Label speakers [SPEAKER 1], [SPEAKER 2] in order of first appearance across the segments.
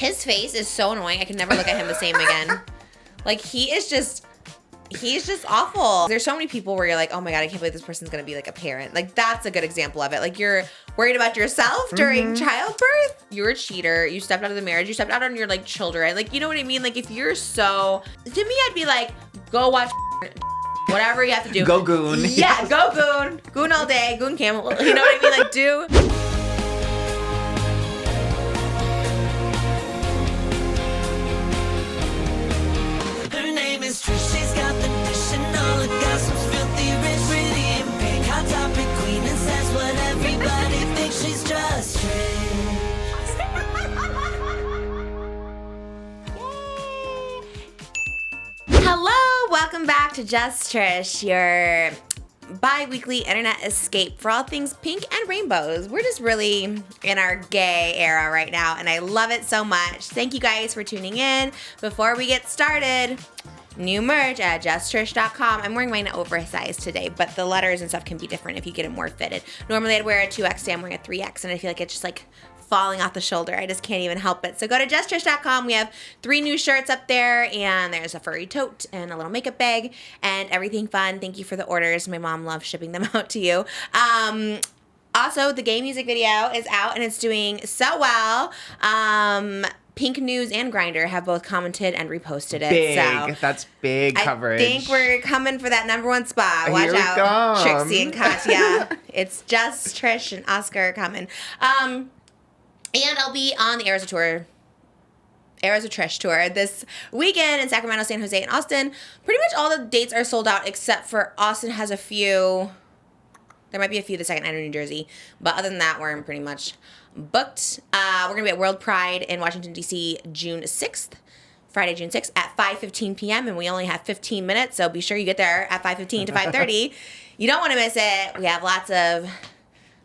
[SPEAKER 1] his face is so annoying. I can never look at him the same again. Like, he's just awful. There's so many people where you're like, oh my God, I can't believe this person's gonna be like a parent. Like, that's a good example of it. Like, you're worried about yourself during childbirth. You're a cheater. You stepped out of the marriage. You stepped out on your like children. Like, you know what I mean? Like, if you're so, to me, I'd be like, go watch whatever you have to do.
[SPEAKER 2] Go goon.
[SPEAKER 1] Yeah, go goon. Goon all day. Goon camel. You know what I mean? Like, do.
[SPEAKER 3] Her name is Trish. She's got the dish and all the gossip's filthy rich, pretty and pink, hot topic queen, and says what everybody thinks. She's just Trish.
[SPEAKER 1] Hello, welcome back to Just Trish, your bi-weekly internet escape for all things pink and rainbows. We're just really in our gay era right now, and I love it so much. Thank you guys for tuning in. Before we get started, new merch at justtrish.com. I'm wearing mine oversized today, but the letters and stuff can be different if you get it more fitted. Normally I'd wear a 2X, today I'm wearing a 3X, and I feel like it's just like falling off the shoulder. I just can't even help it. So go to justtrish.com. We have 3 new shirts up there, and there's a furry tote and a little makeup bag and everything fun. Thank you for the orders. My mom loves shipping them out to you. Also, the gay music video is out, and it's doing so well. Pink News and Grindr have both commented and reposted it.
[SPEAKER 2] Big.
[SPEAKER 1] So
[SPEAKER 2] That's big coverage.
[SPEAKER 1] I think we're coming for that #1 spot. Watch
[SPEAKER 2] Here we
[SPEAKER 1] out,
[SPEAKER 2] come.
[SPEAKER 1] Trixie and Katya. It's just Trish and Oscar are coming. And I'll be on the Eras of Trish tour this weekend in Sacramento, San Jose, and Austin. Pretty much all the dates are sold out except for Austin has a few. There might be a few the second night in New Jersey. But other than that, we're pretty much booked. We're going to be at World Pride in Washington, D.C. June 6th. Friday, June 6th at 5:15 p.m. And we only have 15 minutes, so be sure you get there at 5:15 to 5:30. You don't want to miss it. We have lots of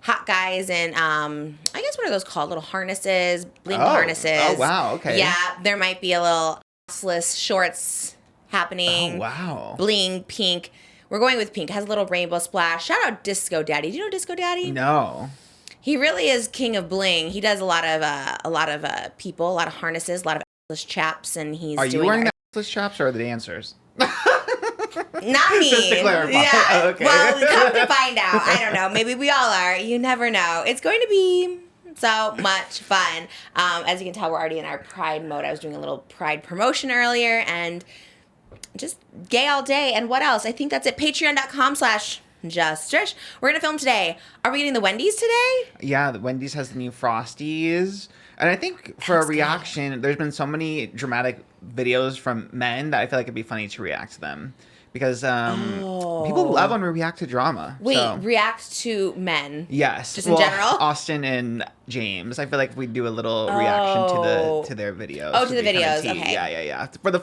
[SPEAKER 1] hot guys and I guess what are those called? Little harnesses, bling harnesses.
[SPEAKER 2] Oh, wow, okay.
[SPEAKER 1] Yeah, there might be a little assless shorts happening.
[SPEAKER 2] Oh, wow.
[SPEAKER 1] Bling, pink. We're going with pink. Has a little rainbow splash. Shout out Disco Daddy. Do you know Disco Daddy?
[SPEAKER 2] No.
[SPEAKER 1] He really is king of bling. He does a lot of people, a lot of harnesses, a lot of assless chaps, and he's
[SPEAKER 2] Are you wearing the assless chaps or are the dancers?
[SPEAKER 1] Not me.
[SPEAKER 2] Just to clarify.
[SPEAKER 1] Yeah.
[SPEAKER 2] Okay.
[SPEAKER 1] Well, come to find out. I don't know. Maybe we all are. You never know. It's going to be so much fun. As you can tell, we're already in our Pride mode. I was doing a little Pride promotion earlier, and just gay all day. And what else? I think that's it. Patreon.com/JustTrish. We're going to film today. Are we getting the Wendy's today?
[SPEAKER 2] Yeah, the Wendy's has the new Frosties. And I think for a reaction, there's been so many dramatic videos from men that I feel like it'd be funny to react to them. Because people love when we react to drama.
[SPEAKER 1] Wait,
[SPEAKER 2] so.
[SPEAKER 1] React to men?
[SPEAKER 2] Yes.
[SPEAKER 1] Just in general?
[SPEAKER 2] Austin and James. I feel like we do a little reaction to their videos.
[SPEAKER 1] Oh, to the videos. Okay.
[SPEAKER 2] Yeah. For the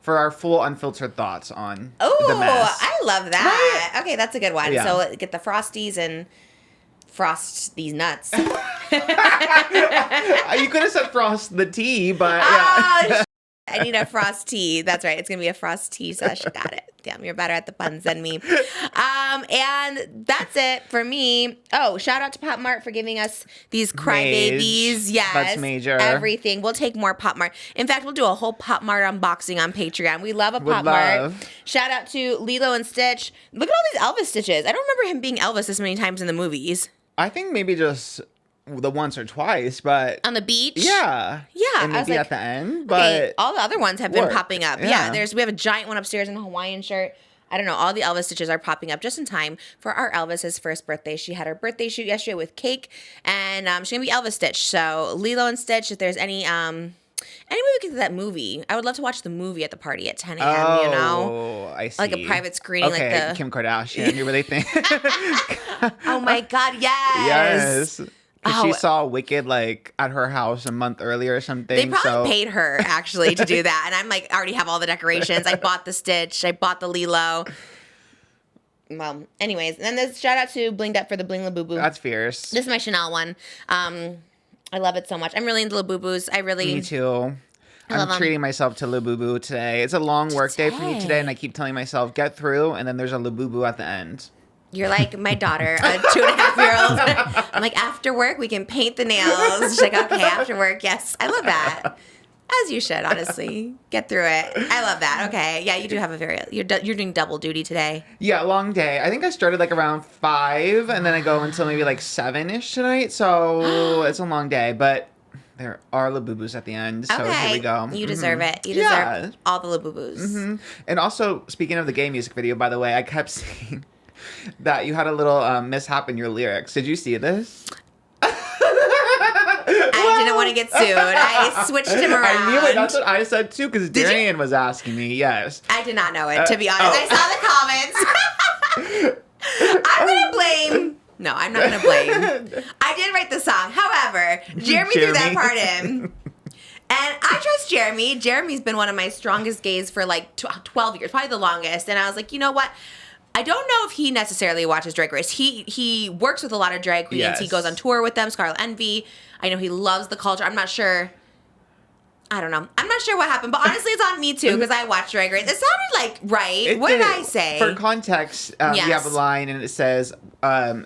[SPEAKER 2] for our full unfiltered thoughts on the mess.
[SPEAKER 1] I love that. Right? Okay, that's a good one.
[SPEAKER 2] Yeah.
[SPEAKER 1] So get the Frosties and frost these nuts.
[SPEAKER 2] You could have said frost the tea, but yeah.
[SPEAKER 1] I need a frost tea. That's right. It's going to be a frost tea session. Got it. Damn, you're better at the puns than me. And that's it for me. Oh, shout out to PopMart for giving us these crybabies. Yes.
[SPEAKER 2] That's major.
[SPEAKER 1] Everything. We'll take more PopMart. In fact, we'll do a whole PopMart unboxing on Patreon. We love a PopMart. Shout out to Lilo and Stitch. Look at all these Elvis stitches. I don't remember him being Elvis this many times in the movies.
[SPEAKER 2] I think maybe just the once or twice, but
[SPEAKER 1] on the beach.
[SPEAKER 2] Yeah. And maybe at the end, but
[SPEAKER 1] okay, all the other ones have been popping up. Yeah, we have a giant one upstairs in a Hawaiian shirt. I don't know. All the Elvis stitches are popping up just in time for our Elvis's first birthday. She had her birthday shoot yesterday with cake, and she's gonna be Elvis Stitch. So Lilo and Stitch. If there's any way we could do that movie, I would love to watch the movie at the party at 10 a.m.
[SPEAKER 2] Oh,
[SPEAKER 1] you know,
[SPEAKER 2] I see.
[SPEAKER 1] Like a private screening,
[SPEAKER 2] okay,
[SPEAKER 1] like the
[SPEAKER 2] Kim Kardashian. You really think?
[SPEAKER 1] Oh my God! Yes.
[SPEAKER 2] Because she saw Wicked like at her house a month earlier or something.
[SPEAKER 1] They probably paid her actually to do that. And I'm like, I already have all the decorations. I bought the Stitch. I bought the Lilo. Well, anyways. And then this shout out to Blinged Up for the Bling La Boo Boo.
[SPEAKER 2] That's fierce.
[SPEAKER 1] This is my Chanel one. I love it so much. I'm really into La Boo Boos. Me
[SPEAKER 2] too. I'm treating myself to La Boo Boo today. It's a long work day for me today. And I keep telling myself, get through. And then there's a La Boo Boo at the end.
[SPEAKER 1] You're like my daughter, a 2.5-year-old. I'm like, after work, we can paint the nails. She's like, okay, after work, yes. I love that. As you should, honestly. Get through it. I love that. Okay. Yeah, you do have you're doing double duty today.
[SPEAKER 2] Yeah, long day. I think I started like around 5, and then I go until maybe like 7-ish tonight. So it's a long day, but there are Labubus at the end. So
[SPEAKER 1] Okay.
[SPEAKER 2] here we go.
[SPEAKER 1] You deserve it. You deserve all the Labubus.
[SPEAKER 2] Mm-hmm. And also, speaking of the gay music video, by the way, I kept seeing that you had a little mishap in your lyrics. Did you see this?
[SPEAKER 1] I didn't want to get sued. I switched him around.
[SPEAKER 2] I knew it. That's what I said too, because Darian was asking me. Yes.
[SPEAKER 1] I did not know it, to be honest. I saw the comments. I'm going to blame. No, I'm not going to blame. I did write the song. However, Jeremy threw that part in. And I trust Jeremy. Jeremy's been one of my strongest gays for like 12 years, probably the longest. And I was like, you know what? I don't know if he necessarily watches Drag Race. He works with a lot of drag queens.
[SPEAKER 2] Yes.
[SPEAKER 1] He goes on tour with them, Scarlet Envy. I know he loves the culture. I'm not sure. I don't know. I'm not sure what happened, but honestly, it's on me too because I watched Drag Race. It sounded like right. What did I say?
[SPEAKER 2] For context, you have a line and it says,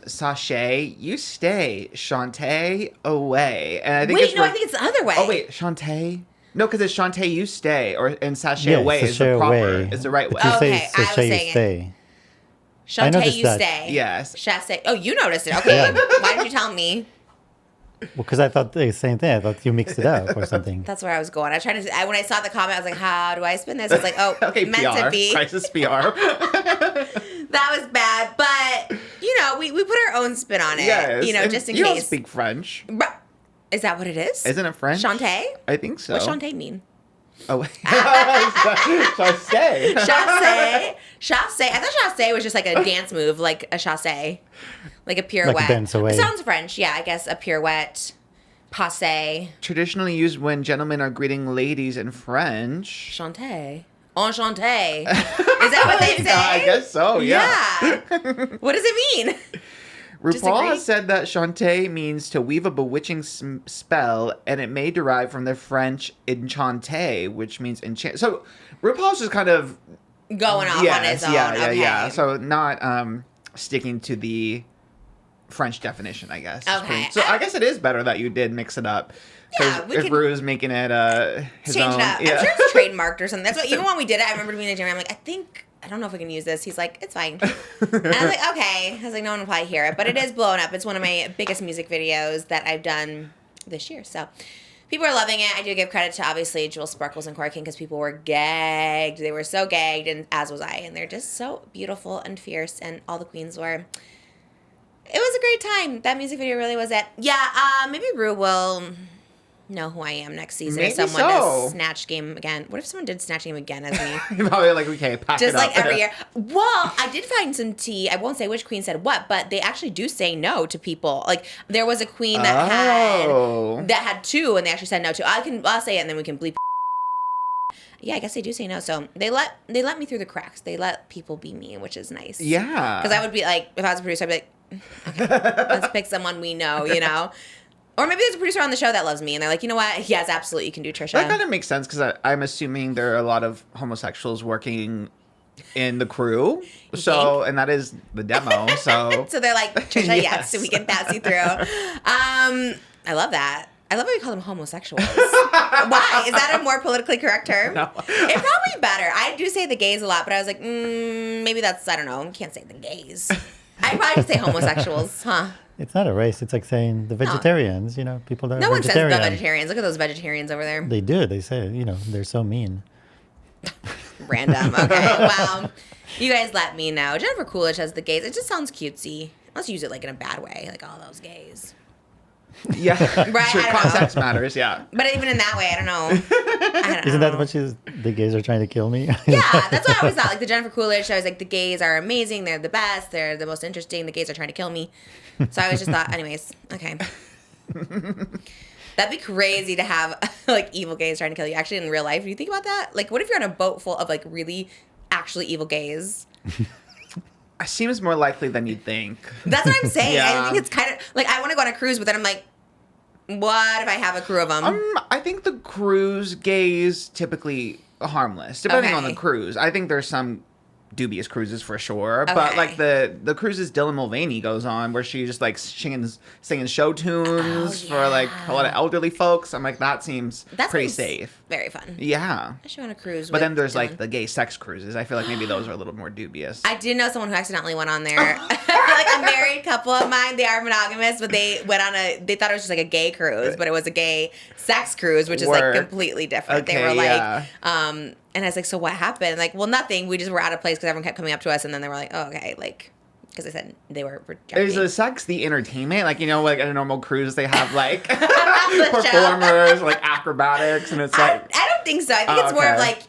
[SPEAKER 2] "Sashay, you stay, Shantae away." And I think
[SPEAKER 1] I think it's the other way.
[SPEAKER 2] Oh wait, Shantae. No, because it's Shantae, you stay, and Sashay away is the
[SPEAKER 4] sashay
[SPEAKER 2] proper.
[SPEAKER 4] away.
[SPEAKER 2] It's the right way.
[SPEAKER 4] But you
[SPEAKER 1] Okay,
[SPEAKER 4] say
[SPEAKER 1] I was
[SPEAKER 4] sashay,
[SPEAKER 1] saying
[SPEAKER 4] you
[SPEAKER 1] it.
[SPEAKER 4] stay.
[SPEAKER 1] Shantae,
[SPEAKER 4] noticed
[SPEAKER 1] you
[SPEAKER 4] that.
[SPEAKER 1] stay.
[SPEAKER 2] Yes.
[SPEAKER 1] Shantae. Oh, you noticed it. Okay.
[SPEAKER 4] Yeah.
[SPEAKER 1] Why didn't you tell me?
[SPEAKER 4] Well, because I thought the same thing. I thought you mixed it up or something.
[SPEAKER 1] That's where I was going. I tried to. When I saw the comment, I was like, "How do I spin this?" It's like, "Oh,
[SPEAKER 2] Okay,
[SPEAKER 1] meant
[SPEAKER 2] PR.
[SPEAKER 1] to be."
[SPEAKER 2] Crisis PR.
[SPEAKER 1] That was bad, but we put our own spin on it.
[SPEAKER 2] Yes. and
[SPEAKER 1] Just in
[SPEAKER 2] you
[SPEAKER 1] case.
[SPEAKER 2] don't speak French.
[SPEAKER 1] Is that what it is?
[SPEAKER 2] Isn't it French?
[SPEAKER 1] Shantae?
[SPEAKER 2] I think so.
[SPEAKER 1] What's Shantae mean?
[SPEAKER 2] Oh, wait. Sashay.
[SPEAKER 1] Chasse. Chasse. I thought chasse was just like a dance move, like a chasse. Like a pirouette.
[SPEAKER 4] Like dance away.
[SPEAKER 1] It sounds French. Yeah, I guess a pirouette. Passe.
[SPEAKER 2] Traditionally used when gentlemen are greeting ladies in French.
[SPEAKER 1] Chanté. Enchanté. Is that what they say?
[SPEAKER 2] I guess so, yeah.
[SPEAKER 1] What does it mean?
[SPEAKER 2] RuPaul
[SPEAKER 1] Disagree?
[SPEAKER 2] has said that Shantae means to weave a bewitching spell, and it may derive from the French enchanté, which means enchant. So RuPaul's just kind of
[SPEAKER 1] Going off on his own. Okay.
[SPEAKER 2] yeah. So not sticking to the French definition, I guess.
[SPEAKER 1] Okay.
[SPEAKER 2] So I guess it is better that you did mix it up.
[SPEAKER 1] Yeah,
[SPEAKER 2] Because
[SPEAKER 1] we
[SPEAKER 2] if
[SPEAKER 1] could
[SPEAKER 2] Ru's making it his
[SPEAKER 1] change
[SPEAKER 2] own.
[SPEAKER 1] it up.
[SPEAKER 2] Yeah.
[SPEAKER 1] I'm sure it's trademarked or something. That's what, even when we did it, I remember being in Jeremy. I'm like, I don't know if we can use this. He's like, it's fine. And I was like, okay. I was like, no one will probably hear it. But it is blowing up. It's one of my biggest music videos that I've done this year. So people are loving it. I do give credit to, obviously, Jewel Sparkles and Corey King because people were gagged. They were so gagged, and as was I. And they're just so beautiful and fierce, and all the queens were. It was a great time. That music video really was it. Yeah, maybe Rue will know who I am next season
[SPEAKER 2] Maybe
[SPEAKER 1] if someone
[SPEAKER 2] so.
[SPEAKER 1] does Snatch Game again. What if someone did Snatch Game again as me?
[SPEAKER 2] Probably like, okay, pack
[SPEAKER 1] Just
[SPEAKER 2] it up.
[SPEAKER 1] like every year. Well, I did find some tea. I won't say which queen said what, but they actually do say no to people. Like there was a queen that had two, and they actually said no to. I'll say it, and then we can bleep. Yeah, I guess they do say no. So they let me through the cracks. They let people be me, which is nice.
[SPEAKER 2] Yeah.
[SPEAKER 1] Because I would be like, if I was a producer, I'd be like, okay, let's pick someone we know, Or maybe there's a producer on the show that loves me, and they're like, you know what? Yes, absolutely, you can do Trisha.
[SPEAKER 2] That kind of makes sense because I'm assuming there are a lot of homosexuals working in the crew. And that is the demo. So
[SPEAKER 1] So they're like, Trisha, yes, we can pass you through. I love that. I love how you call them homosexuals. Why? Is that a more politically correct term?
[SPEAKER 2] No.
[SPEAKER 1] It's probably better. I do say the gays a lot, but I was like, maybe that's, I don't know. I can't say the gays. I probably just say homosexuals, huh?
[SPEAKER 4] It's not a race. It's like saying the vegetarians, people that
[SPEAKER 1] No
[SPEAKER 4] are
[SPEAKER 1] one says the
[SPEAKER 4] vegetarian.
[SPEAKER 1] vegetarians. Look at those vegetarians over there.
[SPEAKER 4] They do. They say, they're so mean.
[SPEAKER 1] Random. Okay. Wow. You guys let me know. Jennifer Coolidge has the gays. It just sounds cutesy. Let's use it like in a bad way. Like all those gays.
[SPEAKER 2] yeah,
[SPEAKER 1] Right,
[SPEAKER 2] sure,
[SPEAKER 1] I don't know.
[SPEAKER 2] context matters. Yeah.
[SPEAKER 1] But even in that way, I don't know.
[SPEAKER 4] Isn't that what the gays are trying to kill me?
[SPEAKER 1] Yeah, that's what I always thought. Like the Jennifer Coolidge, I was like, the gays are amazing. They're the best. They're the most interesting. The gays are trying to kill me. So I always just thought, anyways, okay. That'd be crazy to have like evil gays trying to kill you. Actually, in real life, do you think about that? Like, what if you're on a boat full of like really, actually evil gays?
[SPEAKER 2] It seems more likely than you'd think.
[SPEAKER 1] That's what I'm saying.
[SPEAKER 2] Yeah.
[SPEAKER 1] I think it's kind of like I want to go on a cruise, but then I'm like, what if I have a crew of them?
[SPEAKER 2] I think the cruise gays typically harmless, depending on
[SPEAKER 1] Okay.
[SPEAKER 2] the cruise. I think there's some dubious cruises for sure. But
[SPEAKER 1] Okay.
[SPEAKER 2] like the cruises Dylan Mulvaney goes on, where she just like singing show tunes for like a lot of elderly folks. I'm like, that seems pretty safe.
[SPEAKER 1] Very fun.
[SPEAKER 2] Yeah.
[SPEAKER 1] I should want to cruise.
[SPEAKER 2] But
[SPEAKER 1] with
[SPEAKER 2] then there's
[SPEAKER 1] Dylan.
[SPEAKER 2] like the gay sex cruises. I feel like maybe those are a little more dubious.
[SPEAKER 1] I did know someone who accidentally went on there. Like a married couple of mine, they are monogamous, but they went on they thought it was just like a gay cruise, but it was a gay sex cruise, which is like completely different. They were like, and I was like, so what happened? Like, well, nothing. We just were out of place because everyone kept coming up to us, and then they were like, oh, okay, like, because I said they were rejecting.
[SPEAKER 2] Is the sex the entertainment? Like, you know, like at a normal cruise, they have like performers, like acrobatics, and it's like.
[SPEAKER 1] I don't think so. I think it's more of like,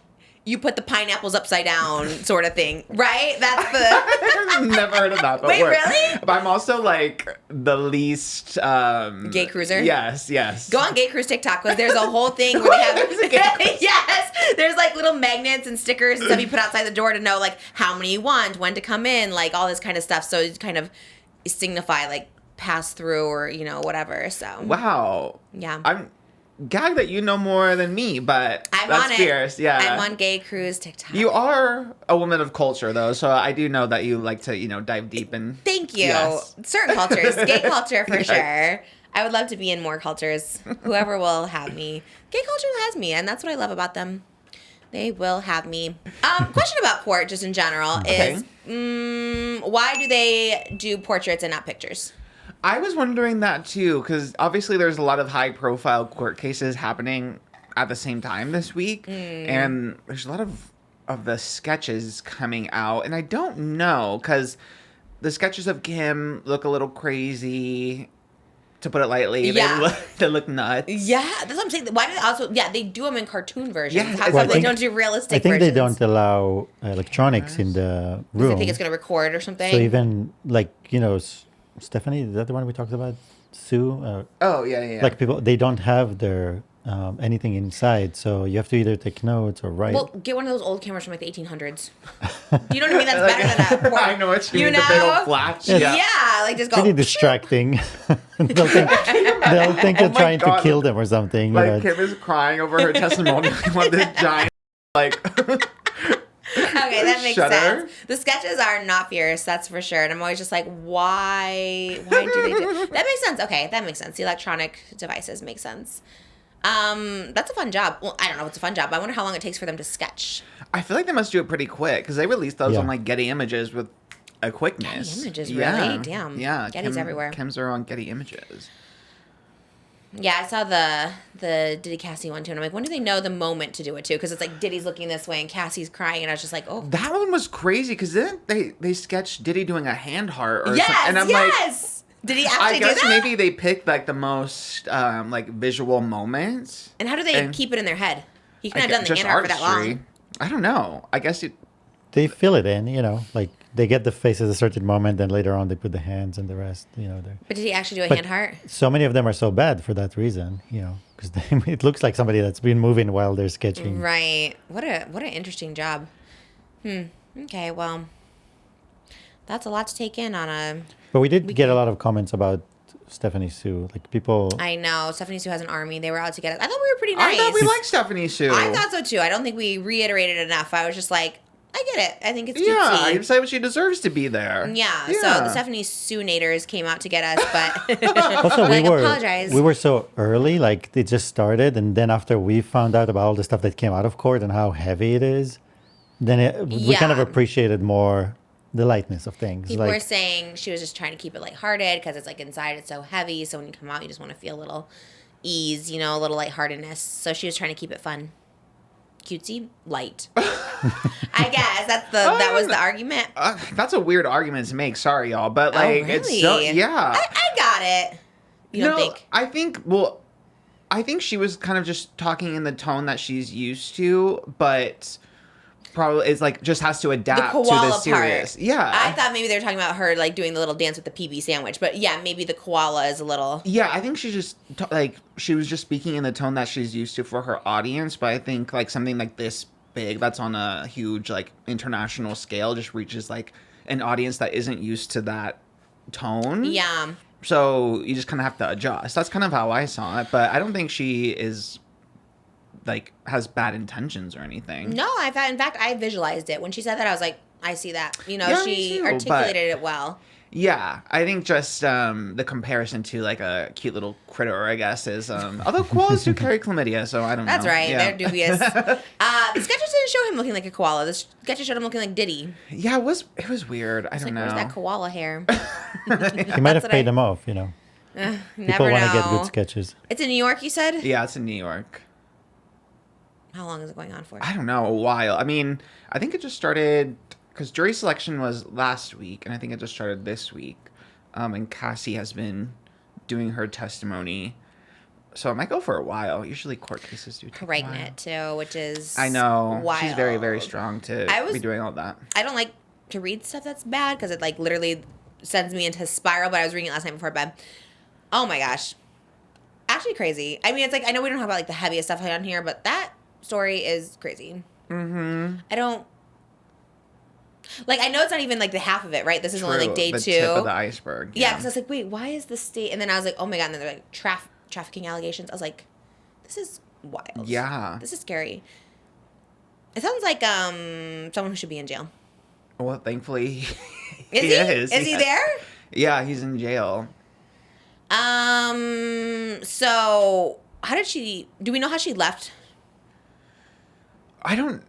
[SPEAKER 1] you put the pineapples upside down sort of thing, right? That's the...
[SPEAKER 2] I've never heard of that, but
[SPEAKER 1] Wait, really?
[SPEAKER 2] But I'm also like the least...
[SPEAKER 1] gay cruiser?
[SPEAKER 2] Yes.
[SPEAKER 1] Go on Gay Cruise TikTok, because there's a whole thing where they have... Yes! There's like little magnets and stickers and stuff you put outside the door to know like how many you want, when to come in, like all this kind of stuff. So you kind of signify like pass through or, you know, whatever. So...
[SPEAKER 2] Wow.
[SPEAKER 1] Yeah.
[SPEAKER 2] I'm gagged that you know more than me, but
[SPEAKER 1] I'm
[SPEAKER 2] that's
[SPEAKER 1] on it.
[SPEAKER 2] fierce. Yeah.
[SPEAKER 1] I'm on Gay Cruise TikTok.
[SPEAKER 2] You are a woman of culture, though, so I do know that you like to, you know, dive deep in.
[SPEAKER 1] Thank you.
[SPEAKER 2] Yes.
[SPEAKER 1] Certain cultures, gay culture for
[SPEAKER 2] Yes.
[SPEAKER 1] sure. I would love to be in more cultures. Whoever will have me. Gay culture has me, and that's what I love about them. They will have me. Question about port, just in general, is why do they do portraits and not pictures?
[SPEAKER 2] I was wondering that too, because obviously there's a lot of high-profile court cases happening at the same time this week, and there's a lot of the sketches coming out, and I don't know, because the sketches of Kim look a little crazy, to put it lightly.
[SPEAKER 1] Yeah.
[SPEAKER 2] They look nuts.
[SPEAKER 1] Yeah, that's what I'm saying. Why do they also? Yeah, they do them in cartoon versions.
[SPEAKER 2] Yeah,
[SPEAKER 1] How
[SPEAKER 2] well,
[SPEAKER 1] come they don't do realistic?
[SPEAKER 4] I think
[SPEAKER 1] versions?
[SPEAKER 4] they don't allow electronics in the room.
[SPEAKER 1] I think it's gonna record or something.
[SPEAKER 4] So even like, you know, Stephanie, is that the one we talked about? Sue?
[SPEAKER 2] Oh, yeah.
[SPEAKER 4] Like people, they don't have their anything inside. So you have to either take notes or write.
[SPEAKER 1] Well, get one of those old cameras from like the 1800s. You know what I mean? That's better than a port.
[SPEAKER 2] I know what you mean.
[SPEAKER 1] know?
[SPEAKER 2] The big old flash.
[SPEAKER 1] Yeah, like just go.
[SPEAKER 4] Pretty distracting. they'll think you're
[SPEAKER 2] my
[SPEAKER 4] trying
[SPEAKER 2] God.
[SPEAKER 4] to kill them or something.
[SPEAKER 2] Like,
[SPEAKER 4] you know.
[SPEAKER 2] Kim is crying over her testimony on this giant, like...
[SPEAKER 1] Okay, that makes
[SPEAKER 2] Shudder.
[SPEAKER 1] sense. The sketches are not fierce, that's for sure. And I'm always just like, why do they do that? Makes sense. Okay, that makes sense. The electronic devices make sense. That's a fun job. Well, I don't know if it's a fun job, but I wonder how long it takes for them to sketch.
[SPEAKER 2] I feel like they must do it pretty quick, because they released those
[SPEAKER 4] Yeah.
[SPEAKER 2] on, like, Getty Images with a quickness.
[SPEAKER 1] Getty Images, really? Damn.
[SPEAKER 2] Yeah.
[SPEAKER 1] Getty's everywhere.
[SPEAKER 2] Kim's are on Getty Images.
[SPEAKER 1] Yeah, I saw the Diddy Cassie one too, and I'm like, when do they know the moment to do it too? Because it's like Diddy's looking this way and Cassie's crying, and I was just like, oh.
[SPEAKER 2] That one was crazy, because then they sketched Diddy doing a hand heart or
[SPEAKER 1] Yes,
[SPEAKER 2] something. And I'm
[SPEAKER 1] yes! Did he
[SPEAKER 2] like,
[SPEAKER 1] actually
[SPEAKER 2] I guess
[SPEAKER 1] do that?
[SPEAKER 2] maybe they picked, like, the most, like, visual moments.
[SPEAKER 1] And how do they
[SPEAKER 2] and-
[SPEAKER 1] keep it in their head? He couldn't
[SPEAKER 2] I
[SPEAKER 1] have done the
[SPEAKER 2] just
[SPEAKER 1] hand art for that
[SPEAKER 2] artistry.
[SPEAKER 1] long.
[SPEAKER 2] I don't know. I guess
[SPEAKER 4] They fill it in, you know, like they get the face at a certain moment, then later on they put the hands and the rest, you know.
[SPEAKER 1] But did he actually do a
[SPEAKER 4] But
[SPEAKER 1] hand heart?
[SPEAKER 4] so many of them are so bad for that reason, you know, because it looks like somebody that's been moving while they're sketching.
[SPEAKER 1] Right. What an interesting job. Okay, well, that's a lot to take in on a...
[SPEAKER 4] But we did get a lot of comments about Stephanie Sue, like people.
[SPEAKER 1] I know. Stephanie Sue has an army. They were out to get us. I thought we were pretty nice.
[SPEAKER 2] I thought we liked Stephanie Sue.
[SPEAKER 1] I thought so too. I don't think we reiterated enough. I was just like, I get it. I think it's
[SPEAKER 2] Yeah,
[SPEAKER 1] cutesy.
[SPEAKER 2] you say what she deserves to be there.
[SPEAKER 1] Yeah, so the Stephanie Sue Naders came out to get us, but
[SPEAKER 4] Also,
[SPEAKER 1] like, apologize.
[SPEAKER 4] we were so early, like it just started, and then after we found out about all the stuff that came out of court and how heavy it is, then we kind of
[SPEAKER 1] Yeah.
[SPEAKER 4] appreciated more the lightness of things.
[SPEAKER 1] People
[SPEAKER 4] like,
[SPEAKER 1] were saying she was just trying to keep it lighthearted because it's like inside it's so heavy. So when you come out, you just want to feel a little ease, you know, a little lightheartedness. So she was trying to keep it fun, cutesy, light. I guess that was the argument.
[SPEAKER 2] That's a weird argument to make. Sorry, y'all, but like
[SPEAKER 1] really?
[SPEAKER 2] it's so yeah.
[SPEAKER 1] I got it. You don't think?
[SPEAKER 2] I think she was kind of just talking in the tone that she's used to, but probably is like just has to adapt to
[SPEAKER 1] koala
[SPEAKER 2] the
[SPEAKER 1] part.
[SPEAKER 2] serious. Yeah.
[SPEAKER 1] I thought maybe they were talking about her like doing the little dance with the PB sandwich, but yeah, maybe the koala is a little.
[SPEAKER 2] Yeah, I think she just she was just speaking in the tone that she's used to for her audience, but I think like something like this big that's on a huge like international scale just reaches like an audience that isn't used to that tone.
[SPEAKER 1] Yeah.
[SPEAKER 2] So you just kind of have to adjust. That's kind of how I saw it, but I don't think she is like has bad intentions or anything.
[SPEAKER 1] No, in fact I visualized it when she said that. I was like, I see that. You know,
[SPEAKER 2] Yeah, me
[SPEAKER 1] she
[SPEAKER 2] too, but-
[SPEAKER 1] articulated it well.
[SPEAKER 2] Yeah, I think just the comparison to like a cute little critter, I guess, is although koalas do carry chlamydia, so I don't know.
[SPEAKER 1] That's right.
[SPEAKER 2] Yeah.
[SPEAKER 1] They're dubious. The sketches didn't show him looking like a koala. The sketches showed him looking like Diddy.
[SPEAKER 2] Yeah, it was weird. I don't know.
[SPEAKER 1] Where's that koala hair?
[SPEAKER 4] He might have paid them off, you know.
[SPEAKER 1] Never
[SPEAKER 4] People want to get
[SPEAKER 1] know.
[SPEAKER 4] good sketches.
[SPEAKER 1] It's in New York, you said?
[SPEAKER 2] Yeah, it's in New York.
[SPEAKER 1] How long is it going on for?
[SPEAKER 2] I don't know, a while. I mean, I think it just started because jury selection was last week, and I think it just started this week. And Cassie has been doing her testimony, so it might go for a while. Usually court cases do take
[SPEAKER 1] Pregnant, too, which is
[SPEAKER 2] a while. I know.
[SPEAKER 1] wild.
[SPEAKER 2] She's very, very strong to be doing all that.
[SPEAKER 1] I don't like to read stuff that's bad because it, like, literally sends me into a spiral, but I was reading it last night before bed. Oh, my gosh. Actually crazy. I mean, it's like, I know we don't have, like, the heaviest stuff on here, but that story is crazy. Mm-hmm. I don't... Like, I know it's not even, like, the half of it, right? This is only, like, day 2.
[SPEAKER 2] The tip of the iceberg.
[SPEAKER 1] Yeah, because I was like, wait, why is the state... And then I was like, oh, my God. And then they're like, trafficking allegations. I was like, this is wild.
[SPEAKER 2] Yeah.
[SPEAKER 1] This is scary. It sounds like someone who should be in jail.
[SPEAKER 2] Well, thankfully,
[SPEAKER 1] Is he? Is he there?
[SPEAKER 2] Yeah, he's in jail.
[SPEAKER 1] So, how did she... Do we know how she left?
[SPEAKER 2] I don't...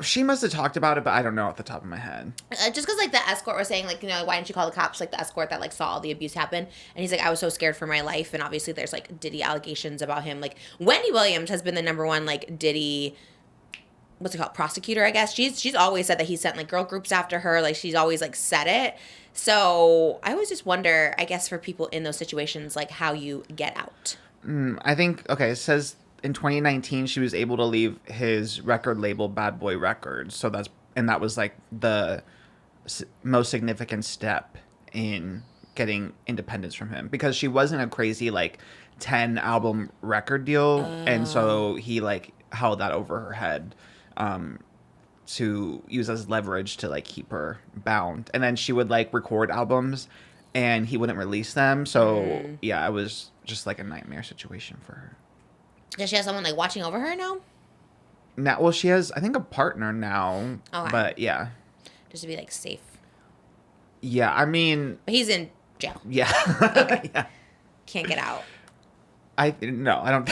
[SPEAKER 2] She must have talked about it, but I don't know off the top of my head.
[SPEAKER 1] Just because, like, the escort was saying, like, you know, why didn't you call the cops? Like, the escort that, like, saw all the abuse happen. And he's like, I was so scared for my life. And obviously there's, like, Diddy allegations about him. Like, Wendy Williams has been the #1, like, Diddy... What's it called? Prosecutor, I guess. She's always said that he sent, like, girl groups after her. Like, she's always, like, said it. So I always just wonder, I guess, for people in those situations, like, how you get out.
[SPEAKER 2] I think, okay, it says... In 2019, she was able to leave his record label, Bad Boy Records. So that was like the most significant step in getting independence from him, because she wasn't a crazy like 10 album record deal, and so he like held that over her head to use as leverage to like keep her bound. And then she would like record albums, and he wouldn't release them. So yeah, it was just like a nightmare situation for her.
[SPEAKER 1] Does she have someone, like, watching over her now?
[SPEAKER 2] Now, well, she has, I think, a partner now.
[SPEAKER 1] Okay.
[SPEAKER 2] But yeah.
[SPEAKER 1] Just to be, like, safe.
[SPEAKER 2] Yeah, I mean.
[SPEAKER 1] But he's in jail.
[SPEAKER 2] Yeah.
[SPEAKER 1] Okay.
[SPEAKER 2] Yeah.
[SPEAKER 1] Can't get out.
[SPEAKER 2] No, I don't.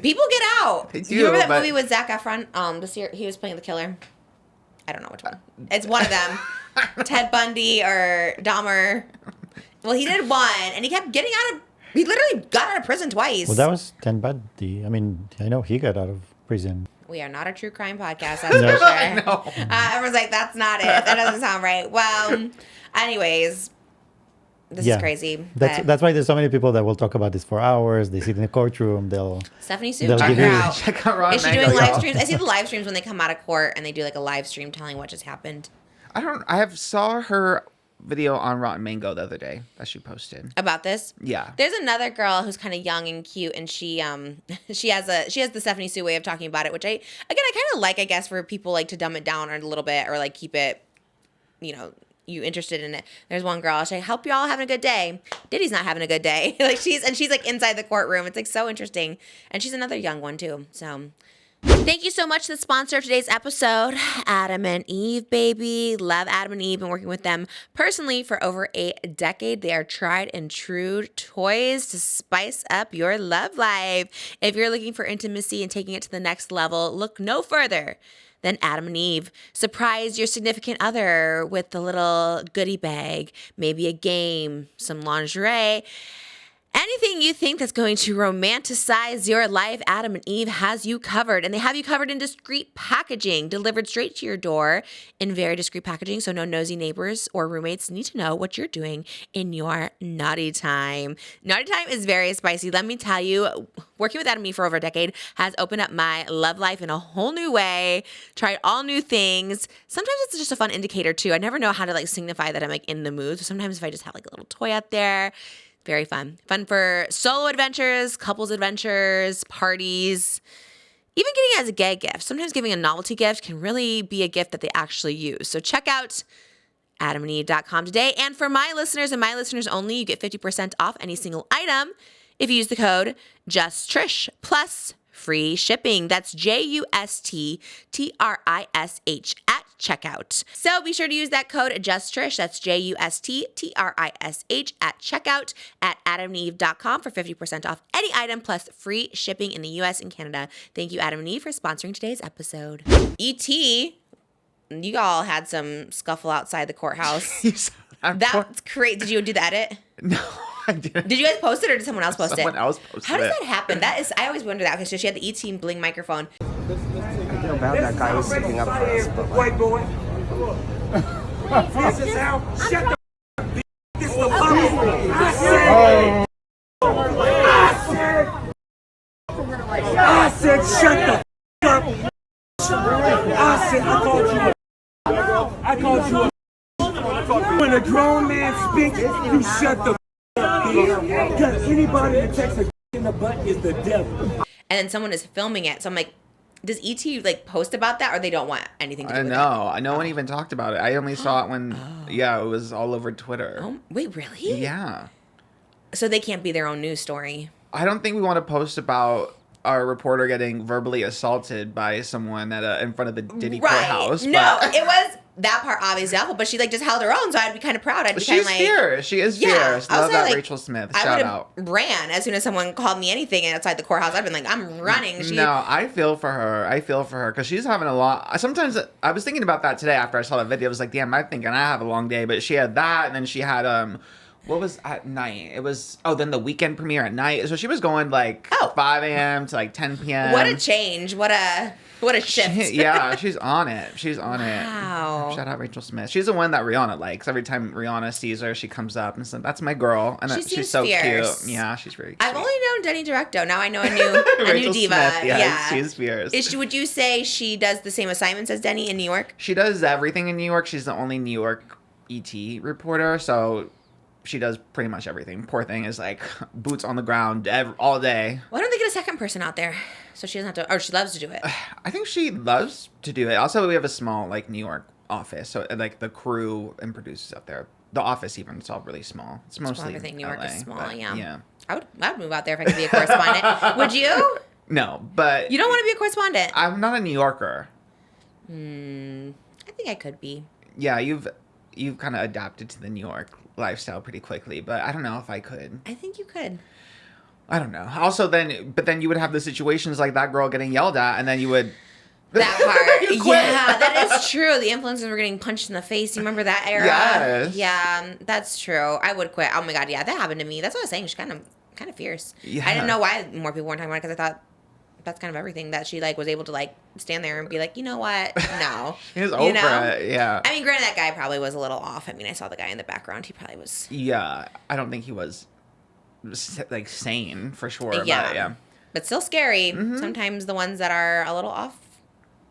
[SPEAKER 1] People get out.
[SPEAKER 2] They do,
[SPEAKER 1] you remember that
[SPEAKER 2] but-
[SPEAKER 1] movie with Zac Efron? This year he was playing the killer. I don't know which one. It's one of them. Ted Bundy or Dahmer. Well, he did one, and he kept getting out of. He literally got out of prison twice.
[SPEAKER 4] Well, that was Ted Bundy. I mean, I know he got out of prison.
[SPEAKER 1] We are not a true crime podcast, that's for sure. Everyone's like, that's not it. That doesn't sound right. Well, anyways, this is crazy.
[SPEAKER 4] That's why there's so many people that will talk about this for hours. They sit in the courtrourthell. They'll
[SPEAKER 1] Stephanie Sue,
[SPEAKER 4] they'll
[SPEAKER 1] check
[SPEAKER 4] give
[SPEAKER 1] her
[SPEAKER 4] you-
[SPEAKER 1] out.
[SPEAKER 2] Check out Ron
[SPEAKER 1] Is she
[SPEAKER 2] Mango,
[SPEAKER 1] doing live
[SPEAKER 2] y'all.
[SPEAKER 1] streams? I see the live streams when they come out of court and they do like a live stream telling what just happened.
[SPEAKER 2] I have saw her video on Rotten Mango the other day that she posted.
[SPEAKER 1] About this?
[SPEAKER 2] Yeah.
[SPEAKER 1] There's another girl who's kind of young and cute, and she has the Stephanie Sue way of talking about it, which I kind of like, I guess, for people like to dumb it down a little bit or like keep it, you know, you interested in it. There's one girl, she's like, hope y'all having a good day. Diddy's not having a good day. Like she's like inside the courtroom. It's like so interesting. And she's another young one too. So thank you so much to the sponsor of today's episode, Adam and Eve, baby. Love Adam and Eve. Been working with them personally for over a decade. They are tried and true toys to spice up your love life. If you're looking for intimacy and taking it to the next level, look no further than Adam and Eve. Surprise your significant other with the little goodie bag, maybe a game, some lingerie. Anything you think that's going to romanticize your life, Adam and Eve has you covered. And they have you covered in discreet packaging, delivered straight to your door in very discreet packaging, so no nosy neighbors or roommates need to know what you're doing in your naughty time. Naughty time is very spicy. Let me tell you, working with Adam and Eve for over a decade has opened up my love life in a whole new way. Tried all new things. Sometimes it's just a fun indicator too. I never know how to like signify that I'm like in the mood. So sometimes if I just have like a little toy out there, very fun. Fun for solo adventures, couples adventures, parties, even getting it as a gay gift. Sometimes giving a novelty gift can really be a gift that they actually use. So check out adamandeve.com today. And for my listeners and my listeners only, you get 50% off any single item if you use the code JustTrish plus free shipping. That's JUSTTRISH at checkout. So be sure to use that code JustTrish, that's JUSTTRISH at checkout at adamandeve.com for 50% off any item plus free shipping in the US and Canada. Thank you, Adam and Eve, for sponsoring today's episode. E.T., you all had some scuffle outside the courthouse. That's great. Did you do the edit?
[SPEAKER 2] No, I didn't.
[SPEAKER 1] Did you guys post it or did someone else post it?
[SPEAKER 2] Someone else posted it.
[SPEAKER 1] How does that happen? I always wonder that because she had the E-Team Bling microphone.
[SPEAKER 5] I feel bad that guy was sticking up for us, but like,
[SPEAKER 6] White boy. This is how. Shut the. This is the bubble. I said, shut the up. I said, I called you a. When a grown man speaks, you shut the up. Because anybody that takes a in the butt is the devil.
[SPEAKER 1] And then someone is filming it. So I'm like, does E.T. like post about that or they don't want anything to do with it?
[SPEAKER 2] I know. No one even talked about it. I only saw it when, it was all over Twitter.
[SPEAKER 1] Oh, wait, really?
[SPEAKER 2] Yeah.
[SPEAKER 1] So they can't be their own news story.
[SPEAKER 2] I don't think we want to post about our reporter getting verbally assaulted by someone in front of the Diddy courthouse.
[SPEAKER 1] No, it was that part obviously awful, but she like just held her own, so I'd be kind of proud. I'd be kind of like,
[SPEAKER 2] fierce. She is fierce. Love that,
[SPEAKER 1] like,
[SPEAKER 2] Rachel Smith.
[SPEAKER 1] I
[SPEAKER 2] Shout out.
[SPEAKER 1] Ran as soon as someone called me anything outside the courthouse. I'd been like, I'm running.
[SPEAKER 2] No, I feel for her because she's having a lot. Sometimes I was thinking about that today after I saw the video. I was like, damn, I'm thinking I have a long day, but she had that, and then she had what was at night? It was then the weekend premiere at night. So she was going like 5 a.m. to like 10 p.m.
[SPEAKER 1] What a change! What a shift!
[SPEAKER 2] Yeah, she's on it. She's on it.
[SPEAKER 1] Wow.
[SPEAKER 2] Shout out Rachel Smith. She's the one that Rihanna likes. Every time Rihanna sees her, she comes up and says, "That's my girl." And she's so
[SPEAKER 1] fierce.
[SPEAKER 2] cute. Yeah, she's very cute.
[SPEAKER 1] I've only known Denny Directo. Now I know a new diva.
[SPEAKER 2] Smith, yes,
[SPEAKER 1] yeah,
[SPEAKER 2] she's fierce.
[SPEAKER 1] Would you say she does the same assignments as Denny in New York?
[SPEAKER 2] She does everything in New York. She's the only New York ET reporter, so she does pretty much everything. Poor thing is like boots on the ground all day.
[SPEAKER 1] Why don't they get a second person out there so she doesn't have to, or she loves to do it?
[SPEAKER 2] I think she loves to do it. Also, we have a small like New York office, so like the crew and producers out there. The office even, it's all really small. It's mostly
[SPEAKER 1] everything New York
[SPEAKER 2] LA,
[SPEAKER 1] is small.
[SPEAKER 2] but,
[SPEAKER 1] Yeah. I'd move out there if I could be a correspondent. Would you?
[SPEAKER 2] No, but
[SPEAKER 1] You don't want to be a correspondent?
[SPEAKER 2] I'm not a New Yorker.
[SPEAKER 1] I think I could be.
[SPEAKER 2] Yeah, you've kind of adapted to the New York lifestyle pretty quickly, but I don't know if I could.
[SPEAKER 1] I think you could.
[SPEAKER 2] I don't know. Also, then you would have the situations like that girl getting yelled at, and then you would.
[SPEAKER 1] That part.
[SPEAKER 2] You quit.
[SPEAKER 1] Yeah, that is true. The influencers were getting punched in the face. You remember that era?
[SPEAKER 2] Yes.
[SPEAKER 1] Yeah, that's true. I would quit. Oh my God, yeah, that happened to me. That's what I was saying. She's kind of fierce.
[SPEAKER 2] Yeah.
[SPEAKER 1] I didn't know why more people weren't talking about it because I thought that's kind of everything that she like was able to like stand there and be like, you know what? No.
[SPEAKER 2] He was over it. Yeah.
[SPEAKER 1] I mean, granted, that guy probably was a little off. I mean, I saw the guy in the background. He probably was.
[SPEAKER 2] Yeah, I don't think he was like sane for sure.
[SPEAKER 1] Yeah.
[SPEAKER 2] But yeah.
[SPEAKER 1] But still scary.
[SPEAKER 2] Mm-hmm.
[SPEAKER 1] Sometimes the ones that are a little off.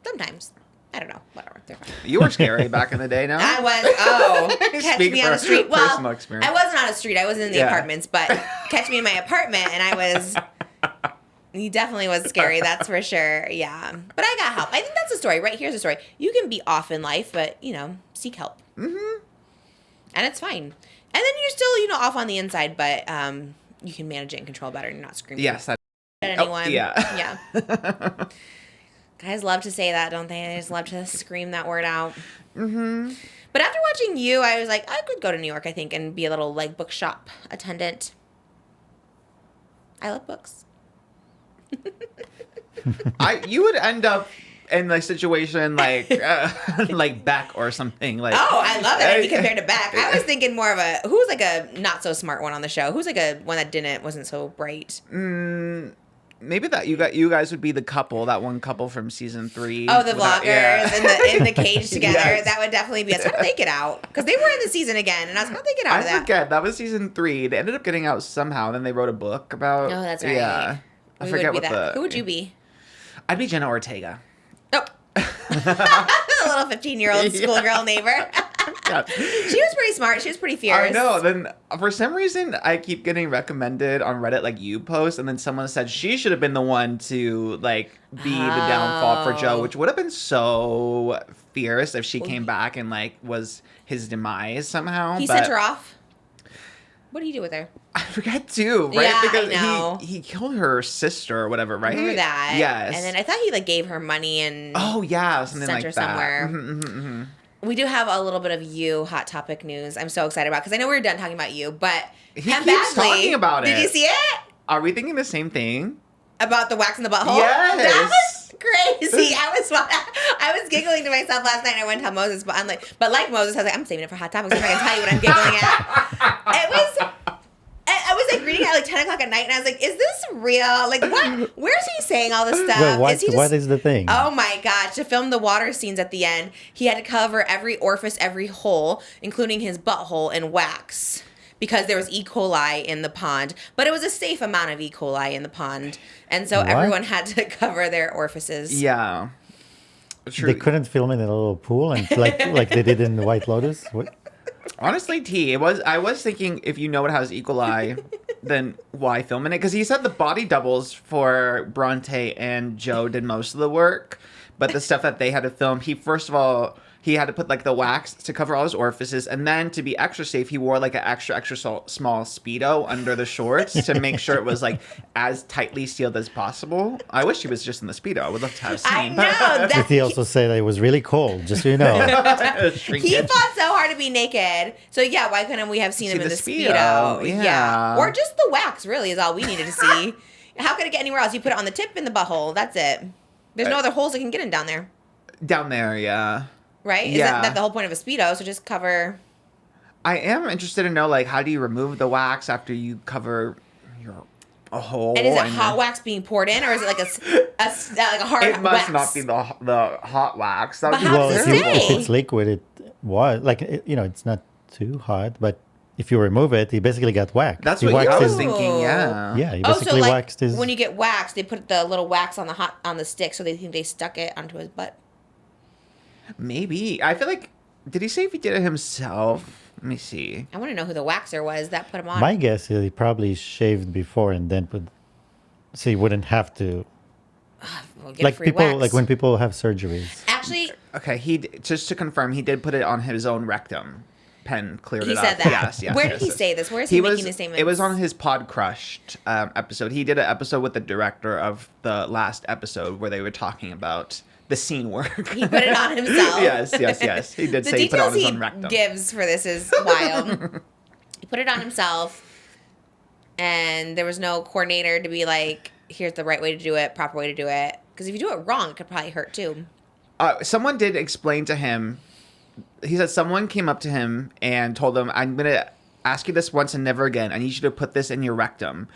[SPEAKER 1] Sometimes. I don't know. Whatever. They're fine.
[SPEAKER 2] You were scary back in the day, no?
[SPEAKER 1] I was. Catch
[SPEAKER 2] Speak
[SPEAKER 1] me on the
[SPEAKER 2] for
[SPEAKER 1] street. Well,
[SPEAKER 2] personal experience.
[SPEAKER 1] I wasn't on the street. I was in the apartments, but catch me in my apartment, and I was. He definitely was scary. That's for sure. Yeah, but I got help. I think that's the story. Right here's the story. You can be off in life, but seek help. Mm-hmm. And it's fine. And then you're still off on the inside, but you can manage it and control better. And you're not screaming.
[SPEAKER 2] Yes.
[SPEAKER 1] At anyone.
[SPEAKER 2] Yeah.
[SPEAKER 1] Yeah. Guys love to say that, don't they? They just love to scream that word out. Mm-hmm. But after watching you, I was like, I could go to New York, I think, and be a little like bookshop attendant. I love books.
[SPEAKER 2] You would end up in a situation like like Beck or something like.
[SPEAKER 1] Oh, I love that. I'd be compared to Beck. I was thinking more of who's like a not so smart one on the show. Who's like a one that wasn't so bright.
[SPEAKER 2] Maybe that you guys would be the couple, that one couple from season 3.
[SPEAKER 1] Oh, the vloggers in the cage together.
[SPEAKER 2] Yes.
[SPEAKER 1] That would definitely be us. How did they get out? Because they were in the season again, and I was how did they get out of that?
[SPEAKER 2] I forget. That was season 3. They ended up getting out somehow. Then they wrote a book about.
[SPEAKER 1] Oh, that's right.
[SPEAKER 2] Yeah, I forget what
[SPEAKER 1] Who would you be?
[SPEAKER 2] I'd be Jenna Ortega.
[SPEAKER 1] Oh. A little 15-year-old schoolgirl neighbor.
[SPEAKER 2] Yeah.
[SPEAKER 1] She was pretty smart. She was pretty fierce.
[SPEAKER 2] I know. Then for some reason, I keep getting recommended on Reddit like you post, and then someone said she should have been the one to like be the downfall for Joe, which would have been so fierce if she came back and like was his demise somehow.
[SPEAKER 1] He sent her off. What did he do with her?
[SPEAKER 2] I forget too, right?
[SPEAKER 1] Yeah,
[SPEAKER 2] because
[SPEAKER 1] I know.
[SPEAKER 2] he killed her sister or whatever, right?
[SPEAKER 1] Remember that?
[SPEAKER 2] Yes.
[SPEAKER 1] And then I thought he like gave her money and
[SPEAKER 2] oh yeah, something
[SPEAKER 1] sent
[SPEAKER 2] like
[SPEAKER 1] her
[SPEAKER 2] that.
[SPEAKER 1] somewhere. We do have a little bit of you hot topic news. I'm so excited about because I know we were done talking about you, but
[SPEAKER 2] He
[SPEAKER 1] Penn
[SPEAKER 2] keeps
[SPEAKER 1] Badgley,
[SPEAKER 2] talking about it.
[SPEAKER 1] Did you see it?
[SPEAKER 2] Are we thinking the same thing?
[SPEAKER 1] About the wax in the butthole?
[SPEAKER 2] Yes.
[SPEAKER 1] That was crazy. I was giggling to myself last night and I went to tell Moses, but I'm like, like Moses, I was like, I'm saving it for hot topics. I'm not gonna tell you what I'm giggling at. I was like reading it at like 10 o'clock at night and I was like, is this real? Like what? Where's he saying all this stuff?
[SPEAKER 4] Well,
[SPEAKER 1] Is he just,
[SPEAKER 4] what is the thing?
[SPEAKER 1] Oh my gosh, to film the water scenes at the end, he had to cover every orifice, every hole, including his butthole in wax. Because there was E. coli in the pond, but it was a safe amount of E. coli in the pond, and so
[SPEAKER 4] What?
[SPEAKER 1] everyone had to cover their orifices.
[SPEAKER 2] Yeah. True.
[SPEAKER 4] They couldn't film it in a little pool and like they did in the White Lotus. What?
[SPEAKER 2] Honestly, I was thinking if you know it has E. coli, then why film in it? Because he said the body doubles for Bronte and Joe did most of the work, but the stuff that they had to film, he had to put like the wax to cover all his orifices, and then to be extra safe, he wore like an extra small Speedo under the shorts to make sure it was like as tightly sealed as possible. I wish he was just in the Speedo. I would love to have seen.
[SPEAKER 1] I know.
[SPEAKER 4] Did he also say that it was really cold? Just so you know.
[SPEAKER 1] He fought so hard to be naked. So yeah, why couldn't we have seen him in the Speedo?
[SPEAKER 2] Yeah.
[SPEAKER 1] Or just the wax. Really, is all we needed to see. How could it get anywhere else? You put it on the tip in the butthole. That's it. There's no other holes it can get in down there.
[SPEAKER 2] Down there, yeah.
[SPEAKER 1] Right?
[SPEAKER 2] Yeah.
[SPEAKER 1] Isn't that the whole point of a Speedo? So just cover.
[SPEAKER 2] I am interested to know, like, how do you remove the wax after you cover a hole?
[SPEAKER 1] And is it hot wax being poured in, or is it like a hard wax?
[SPEAKER 2] It must not be the hot wax. That would
[SPEAKER 1] But
[SPEAKER 2] be
[SPEAKER 1] how
[SPEAKER 4] Well,
[SPEAKER 1] does
[SPEAKER 4] if,
[SPEAKER 1] it
[SPEAKER 4] you,
[SPEAKER 1] stay?
[SPEAKER 4] if it's liquid, it was like it's not too hot, but if you remove it, he basically got waxed.
[SPEAKER 2] That's
[SPEAKER 4] He
[SPEAKER 2] what I
[SPEAKER 4] waxed
[SPEAKER 2] was
[SPEAKER 4] his-
[SPEAKER 2] thinking. Yeah.
[SPEAKER 4] Yeah, he
[SPEAKER 1] Oh,
[SPEAKER 4] basically
[SPEAKER 1] so like
[SPEAKER 4] waxed his.
[SPEAKER 1] when you get waxed, they put the little wax on the stick, so they think they stuck it onto his butt.
[SPEAKER 2] Maybe. I feel like. Did he say if he did it himself? Let me see.
[SPEAKER 1] I want to know who the waxer was that put him on.
[SPEAKER 4] My guess is he probably shaved before and then put, so he wouldn't have to.
[SPEAKER 1] We'll get
[SPEAKER 4] Like
[SPEAKER 1] free
[SPEAKER 4] people,
[SPEAKER 1] wax.
[SPEAKER 4] like when people have surgeries.
[SPEAKER 1] Actually,
[SPEAKER 2] Okay, just to confirm, he did put it on his own rectum. Penn cleared
[SPEAKER 1] he
[SPEAKER 2] it up.
[SPEAKER 1] said that.
[SPEAKER 2] Yes.
[SPEAKER 1] Where did
[SPEAKER 2] yes,
[SPEAKER 1] he
[SPEAKER 2] yes.
[SPEAKER 1] say this? Where is he making this statement?
[SPEAKER 2] It was on his Pod Crushed episode. He did an episode with the director of the last episode where they were talking about the scene work.
[SPEAKER 1] He put it on himself.
[SPEAKER 2] yes. He did
[SPEAKER 1] The
[SPEAKER 2] say he put it on
[SPEAKER 1] details
[SPEAKER 2] his
[SPEAKER 1] he
[SPEAKER 2] own rectum.
[SPEAKER 1] gives for this is wild. He put it on himself, and there was no coordinator to be like, here's the right way to do it, proper way to do it. Because if you do it wrong, it could probably hurt too.
[SPEAKER 2] Someone did explain to him. He said someone came up to him and told him, I'm going to ask you this once and never again. I need you to put this in your rectum.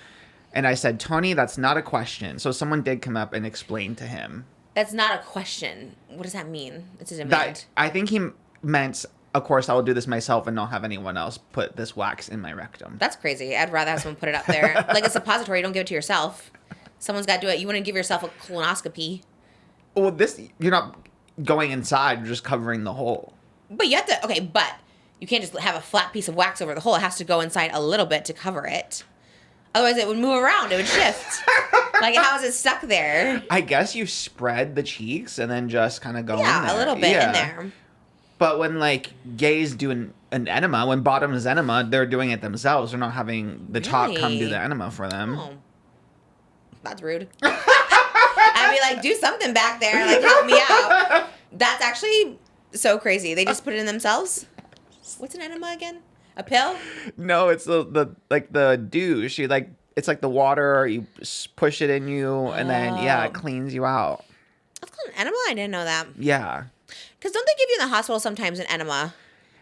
[SPEAKER 2] And I said, Tony, that's not a question. So someone did come up and explain to him.
[SPEAKER 1] That's not a question. What does that mean? It's a demand.
[SPEAKER 2] I think he meant, of course, I will do this myself and not have anyone else put this wax in my rectum.
[SPEAKER 1] That's crazy. I'd rather have someone put it up there. Like a suppository, you don't give it to yourself. Someone's got to do it. You wouldn't give yourself a colonoscopy.
[SPEAKER 2] Well, you're not going inside, you're just covering the hole.
[SPEAKER 1] But you have to, okay, but you can't just have a flat piece of wax over the hole. It has to go inside a little bit to cover it. Otherwise, it would move around. It would shift. Like, how is it stuck there?
[SPEAKER 2] I guess you spread the cheeks and then just kind of go in there.
[SPEAKER 1] Yeah, a little bit in there.
[SPEAKER 2] But when, like, gays do an enema, when bottoms enema, they're doing it themselves. They're not having the top come do
[SPEAKER 1] Really?
[SPEAKER 2] the enema for them.
[SPEAKER 1] Oh. That's rude. I'd be like, do something back there. Like, help me out. That's actually so crazy. They just put it in themselves? What's an enema again? A pill?
[SPEAKER 2] No, it's the douche. It's like the water. You push it in you, and then it cleans you out.
[SPEAKER 1] That's called an enema? I didn't know that.
[SPEAKER 2] Yeah,
[SPEAKER 1] Because don't they give you in the hospital sometimes an enema?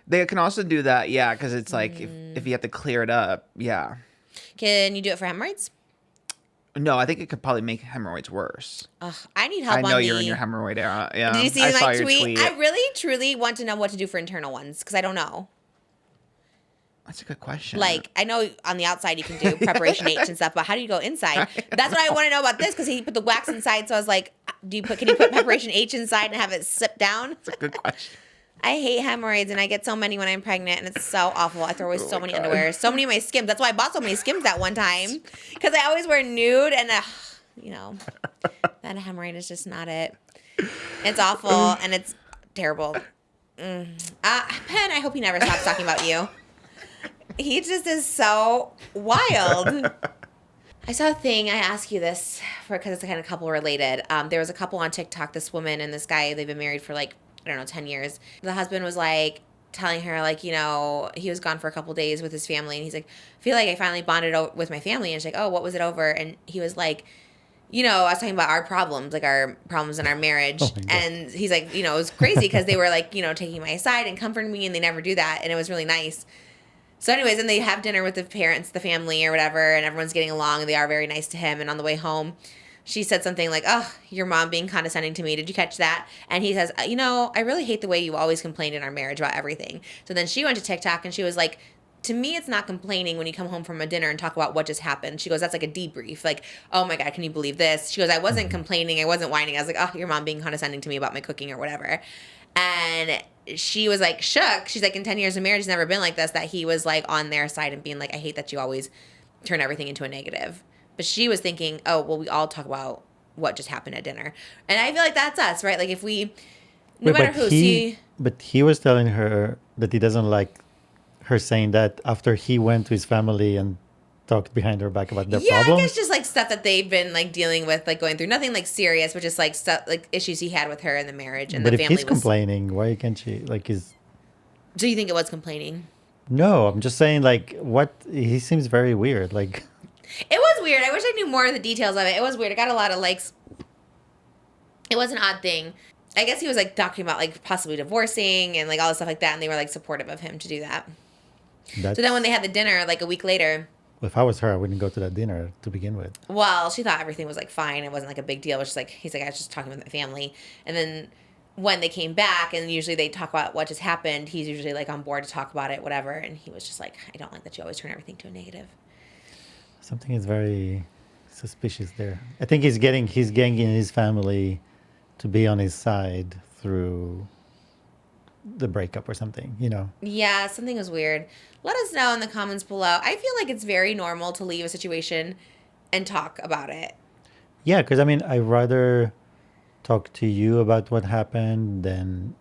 [SPEAKER 2] they can also do that. Yeah, because it's like if you have to clear it up. Yeah.
[SPEAKER 1] Can you do it for hemorrhoids?
[SPEAKER 2] No, I think it could probably make hemorrhoids worse.
[SPEAKER 1] Ugh, I need help
[SPEAKER 2] I
[SPEAKER 1] on
[SPEAKER 2] know
[SPEAKER 1] the...
[SPEAKER 2] you're in your hemorrhoid era. Yeah.
[SPEAKER 1] Did you see
[SPEAKER 2] I
[SPEAKER 1] my
[SPEAKER 2] saw your
[SPEAKER 1] tweet? I really, truly want to know what to do for internal ones because I don't know.
[SPEAKER 2] That's a good question.
[SPEAKER 1] Like, I know on the outside you can do preparation H and stuff, but how do you go inside? That's what I want to know about this because he put the wax inside. So I was like, can you put preparation H inside and have it slip down?
[SPEAKER 2] That's a good question.
[SPEAKER 1] I hate hemorrhoids and I get so many when I'm pregnant and it's so awful. I throw away so many underwear, so many of my Skims. That's why I bought so many Skims that one time because I always wear nude and that hemorrhoid is just not it. It's awful and it's terrible. Penn, I hope he never stops talking about you. He just is so wild. I saw a thing. I ask you this because it's kind of couple related. There was a couple on TikTok, this woman and this guy. They've been married for like, I don't know, 10 years. The husband was like telling her, like, you know, he was gone for a couple days with his family. And he's like, I feel like I finally bonded with my family. And she's like, oh, what was it over? And he was like, you know, I was talking about our problems, like our problems in our marriage.
[SPEAKER 4] Oh my God.
[SPEAKER 1] And he's like, you know, it was crazy because they were like, you know, taking my side and comforting me, and they never do that. And it was really nice. So anyways, and they have dinner with the parents, the family or whatever, and everyone's getting along, and they are very nice to him. And on the way home, she said something like, oh, your mom being condescending to me. Did you catch that? And he says, you know, I really hate the way you always complained in our marriage about everything. So then she went to TikTok and she was like, to me, it's not complaining when you come home from a dinner and talk about what just happened. She goes, that's like a debrief. Like, oh my God, can you believe this? She goes, I wasn't complaining. I wasn't whining. I was like, oh, your mom being condescending to me about my cooking or whatever. And she was like shook. She's like, in 10 years of marriage, it's never been like this, that he was like on their side and being like, I hate that you always turn everything into a negative. But she was thinking, oh, well, we all talk about what just happened at dinner. And I feel like that's us, right? Like if we, no matter who,
[SPEAKER 4] But he was telling her that he doesn't like her saying that after he went to his family and talked behind her back about their
[SPEAKER 1] yeah,
[SPEAKER 4] problems.
[SPEAKER 1] I guess just like stuff that they've been like dealing with, like going through, nothing like serious, but just like stuff, like issues he had with her in the marriage and
[SPEAKER 4] But
[SPEAKER 1] the
[SPEAKER 4] if
[SPEAKER 1] family
[SPEAKER 4] he's complaining, why can't she? Like,
[SPEAKER 1] Do you think it was complaining?
[SPEAKER 4] No, I'm just saying, like, what? He seems very weird. Like,
[SPEAKER 1] it was weird. I wish I knew more of the details of it. It was weird. It got a lot of likes. It was an odd thing. I guess he was like talking about like possibly divorcing and like all this stuff like that, and they were like supportive of him to do that. So then when they had the dinner, like a week later.
[SPEAKER 4] If I was her, I wouldn't go to that dinner to begin with.
[SPEAKER 1] Well, she thought everything was like fine. It wasn't like a big deal. It was just like, he's like, I was just talking with my family. And then when they came back, and usually they talk about what just happened, he's usually like on board to talk about it, whatever. And he was just like, I don't like that you always turn everything to a negative.
[SPEAKER 4] Something is very suspicious there. I think he's getting his family to be on his side through the breakup or something, you know?
[SPEAKER 1] Yeah, something was weird. Let us know in the comments below. I feel like it's very normal to leave a situation and talk about it.
[SPEAKER 4] Yeah, because I mean, I'd rather talk to you about what happened than,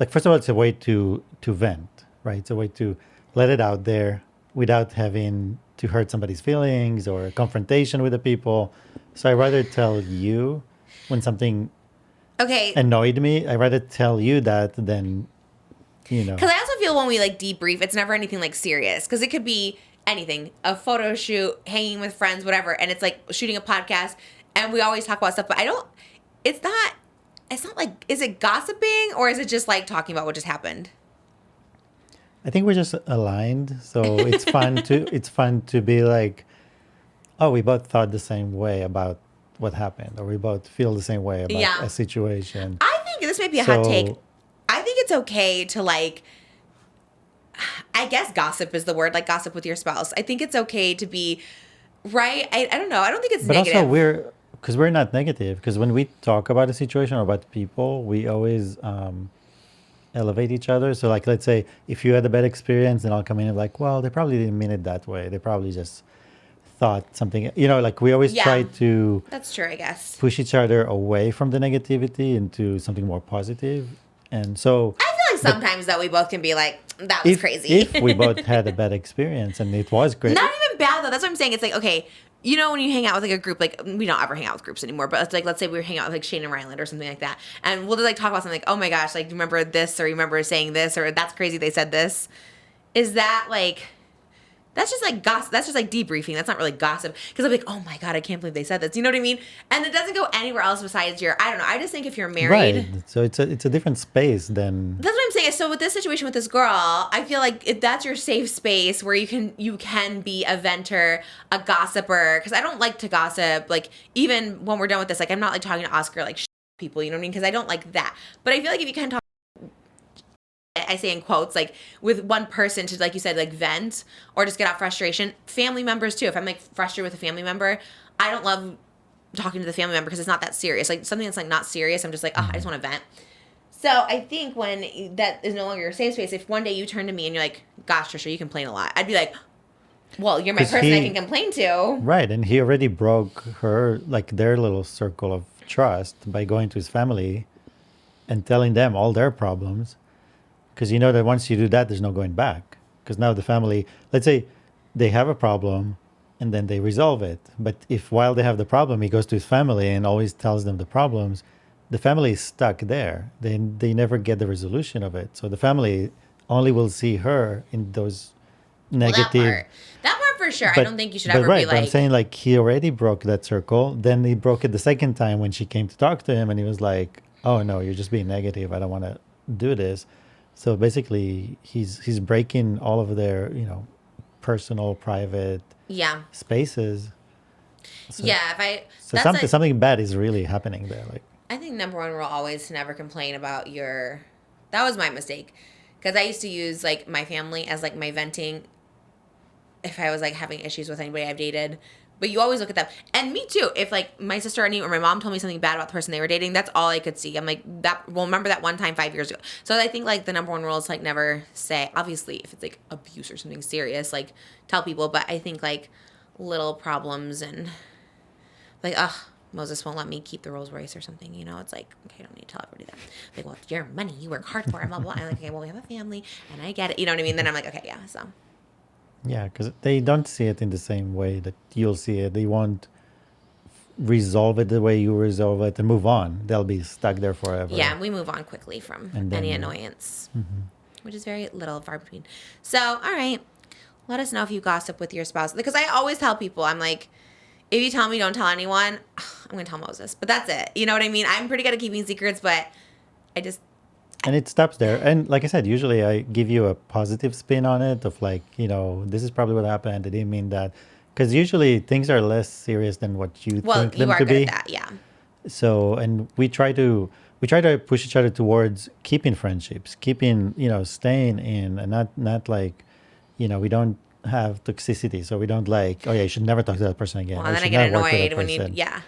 [SPEAKER 4] like, first of all, it's a way to vent, right? It's a way to let it out there without having to hurt somebody's feelings or a confrontation with the people. So I'd rather tell you when something annoyed me. I'd rather tell you that than, you know.
[SPEAKER 1] Because I also feel when we like debrief, it's never anything like serious. Because it could be anything, a photo shoot, hanging with friends, whatever. And it's like shooting a podcast, and we always talk about stuff. But it's not like, is it gossiping or is it just like talking about what just happened?
[SPEAKER 4] I think we're just aligned, so it's fun to be like, oh, we both thought the same way about what happened, or we both feel the same way about a situation.
[SPEAKER 1] I think this might be a hot take. I think it's okay to like, I guess gossip is the word, like gossip with your spouse. I think it's okay to be right. I don't know. I don't think it's negative.
[SPEAKER 4] But also we're not negative, because when we talk about a situation or about people, we always elevate each other. So like, let's say if you had a bad experience, then I'll come in and like, well, they probably didn't mean it that way. They probably just thought something, you know, like we always try to
[SPEAKER 1] that's true, I guess,
[SPEAKER 4] push each other away from the negativity into something more positive. And so
[SPEAKER 1] I feel like sometimes that we both can be like, that was crazy.
[SPEAKER 4] If we both had a bad experience and it was great.
[SPEAKER 1] Not even bad though. That's what I'm saying. It's like, okay, you know, when you hang out with like a group, like we don't ever hang out with groups anymore, but it's like, let's say we were hanging out with like Shane and Ryland or something like that, and we'll just like talk about something like, oh my gosh, like remember this, or remember saying this, or that's crazy they said this. Is that like, that's just like gossip. That's just like debriefing. That's not really gossip. Because I'm like, oh my God, I can't believe they said this. You know what I mean? And it doesn't go anywhere else besides I don't know. I just think if you're married.
[SPEAKER 4] Right. So it's a different space than.
[SPEAKER 1] That's what I'm saying. So with this situation with this girl, I feel like if that's your safe space where you can be a venter, a gossiper. Because I don't like to gossip. Like even when we're done with this, like I'm not like talking to Oscar like people. You know what I mean? Because I don't like that. But I feel like if you can talk, I say in quotes, like with one person to, like you said, like vent or just get out frustration. Family members too. If I'm like frustrated with a family member, I don't love talking to the family member because it's not that serious. Like something that's like not serious, I'm just like, oh, I just want to vent. So I think when that is no longer your safe space, if one day you turn to me and you're like, gosh, Trisha, you complain a lot, I'd be like, well, you're my person I can complain to.
[SPEAKER 4] Right. And he already broke her, like their little circle of trust by going to his family and telling them all their problems. Because you know that once you do that, there's no going back. because now the family, let's say they have a problem and then they resolve it. But if while they have the problem, he goes to his family and always tells them the problems, the family is stuck there. They never get the resolution of it. So the family only will see her in those negative.
[SPEAKER 1] That part for sure. I
[SPEAKER 4] But-
[SPEAKER 1] don't think you should
[SPEAKER 4] but
[SPEAKER 1] ever
[SPEAKER 4] right,
[SPEAKER 1] be
[SPEAKER 4] but I'm
[SPEAKER 1] like,
[SPEAKER 4] saying like he already broke that circle. Then he broke it the second time when she came to talk to him, and he was like, "Oh no, you're just being negative. I don't want to do this." So basically, he's breaking all of their personal, private
[SPEAKER 1] yeah.
[SPEAKER 4] spaces. So,
[SPEAKER 1] Yeah, if I
[SPEAKER 4] So
[SPEAKER 1] that's
[SPEAKER 4] something
[SPEAKER 1] like,
[SPEAKER 4] something bad is really happening there. Like
[SPEAKER 1] I think number one rule always to never complain about your. That was my mistake, because I used to use like my family as like my venting. If I was like having issues with anybody I've dated, but you always look at them, and me too. If like my sister or my mom told me something bad about the person they were dating, that's all I could see. I'm like that. Well, remember that one time 5 years ago. So I think like the number one rule is like never say. Obviously, if it's like abuse or something serious, like tell people. But I think like little problems and like Moses won't let me keep the Rolls Royce or something. It's like, okay, I don't need to tell everybody that. Like, well, it's your money. You work hard for it, blah, blah, blah. I'm like, okay, well, we have a family, and I get it. You know what I mean? Then I'm like, okay, yeah, so.
[SPEAKER 4] yeah, because they don't see it in the same way that you'll see it. They won't resolve it the way you resolve it and move on. They'll be stuck there forever.
[SPEAKER 1] Yeah, we move on quickly from
[SPEAKER 4] And then-
[SPEAKER 1] any annoyance, which is very little far between. So, all right, let us know if you gossip with your spouse. Because I always tell people, I'm like, if you tell me don't tell anyone, I'm going to tell Moses. But that's it. You know what I mean? I'm pretty good at keeping secrets, but I just...
[SPEAKER 4] And it stops there. And like I said, usually I give you a positive spin on it of like, this is probably what happened. I didn't mean that. Because usually things are less serious than what you
[SPEAKER 1] Well,
[SPEAKER 4] think
[SPEAKER 1] you
[SPEAKER 4] them
[SPEAKER 1] are
[SPEAKER 4] to
[SPEAKER 1] good
[SPEAKER 4] be.
[SPEAKER 1] at that, yeah.
[SPEAKER 4] So, and we try to push each other towards keeping friendships, keeping, staying in, and not like, we don't have toxicity. So we don't like, oh yeah, you should never talk to that person again.
[SPEAKER 1] Well,
[SPEAKER 4] or
[SPEAKER 1] then I
[SPEAKER 4] should
[SPEAKER 1] get
[SPEAKER 4] not work with
[SPEAKER 1] annoyed
[SPEAKER 4] that
[SPEAKER 1] when you...
[SPEAKER 4] person.
[SPEAKER 1] Yeah.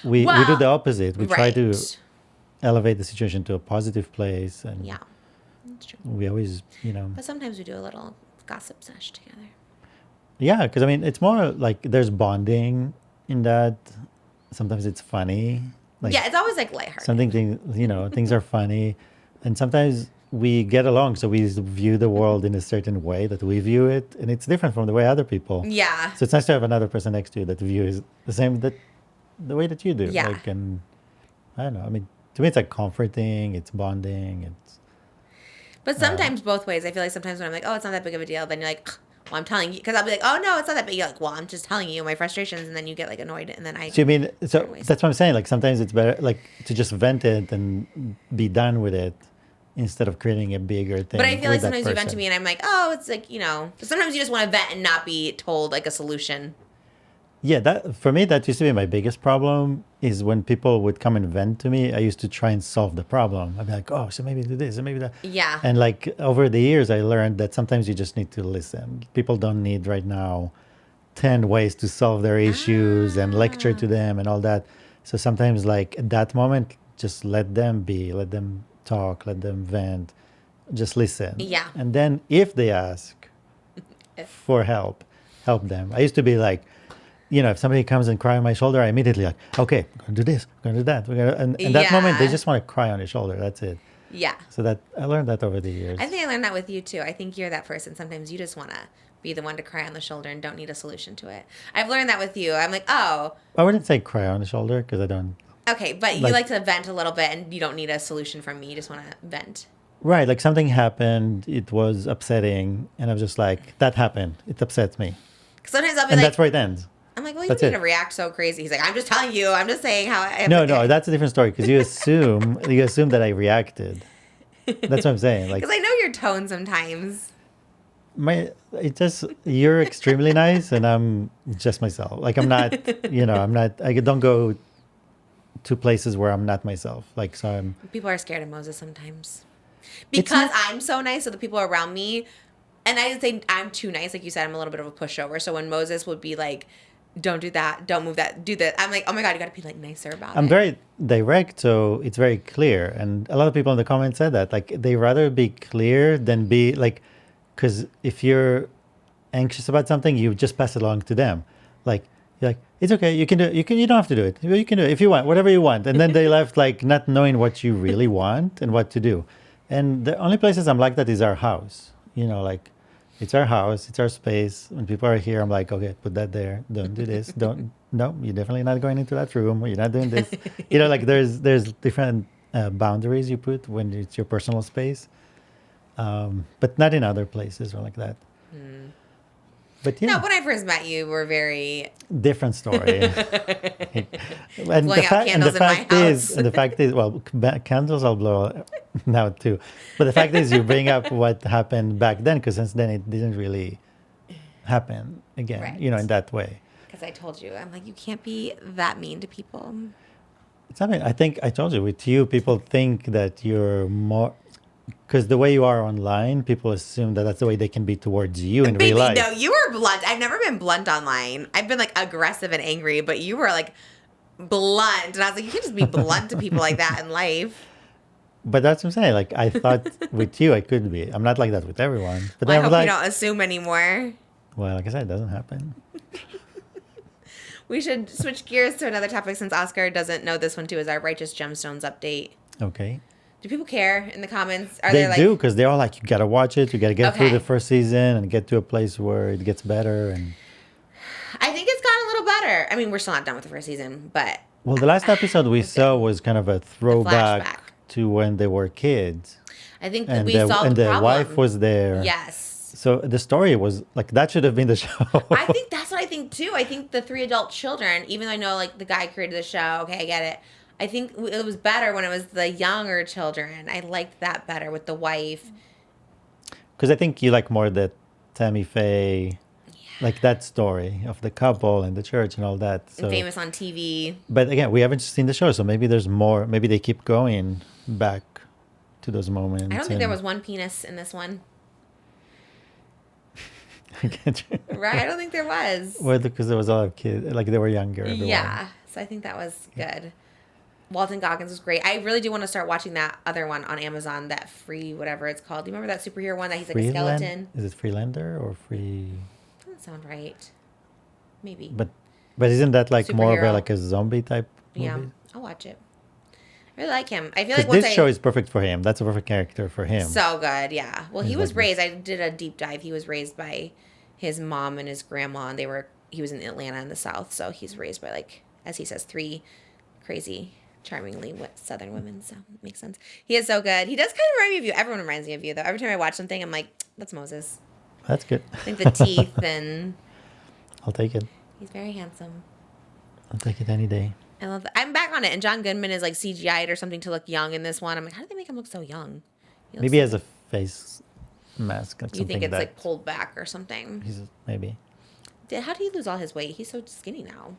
[SPEAKER 4] We do
[SPEAKER 1] Well,
[SPEAKER 4] the opposite. We try to
[SPEAKER 1] right.
[SPEAKER 4] elevate the situation to a positive place. And
[SPEAKER 1] Yeah, that's true.
[SPEAKER 4] we always,
[SPEAKER 1] But sometimes we do a little gossip sesh together.
[SPEAKER 4] yeah, because I mean, it's more like there's bonding in that. Sometimes it's funny. Like
[SPEAKER 1] Yeah, it's always like lighthearted.
[SPEAKER 4] things are funny. And sometimes we get along. So we view the world in a certain way that we view it. And it's different from the way other people.
[SPEAKER 1] Yeah.
[SPEAKER 4] So it's nice to have another person next to you that views the same, the way that you do.
[SPEAKER 1] Yeah.
[SPEAKER 4] Like, and I don't know. I mean, to me, it's like comforting. It's bonding. It's
[SPEAKER 1] But sometimes both ways. I feel like sometimes when I'm like, oh, it's not that big of a deal, then you're like, well, I'm telling you. Because I'll be like, oh, no, it's not that big. You're like, well, I'm just telling you my frustrations. And then you get like annoyed. And then I...
[SPEAKER 4] So you mean, so
[SPEAKER 1] Anyways.
[SPEAKER 4] that's what I'm saying. Like sometimes it's better like to just vent it and be done with it instead of creating a bigger thing.
[SPEAKER 1] But I feel like
[SPEAKER 4] with that
[SPEAKER 1] sometimes you vent to
[SPEAKER 4] person.
[SPEAKER 1] me and I'm like, oh, it's like, sometimes you just want to vent and not be told like a solution.
[SPEAKER 4] Yeah, that for me that used to be my biggest problem is when people would come and vent to me, I used to try and solve the problem. I'd be like, oh, so maybe do this, and maybe that.
[SPEAKER 1] Yeah.
[SPEAKER 4] And like over the years, I learned that sometimes you just need to listen. People don't need right now 10 ways to solve their issues and lecture to them and all that. So sometimes like at that moment, just let them be, let them talk, let them vent, just listen.
[SPEAKER 1] Yeah.
[SPEAKER 4] And then if they ask for help them. I used to be like, if somebody comes and cry on my shoulder, I immediately like, okay, we're going to do this, we're going to do that. And that moment, they
[SPEAKER 1] Yeah.
[SPEAKER 4] just want to cry on your shoulder. That's it.
[SPEAKER 1] Yeah.
[SPEAKER 4] So that I learned that over the years.
[SPEAKER 1] I think I learned that with you too. I think you're that person. Sometimes you just want to be the one to cry on the shoulder and don't need a solution to it. I've learned that with you. I'm like, oh,
[SPEAKER 4] I wouldn't say cry on the shoulder because I don't.
[SPEAKER 1] okay. But you
[SPEAKER 4] Like-
[SPEAKER 1] like to vent a little bit and you don't need a solution from me. You just want to vent.
[SPEAKER 4] Right, like something happened, it was upsetting, and I was just like, that happened, it upsets me.
[SPEAKER 1] Sometimes I'll be
[SPEAKER 4] And
[SPEAKER 1] like,
[SPEAKER 4] that's where it ends.
[SPEAKER 1] I'm like, well, you
[SPEAKER 4] That's
[SPEAKER 1] don't need
[SPEAKER 4] it.
[SPEAKER 1] to react so crazy. He's like, I'm just telling you. I'm just saying how I...
[SPEAKER 4] No, that's a different story because you assume that I reacted. That's what I'm saying. Like
[SPEAKER 1] Because I know your tone sometimes.
[SPEAKER 4] you're extremely nice, and I'm just myself. Like I'm not, I don't go to places where I'm not myself. Like so, I'm.
[SPEAKER 1] People are scared of Moses sometimes.
[SPEAKER 4] It's
[SPEAKER 1] Because
[SPEAKER 4] not-
[SPEAKER 1] I'm so nice, so the people around me... And I didn't say I'm too nice. Like you said, I'm a little bit of a pushover. So when Moses would be like, don't do that, don't move that, do that. I'm like, oh my God, you got to be like nicer about
[SPEAKER 4] I'm
[SPEAKER 1] it.
[SPEAKER 4] very direct, so it's very clear. And a lot of people in the comments said that. Like, they rather be clear than be like, because if you're anxious about something, you just pass it along to them. Like, you're like, it's okay, you can do it. You don't have to do it. You can do it if you want, whatever you want. And then they left like not knowing what you really want and what to do. And the only places I'm like that is our house. Like, It's our house. It's our space. When people are here, I'm like, okay, put that there. Don't do this. Don't. No, you're definitely not going into that room. You're not doing this. Like there's different boundaries you put when it's your personal space, but not in other places or like that. But yeah,
[SPEAKER 1] No, when I first met you, we're very
[SPEAKER 4] different story. And
[SPEAKER 1] blowing out candles in my house.
[SPEAKER 4] and the fact is, well, candles I'll blow now too. But the fact is, you bring up what happened back then, because since then it didn't really happen again.
[SPEAKER 1] Right.
[SPEAKER 4] In that way.
[SPEAKER 1] because I told you, I'm like, you can't be that mean to people.
[SPEAKER 4] It's not. I think I told you, with you, people think that you're more. Because the way you are online, people assume that that's the way they can be towards you in real life.
[SPEAKER 1] No, you were blunt. I've never been blunt online. I've been like aggressive and angry, but you were like blunt. And I was like, you can't just be blunt to people like that in life.
[SPEAKER 4] But that's what I'm saying. Like, I thought with you, I could be. I'm not like that with everyone. But
[SPEAKER 1] Well, I
[SPEAKER 4] then
[SPEAKER 1] hope
[SPEAKER 4] like,
[SPEAKER 1] you don't assume anymore.
[SPEAKER 4] well, like I said, it doesn't happen.
[SPEAKER 1] We should switch gears to another topic since Oscar doesn't know this one too, is our Righteous Gemstones update.
[SPEAKER 4] Okay.
[SPEAKER 1] Do people care in the comments? Are
[SPEAKER 4] They
[SPEAKER 1] like,
[SPEAKER 4] do, because they're all like, you got to watch it. You got to get through
[SPEAKER 1] Okay.
[SPEAKER 4] the first season and get to a place where it gets better. And
[SPEAKER 1] I think it's gotten a little better. I mean, we're still not done with the first season, but
[SPEAKER 4] well, the last episode we saw was kind of a throwback
[SPEAKER 1] flashback.
[SPEAKER 4] to when they were kids.
[SPEAKER 1] I think that
[SPEAKER 4] And
[SPEAKER 1] we
[SPEAKER 4] the,
[SPEAKER 1] solved
[SPEAKER 4] and
[SPEAKER 1] the
[SPEAKER 4] the
[SPEAKER 1] problem.
[SPEAKER 4] wife was there.
[SPEAKER 1] Yes.
[SPEAKER 4] So the story was like, that should have been the show.
[SPEAKER 1] I think that's what I think too. I think the 3 adult children, even though I know like the guy created the show, okay, I get it. I think it was better when it was the younger children. I liked that better with the wife.
[SPEAKER 4] Because I think you like more the Tammy Faye, like that story of the couple and the church and all that. So,
[SPEAKER 1] And famous on TV.
[SPEAKER 4] but again, we haven't seen the show, so maybe there's more. Maybe they keep going back to those moments.
[SPEAKER 1] I don't think there was one penis in this one. Right? I don't think there was.
[SPEAKER 4] Well, because there was a lot of kids, like they were younger. Everyone.
[SPEAKER 1] Yeah. So I think that was good. Walton Goggins was great. I really do want to start watching that other one on Amazon, that free, whatever it's called. Do you remember that superhero one that he's like a skeleton?
[SPEAKER 4] Is it Freelander or Free?
[SPEAKER 1] Doesn't sound right. Maybe.
[SPEAKER 4] But isn't that like more of
[SPEAKER 1] Superhero.
[SPEAKER 4] like a zombie type movie?
[SPEAKER 1] Yeah. I'll watch it. I really like him. I feel
[SPEAKER 4] Because
[SPEAKER 1] like once
[SPEAKER 4] this show is perfect for him. That's a perfect character for him.
[SPEAKER 1] so good, yeah. Well, he
[SPEAKER 4] He's
[SPEAKER 1] was
[SPEAKER 4] like
[SPEAKER 1] raised. I did a deep dive. He was raised by his mom and his grandma, and he was in Atlanta in the South, so he's raised by, like, as he says, 3 crazy, charmingly Southern women. So it makes sense. He is so good. He does kind of remind me of you. Everyone reminds me of you, though. Every time I watch something, I'm like, that's Moses.
[SPEAKER 4] That's good.
[SPEAKER 1] I think the teeth and
[SPEAKER 4] I'll take it.
[SPEAKER 1] he's very handsome.
[SPEAKER 4] I'll take it any day.
[SPEAKER 1] I love that. I'm back on it, and John Goodman is like CGI'd or something to look young in this one. I'm like, how did they make him look so young? He looks
[SPEAKER 4] Maybe
[SPEAKER 1] like-
[SPEAKER 4] as a face mask. Like
[SPEAKER 1] you
[SPEAKER 4] something
[SPEAKER 1] think it's
[SPEAKER 4] that
[SPEAKER 1] like pulled back or something?
[SPEAKER 4] maybe.
[SPEAKER 1] How did he lose all his weight? He's so skinny now.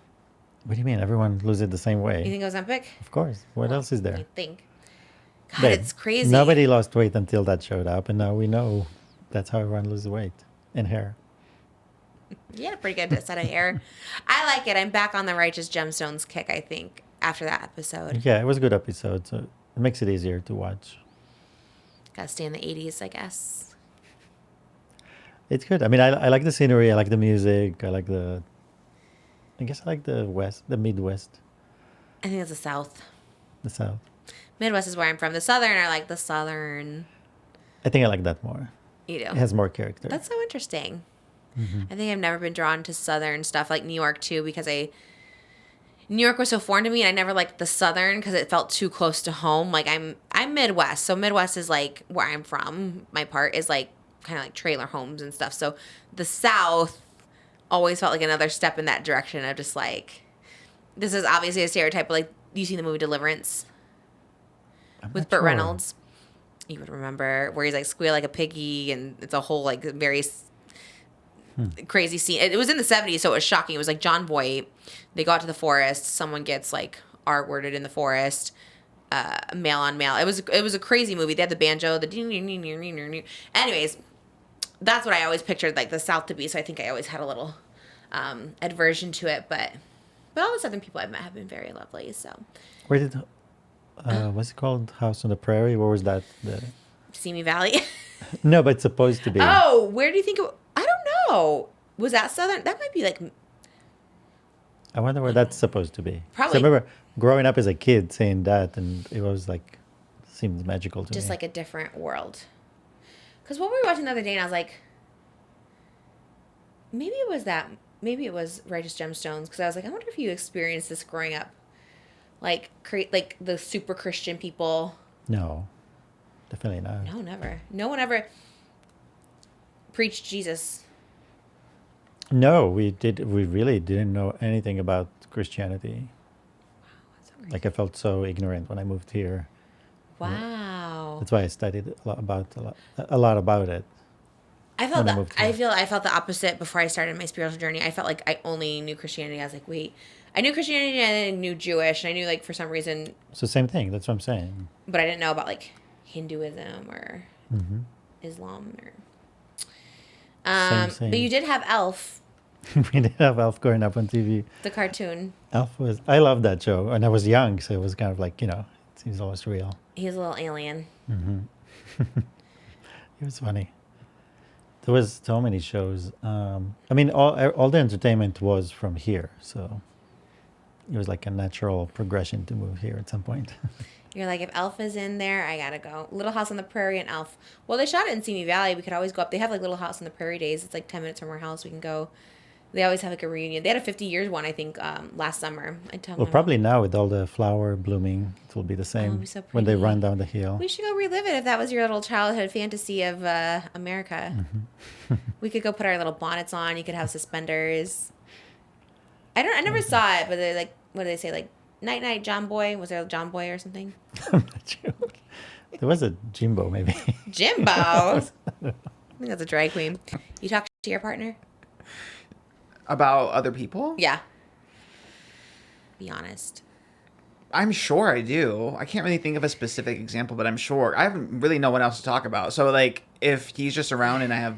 [SPEAKER 4] What do you mean? Everyone loses it the same way.
[SPEAKER 1] You think Ozempic?
[SPEAKER 4] Of course. What else is there?
[SPEAKER 1] You think? God,
[SPEAKER 4] Babe,
[SPEAKER 1] it's crazy.
[SPEAKER 4] Nobody lost weight until that showed up, and now we know that's how everyone loses weight and hair.
[SPEAKER 1] You had a pretty good set of hair. I like it. I'm back on the Righteous Gemstones kick, I think, after that episode.
[SPEAKER 4] Yeah, it was a good episode, so it makes it easier to watch.
[SPEAKER 1] Gotta stay in the 80s, I guess.
[SPEAKER 4] It's good. I mean, I like the scenery. I like the music. I like the West, the Midwest,
[SPEAKER 1] I think it's the South.
[SPEAKER 4] the South.
[SPEAKER 1] Midwest is where I'm from. The Southern are like the Southern.
[SPEAKER 4] I think I like that more.
[SPEAKER 1] You know.
[SPEAKER 4] It has more character.
[SPEAKER 1] That's so interesting.
[SPEAKER 4] Mm-hmm.
[SPEAKER 1] I think I've never been drawn to Southern stuff like New York too, because New York was so foreign to me, and I never liked the Southern because it felt too close to home. Like I'm Midwest, so Midwest is like where I'm from. My part is like kind of like trailer homes and stuff. So the South always felt like another step in that direction of just like, this is obviously a stereotype, but like, you seen the movie Deliverance
[SPEAKER 4] I'm
[SPEAKER 1] with
[SPEAKER 4] not
[SPEAKER 1] Burt
[SPEAKER 4] sure.
[SPEAKER 1] Reynolds? You would remember where he's like squeal like a piggy, and it's a whole like very crazy scene. It was in the 70s, so it was shocking. It was like John Voight. They go out to the forest. Someone gets like R-worded in the forest. Male on male. It was a crazy movie. They had the banjo, the anyways. That's what I always pictured like the South to be. So I think I always had a little aversion to it, but all the Southern people I've met have been very lovely. So
[SPEAKER 4] Where did what's it called? House on the Prairie? Where was that?
[SPEAKER 1] Simi Valley.
[SPEAKER 4] No, but it's supposed to be.
[SPEAKER 1] Oh, where do you think I don't know. Was that Southern? That might be like
[SPEAKER 4] I wonder where that's supposed to be.
[SPEAKER 1] Probably-
[SPEAKER 4] So I remember growing up as a kid saying that, and it was like seemed magical to
[SPEAKER 1] just
[SPEAKER 4] me.
[SPEAKER 1] like a different world. Because what were we watching the other day, and I was like, maybe it was that. Maybe it was Righteous Gemstones, because I was like, I wonder if you experienced this growing up, like like the super Christian people.
[SPEAKER 4] No, definitely not.
[SPEAKER 1] No, never. No one ever preached Jesus.
[SPEAKER 4] No, we really didn't know anything about Christianity.
[SPEAKER 1] That's so crazy.
[SPEAKER 4] Like I felt so ignorant when I moved here.
[SPEAKER 1] Wow.
[SPEAKER 4] That's why I studied a lot about it.
[SPEAKER 1] I felt
[SPEAKER 4] when I
[SPEAKER 1] that.
[SPEAKER 4] moved here.
[SPEAKER 1] I felt the opposite before I started my spiritual journey. I felt like I only knew Christianity. I was like, wait, I knew Christianity and I knew Jewish, and I knew like for some reason,
[SPEAKER 4] So same thing. That's what I'm saying.
[SPEAKER 1] but I didn't know about like Hinduism or
[SPEAKER 4] Mm-hmm.
[SPEAKER 1] Islam or.
[SPEAKER 4] Same.
[SPEAKER 1] But you did have Elf,
[SPEAKER 4] We did have Elf growing up on TV.
[SPEAKER 1] the cartoon.
[SPEAKER 4] I loved that show, and I was young, so it was kind of like, it seems almost real.
[SPEAKER 1] He's a little alien.
[SPEAKER 4] It was funny. There was so many shows. I mean, all the entertainment was from here, so it was like a natural progression to move here at some point.
[SPEAKER 1] You're like, if Elf is in there, I gotta go. Little House on the Prairie and Elf. Well, they shot it in Simi Valley. We could always go up. They have like Little House on the Prairie days. It's like 10 minutes from our house. We can go. They always have like a reunion. They had a 50 years one, I think, last summer. I tell
[SPEAKER 4] Well,
[SPEAKER 1] my
[SPEAKER 4] probably now with all the flower blooming, it will be the same
[SPEAKER 1] be so
[SPEAKER 4] when they
[SPEAKER 1] pretty.
[SPEAKER 4] run down the hill.
[SPEAKER 1] We should go relive it if that was your little childhood fantasy of America. We could go put our little bonnets on. You could have suspenders. I never saw it, but they like, what do they say? Like, night night, John Boy. Was there a John Boy or something?
[SPEAKER 4] I'm not sure. There was a Jimbo, maybe.
[SPEAKER 1] Jimbo. I think that's a drag queen. You talk to your partner?
[SPEAKER 2] About other people?
[SPEAKER 1] Yeah. Be honest.
[SPEAKER 2] I'm sure I do. I can't really think of a specific example, but I'm sure. I have really no one else to talk about. So, like, if he's just around and I have,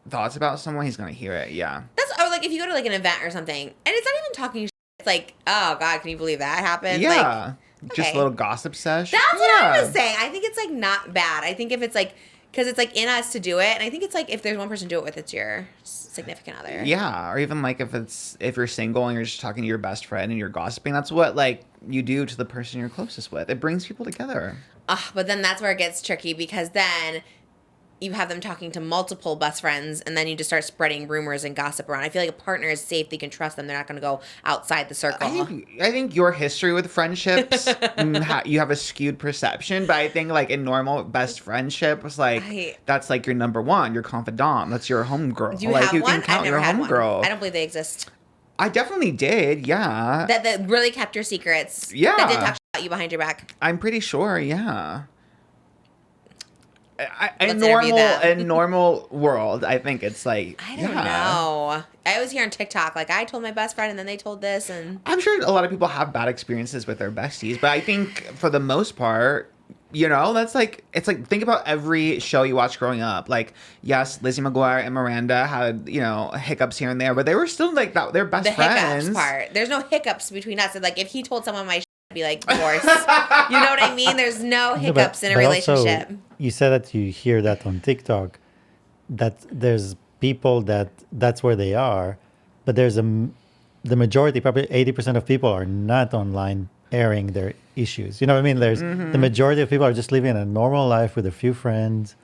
[SPEAKER 2] thoughts about someone, he's going to hear it. Yeah.
[SPEAKER 1] That's, or like if you go to like an event or something, and it's not even talking shit. It's like, oh God, can you believe that happened?
[SPEAKER 2] Yeah.
[SPEAKER 1] Like,
[SPEAKER 2] Just
[SPEAKER 1] okay.
[SPEAKER 2] a little gossip sesh.
[SPEAKER 1] That's what
[SPEAKER 2] Yeah.
[SPEAKER 1] I was saying. I think it's like not bad. I think if it's like, because it's like in us to do it, and I think it's like if there's one person to do it with, it's your significant other.
[SPEAKER 2] Yeah, or even like if you're single and you're just talking to your best friend and you're gossiping, that's what like you do to the person you're closest with. It brings people together.
[SPEAKER 1] But then that's where it gets tricky, because then you have them talking to multiple best friends, and then you just start spreading rumors and gossip around. I feel like a partner is safe; they can trust them. They're not going to go outside the circle.
[SPEAKER 2] I think your history with friendships, you have a skewed perception, but I think like in normal best friendship was like that's like your number one, your confidant, that's your homegirl.
[SPEAKER 1] Do you
[SPEAKER 2] like
[SPEAKER 1] have
[SPEAKER 2] you
[SPEAKER 1] one?
[SPEAKER 2] can count
[SPEAKER 1] I've
[SPEAKER 2] your
[SPEAKER 1] never had one.
[SPEAKER 2] homegirl.
[SPEAKER 1] I don't believe they exist.
[SPEAKER 2] I definitely did, yeah.
[SPEAKER 1] That really kept your secrets.
[SPEAKER 2] Yeah.
[SPEAKER 1] That did talk about you behind your back.
[SPEAKER 2] I'm pretty sure, yeah.
[SPEAKER 1] Let's interview them.
[SPEAKER 2] In normal world, I think it's like
[SPEAKER 1] I don't know. I always hear on TikTok, like, I told my best friend and then they told this, and
[SPEAKER 2] I'm sure a lot of people have bad experiences with their besties, but I think for the most part, that's like, it's like, think about every show you watched growing up. Like, yes, Lizzie McGuire and Miranda had, hiccups here and there, but they were still like that. They're best
[SPEAKER 1] the
[SPEAKER 2] friends.
[SPEAKER 1] hiccups part. There's no hiccups between us. And like, if he told someone my shit, I'd be like, divorce. You know what I mean? There's no hiccups in a relationship.
[SPEAKER 4] Also, you said that you hear that on TikTok, that there's people that's where they are, but there's the majority, probably 80% of people are not online airing their issues. You know what I mean? There's the majority of people are just living a normal life with a few friends,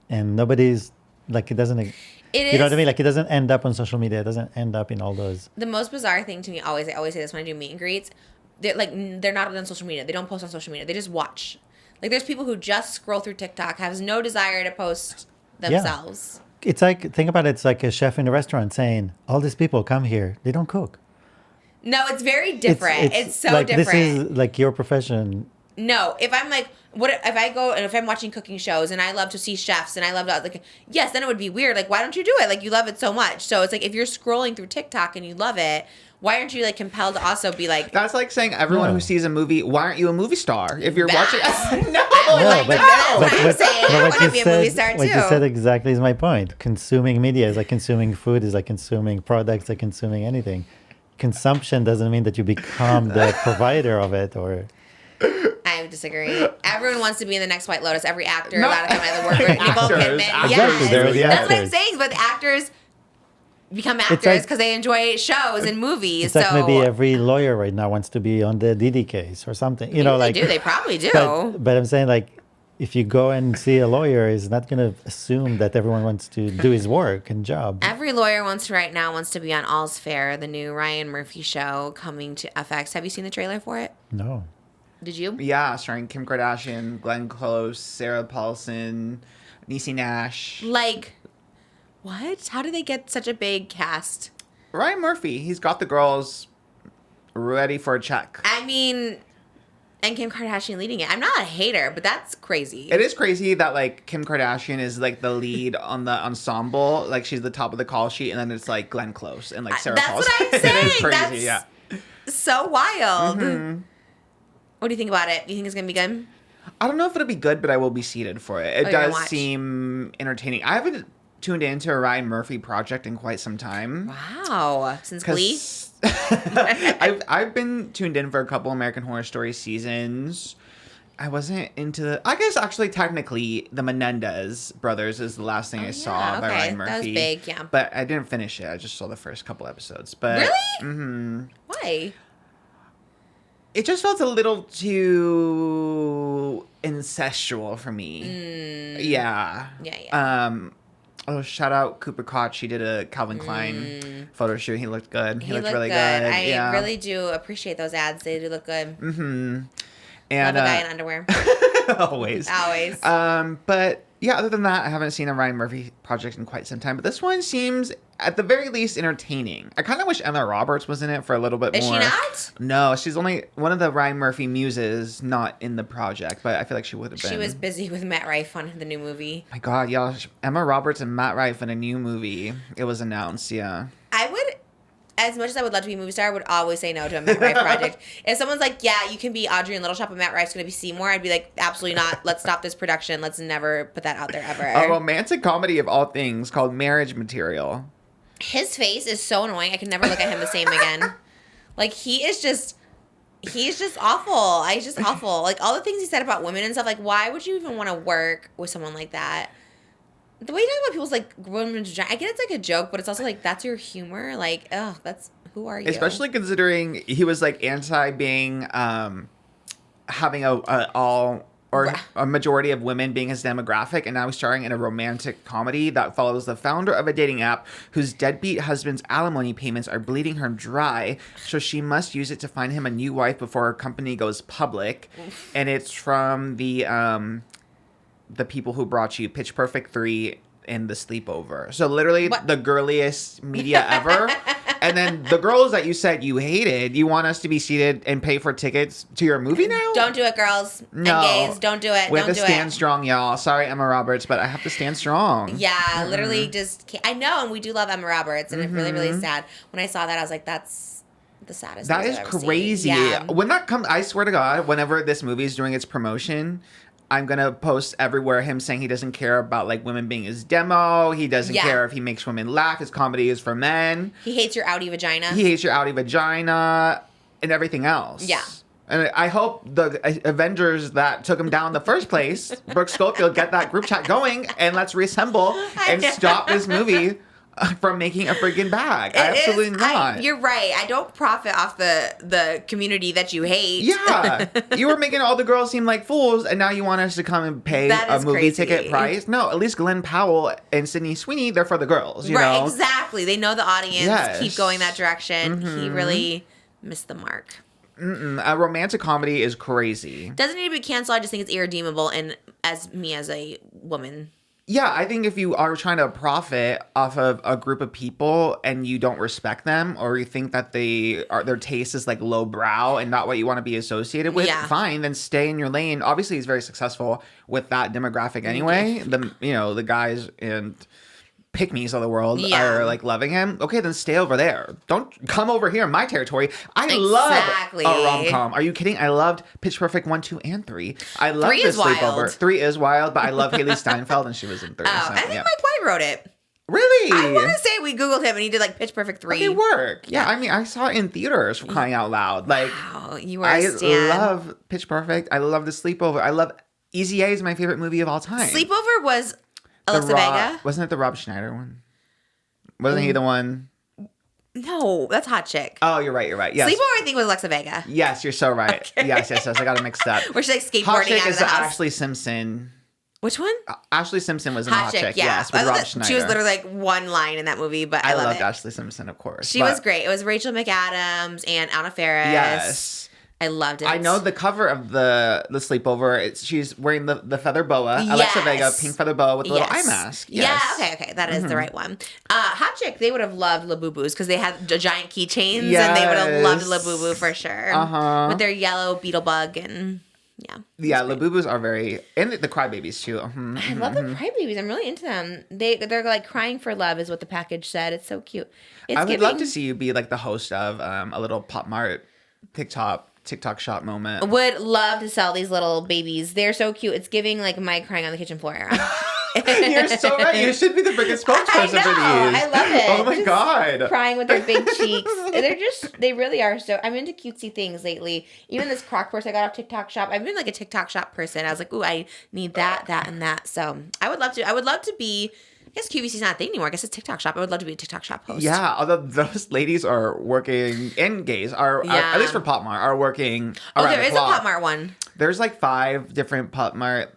[SPEAKER 4] and nobody's like, you know what I mean? Like, it doesn't end up on social media. It doesn't end up in all those.
[SPEAKER 1] The most bizarre thing to me, I always say this when I do meet and greets, they're not on social media. They don't post on social media. They just watch. Like, there's people who just scroll through TikTok, has no desire to post themselves.
[SPEAKER 4] Yeah. It's like, think about it, it's like a chef in a restaurant saying, all these people come here, they don't cook.
[SPEAKER 1] No, it's very different. It's so
[SPEAKER 4] like,
[SPEAKER 1] different.
[SPEAKER 4] This is like your profession.
[SPEAKER 1] No, if I'm like, what if I go and if I'm watching cooking shows and I love to see chefs and I love to, like, yes, then it would be weird. Like, why don't you do it? Like, you love it so much. So it's like, if you're scrolling through TikTok and you love it, why aren't you like compelled to also be like?
[SPEAKER 2] That's like saying everyone who sees a movie, why aren't you a movie star? If you're watching, no,
[SPEAKER 1] that's what I'm saying. I want to be a movie star too.
[SPEAKER 4] What you said exactly is my point. Consuming media is like consuming food, is like consuming products, like consuming anything. Consumption doesn't mean that you become the provider of it, or.
[SPEAKER 1] I disagree. Everyone wants to be in the next White Lotus. Every actor, a lot of them at the work with Nicole
[SPEAKER 2] Actors,
[SPEAKER 1] Kidman.
[SPEAKER 4] Exactly, they're the
[SPEAKER 1] That's what I'm
[SPEAKER 4] actors.
[SPEAKER 1] saying. But the actors become
[SPEAKER 4] It's
[SPEAKER 1] actors
[SPEAKER 4] like-
[SPEAKER 1] because they enjoy shows and movies.
[SPEAKER 4] It's
[SPEAKER 1] so
[SPEAKER 4] like maybe every lawyer right now wants to be on the DIDDY case or something.
[SPEAKER 1] Maybe they do. They probably do.
[SPEAKER 4] But I'm saying, like, if you go and see a lawyer, is not going to assume that everyone wants to do his work and job.
[SPEAKER 1] Every lawyer wants to be on All's Fair, the new Ryan Murphy show coming to FX. Have you seen the trailer for it?
[SPEAKER 4] No.
[SPEAKER 1] Did you?
[SPEAKER 2] Yeah, starring Kim Kardashian, Glenn Close, Sarah Paulson, Niecy Nash.
[SPEAKER 1] Like, what? How do they get such a big cast?
[SPEAKER 2] Ryan Murphy, he's got the girls ready for a check.
[SPEAKER 1] I mean, and Kim Kardashian leading it. I'm not a hater, but that's crazy.
[SPEAKER 2] It is crazy that like Kim Kardashian is like the lead on the ensemble, like she's the top of the call sheet, and then it's like Glenn Close and like Sarah
[SPEAKER 1] That's
[SPEAKER 2] Paulson.
[SPEAKER 1] what I'm saying.
[SPEAKER 2] It is crazy,
[SPEAKER 1] That's
[SPEAKER 2] yeah.
[SPEAKER 1] so wild. What do you think about it? Do you think it's gonna be good?
[SPEAKER 2] I don't know if it'll be good, but I will be seated for it. It
[SPEAKER 1] you're gonna
[SPEAKER 2] does
[SPEAKER 1] watch.
[SPEAKER 2] seem entertaining. I haven't tuned into a Ryan Murphy project in quite some time.
[SPEAKER 1] Wow. Since Glee?
[SPEAKER 2] I've been tuned in for a couple American Horror Story seasons. I wasn't into I guess actually technically the Menendez brothers is the last thing I saw by Ryan Murphy.
[SPEAKER 1] That was big, yeah.
[SPEAKER 2] But I didn't finish it. I just saw the first couple episodes. But
[SPEAKER 1] Really? Why?
[SPEAKER 2] it just felt a little too incestual for me. Yeah.
[SPEAKER 1] Yeah.
[SPEAKER 2] Oh, shout out Cooper Koch. She did a Calvin Klein photo shoot. He looked good. He looked really good.
[SPEAKER 1] I really do appreciate those ads. They do look good.
[SPEAKER 2] And
[SPEAKER 1] Love a guy in underwear.
[SPEAKER 2] always.
[SPEAKER 1] Always.
[SPEAKER 2] But yeah, other than that, I haven't seen a Ryan Murphy project in quite some time. But this one seems, at the very least, entertaining. I kind of wish Emma Roberts was in it for a little bit
[SPEAKER 1] Is
[SPEAKER 2] more.
[SPEAKER 1] she not?
[SPEAKER 2] No, she's only one of the Ryan Murphy muses, not in the project. But I feel like she would have been.
[SPEAKER 1] She was busy with Matt Rife on the new movie.
[SPEAKER 2] My God, y'all! Emma Roberts and Matt Rife in a new movie. It was announced. Yeah.
[SPEAKER 1] I would, as much as I would love to be a movie star, I would always say no to a Matt Rife project. If someone's like, yeah, you can be Audrey in Little Shop and Matt Rife's going to be Seymour, I'd be like, absolutely not. Let's stop this production. Let's never put that out there ever.
[SPEAKER 2] A romantic comedy of all things called Marriage Material.
[SPEAKER 1] His face is so annoying. I can never look at him the same again. Like, he's just awful. He's just awful. Like, all the things he said about women and stuff, like, why would you even want to work with someone like that? The way you talk about people's, like, women's vagina, I get it's, like, a joke, but it's also, like, that's your humor. Like, ugh, who are you?
[SPEAKER 2] Especially considering he was, like, anti being, having a majority of women being his demographic, and now he's starring in a romantic comedy that follows the founder of a dating app whose deadbeat husband's alimony payments are bleeding her dry, so she must use it to find him a new wife before her company goes public. And it's from the people who brought you Pitch Perfect 3 and The Sleepover. So literally the girliest media ever. And then the girls that you said you hated, you want us to be seated and pay for tickets to your movie now?
[SPEAKER 1] Don't do it, girls.
[SPEAKER 2] No.
[SPEAKER 1] And gays, don't do it.
[SPEAKER 2] We have
[SPEAKER 1] Don't
[SPEAKER 2] to
[SPEAKER 1] do
[SPEAKER 2] stand
[SPEAKER 1] it.
[SPEAKER 2] strong, y'all. Sorry, Emma Roberts, but I have to stand strong.
[SPEAKER 1] Yeah, literally just can't. I know, and we do love Emma Roberts, and it's really, really sad. When I saw that, I was like, that's the saddest
[SPEAKER 2] That
[SPEAKER 1] news
[SPEAKER 2] is
[SPEAKER 1] I've ever seen.
[SPEAKER 2] crazy.
[SPEAKER 1] Yeah.
[SPEAKER 2] When that comes, I swear to God, whenever this movie is doing its promotion, I'm going to post everywhere him saying he doesn't care about like women being his demo. He doesn't care if he makes women laugh. His comedy is for men.
[SPEAKER 1] He hates your outie vagina.
[SPEAKER 2] He hates your outie vagina and everything else.
[SPEAKER 1] Yeah.
[SPEAKER 2] And I hope the Avengers that took him down in the first place, Brooke Schofield, get that group chat going and let's reassemble and stop this movie from making a freaking bag. Absolutely not.
[SPEAKER 1] You're right. I don't profit off the community that you hate.
[SPEAKER 2] Yeah. You were making all the girls seem like fools, and now you want us to come and pay a movie
[SPEAKER 1] crazy.
[SPEAKER 2] ticket price? No, at least Glenn Powell and Sydney Sweeney, they're for the girls, you know?
[SPEAKER 1] Exactly. They know the audience.
[SPEAKER 2] Yes.
[SPEAKER 1] Keep going that direction. He really missed the mark.
[SPEAKER 2] A romantic comedy is crazy.
[SPEAKER 1] Doesn't need to be canceled. I just think it's irredeemable, and as a woman.
[SPEAKER 2] Yeah, I think if you are trying to profit off of a group of people and you don't respect them, or you think that their taste is like lowbrow and not what you want to be associated with, fine, then stay in your lane. Obviously, he's very successful with that demographic anyway. The guys and pick-me's of the world are like loving him. Okay, then stay over there. Don't come over here in my territory. I love a rom-com. Are you kidding? I loved Pitch Perfect 1, 2, and 3. I love The Sleepover.
[SPEAKER 1] Wild.
[SPEAKER 2] 3 is wild, but I love Haley Steinfeld, and she was in 3.
[SPEAKER 1] I think Mike White wrote it.
[SPEAKER 2] Really?
[SPEAKER 1] I want to say we Googled him and he did like Pitch Perfect 3.
[SPEAKER 2] Okay, work. Yeah, I mean, I saw it in theaters for crying out loud. Like,
[SPEAKER 1] wow, you are a stan.
[SPEAKER 2] I love Pitch Perfect. I love The Sleepover. I love Easy A is my favorite movie of all time.
[SPEAKER 1] Sleepover was Alexa Vega.
[SPEAKER 2] Wasn't it the Rob Schneider one? Wasn't he the one?
[SPEAKER 1] No, that's Hot Chick.
[SPEAKER 2] Oh, you're right. Yes.
[SPEAKER 1] Sleepover, I think, was Alexa Vega.
[SPEAKER 2] Yes, you're so right.
[SPEAKER 1] Okay.
[SPEAKER 2] Yes. I got it mixed up.
[SPEAKER 1] Where she's like skateboarding
[SPEAKER 2] Hot Chick
[SPEAKER 1] out of
[SPEAKER 2] is
[SPEAKER 1] the house.
[SPEAKER 2] Ashley Simpson.
[SPEAKER 1] Which one?
[SPEAKER 2] Ashley Simpson was in Hot Chick.
[SPEAKER 1] yeah.
[SPEAKER 2] Yes, with
[SPEAKER 1] I
[SPEAKER 2] Rob
[SPEAKER 1] love that
[SPEAKER 2] Schneider.
[SPEAKER 1] she was literally like one line in that movie, but I love
[SPEAKER 2] loved
[SPEAKER 1] it.
[SPEAKER 2] Ashley Simpson, of course.
[SPEAKER 1] She was great. It was Rachel McAdams and Anna Faris.
[SPEAKER 2] Yes.
[SPEAKER 1] I loved it.
[SPEAKER 2] I know the cover of the sleepover. She's wearing the feather boa. Alexa Vega, pink feather boa with a little eye mask. Yes.
[SPEAKER 1] Yeah, okay. That is the right one. Hot Chick, they would have loved Labubus because they had giant keychains and they would have loved Labubu for sure. With their yellow beetle bug and
[SPEAKER 2] yeah. Labubus are very, and the crybabies too.
[SPEAKER 1] I love the crybabies. I'm really into them. They're like crying for love is what the package said. It's so cute.
[SPEAKER 2] I would love to see you be like the host of a little PopMart TikTok shop moment.
[SPEAKER 1] Would love to sell these little babies. They're so cute. It's giving like my crying on the kitchen floor era.
[SPEAKER 2] You're so right. You should be the biggest spokesperson for these.
[SPEAKER 1] I love it.
[SPEAKER 2] Oh my God.
[SPEAKER 1] Crying with their big cheeks. They really are so. I'm into cutesy things lately. Even this crock purse I got off TikTok shop. I've been like a TikTok shop person. I was like, ooh, I need that, and that. So I would love to be. I guess QVC's not a thing anymore. I guess it's TikTok shop. I would love to be a TikTok shop host.
[SPEAKER 2] Yeah, although those ladies are working, and gays are at least for PopMart, are working around
[SPEAKER 1] there
[SPEAKER 2] the
[SPEAKER 1] is
[SPEAKER 2] clock.
[SPEAKER 1] a PopMart one.
[SPEAKER 2] There's like 5 different PopMart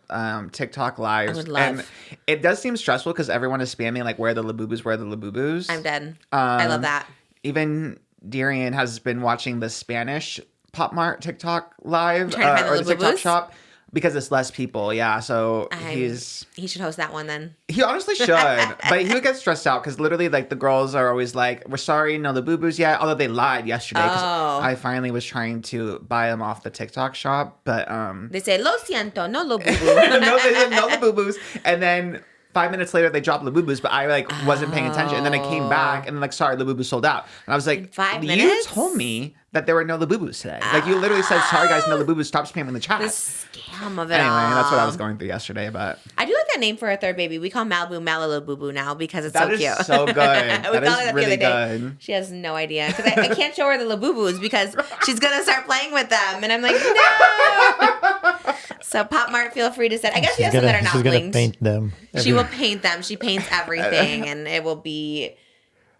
[SPEAKER 2] TikTok lives.
[SPEAKER 1] I would love.
[SPEAKER 2] And it does seem stressful because everyone is spamming like, where are the Labubus?
[SPEAKER 1] I'm dead. I love that.
[SPEAKER 2] Even Darian has been watching the Spanish PopMart TikTok live
[SPEAKER 1] Trying to find
[SPEAKER 2] or
[SPEAKER 1] the
[SPEAKER 2] the TikTok
[SPEAKER 1] Labubus?
[SPEAKER 2] shop. Because it's less people, yeah. So
[SPEAKER 1] He should host that one then.
[SPEAKER 2] He honestly should, but he would get stressed out because literally, like, the girls are always like, "We're sorry, no Labubus yet." Although they lied yesterday because I finally was trying to buy them off the TikTok shop, but
[SPEAKER 1] They say lo siento, no lo boo
[SPEAKER 2] no, they didn't know Labubus, and then 5 minutes later they dropped Labubus, but I like wasn't paying attention, and then I came back and like, sorry, Labubus sold out, and I was like,
[SPEAKER 1] 5
[SPEAKER 2] you
[SPEAKER 1] minutes?
[SPEAKER 2] told me that there were no Labubus today. Like, you literally said, sorry guys, no Labubus, stop spamming the chat.
[SPEAKER 1] The scam of it
[SPEAKER 2] Anyway,
[SPEAKER 1] all.
[SPEAKER 2] that's what I was going through yesterday, but
[SPEAKER 1] I do like that name for a third baby. We call Malibu Malibu Boo Boo now because it's
[SPEAKER 2] that
[SPEAKER 1] so
[SPEAKER 2] is
[SPEAKER 1] cute.
[SPEAKER 2] so good. That
[SPEAKER 1] called it
[SPEAKER 2] is
[SPEAKER 1] the
[SPEAKER 2] really
[SPEAKER 1] other day.
[SPEAKER 2] good.
[SPEAKER 1] She has no idea because I can't show her the Labubus because she's gonna start playing with them, and I'm like, no. So PopMart, feel free to send. I guess we have some that are not
[SPEAKER 4] She's gonna
[SPEAKER 1] linked.
[SPEAKER 4] paint them.
[SPEAKER 1] She will paint them. She paints everything, and it will be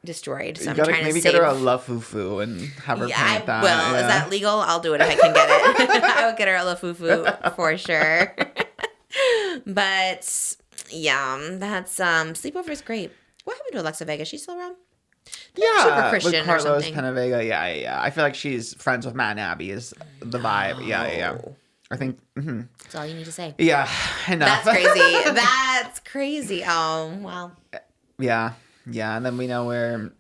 [SPEAKER 1] destroyed. So
[SPEAKER 2] You
[SPEAKER 1] I'm
[SPEAKER 2] gotta
[SPEAKER 1] trying to
[SPEAKER 2] maybe
[SPEAKER 1] save.
[SPEAKER 2] get her a La Fufu and have her
[SPEAKER 1] Yeah, I
[SPEAKER 2] paint that.
[SPEAKER 1] will.
[SPEAKER 2] Yeah.
[SPEAKER 1] Is that legal? I'll do it if I can get it. I will get her a LaFufu for sure. But yeah, that's sleepover is great. What happened to Alexa Vega? She's still around?
[SPEAKER 2] Yeah,
[SPEAKER 1] Super Christian
[SPEAKER 2] with
[SPEAKER 1] or
[SPEAKER 2] Carlos
[SPEAKER 1] something.
[SPEAKER 2] Penavega. Yeah. I feel like she's friends with Matt and Abby is the vibe. Yeah. I think.
[SPEAKER 1] That's all you need to say.
[SPEAKER 2] Yeah, enough.
[SPEAKER 1] That's crazy. That's crazy. Oh, wow.
[SPEAKER 2] Yeah, and then we know where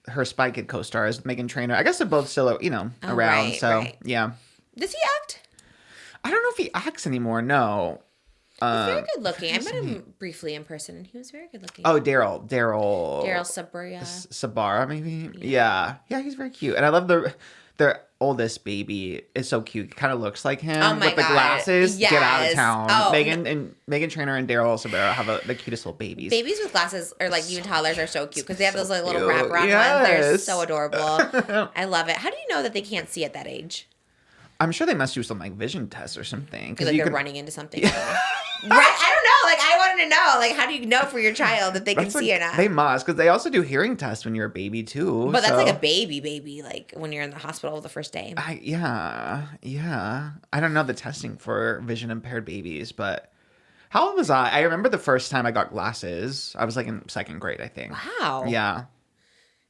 [SPEAKER 2] her Spy Kid co-star is, Meghan Trainor. I guess they're both still, around.
[SPEAKER 1] right,
[SPEAKER 2] So
[SPEAKER 1] right.
[SPEAKER 2] yeah.
[SPEAKER 1] Does he act?
[SPEAKER 2] I don't know if he acts anymore. No.
[SPEAKER 1] He's very good looking. I met him briefly in person, and he was very good looking.
[SPEAKER 2] Oh, Daryl
[SPEAKER 1] Sabria.
[SPEAKER 2] Sabara, maybe. Yeah, he's very cute, and I love their oldest baby is so cute. Kind of looks like him
[SPEAKER 1] Oh my
[SPEAKER 2] with the
[SPEAKER 1] God.
[SPEAKER 2] glasses. Get out of
[SPEAKER 1] Yes.
[SPEAKER 2] town.
[SPEAKER 1] Oh,
[SPEAKER 2] Meghan Trainor and Daryl Sabara have the cutest little babies.
[SPEAKER 1] Babies with glasses, or like even toddlers, are so cute because they have those like little
[SPEAKER 2] cute.
[SPEAKER 1] wraparound ones. They're
[SPEAKER 2] Yes.
[SPEAKER 1] so adorable. I love it. How do you know that they can't see at that age?
[SPEAKER 2] I'm sure they must do some like vision tests or something.
[SPEAKER 1] Feel like they're running into something. Right? I don't know. Like, I wanted to know. Like, how do you know for your child if they can see or not?
[SPEAKER 2] They must, because they also do hearing tests when you're a baby too.
[SPEAKER 1] But that's
[SPEAKER 2] so-
[SPEAKER 1] like a baby, like when you're in the hospital the first day.
[SPEAKER 2] Yeah. I don't know the testing for vision impaired babies, but how old was I? I remember the first time I got glasses. I was like in 2nd grade, I think.
[SPEAKER 1] Wow.
[SPEAKER 2] Yeah.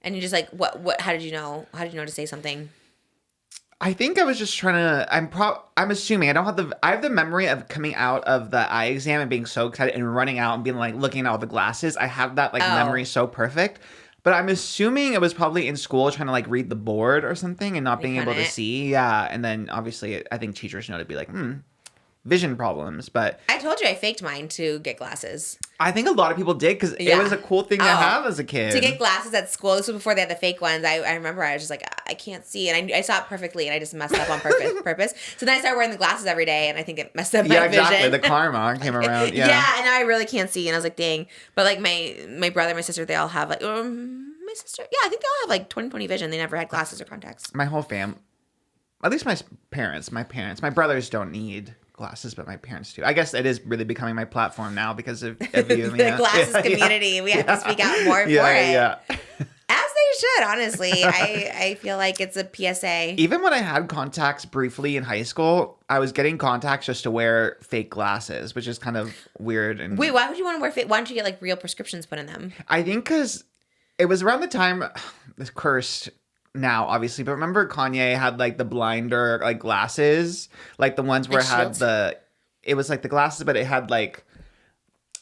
[SPEAKER 1] And you're just like, what? How did you know? How did you know to say something?
[SPEAKER 2] I think I was just trying to. I'm assuming I have the memory of coming out of the eye exam and being so excited and running out and being like looking at all the glasses. I have that memory so perfect. But I'm assuming it was probably in school trying to like read the board or something and not being able to see. Yeah, and then obviously I think teachers know to be like, vision problems. But
[SPEAKER 1] I told you I faked mine to get glasses.
[SPEAKER 2] I think a lot of people did because it was a cool thing to have as a kid.
[SPEAKER 1] To get glasses at school. This was before they had the fake ones. I remember I was just like, I can't see. And I saw it perfectly and I just messed up on purpose. So then I started wearing the glasses every day and I think it messed up my vision.
[SPEAKER 2] Exactly. The karma came around. Yeah.
[SPEAKER 1] Yeah, and now I really can't see. And I was like, dang. But like my brother, my sister, they all have like, my sister, yeah, I think they all have like 20/20 vision. They never had glasses or contacts.
[SPEAKER 2] My whole fam, at least my parents, my brothers don't need glasses, but my parents do. I guess it is really becoming my platform now because of you.
[SPEAKER 1] The glasses community. We have to speak out more for it.
[SPEAKER 2] Yeah.
[SPEAKER 1] As they should, honestly. I feel like it's a PSA.
[SPEAKER 2] Even when I had contacts briefly in high school, I was getting contacts just to wear fake glasses, which is kind of weird. And
[SPEAKER 1] Wait, why would you want to wear fake? Why don't you get like real prescriptions put in them?
[SPEAKER 2] I think because it was around the time, this cursed now, obviously, but remember Kanye had like the blinder like glasses, like the ones where
[SPEAKER 1] Like
[SPEAKER 2] it had
[SPEAKER 1] shields?
[SPEAKER 2] it was like the glasses, but it had like,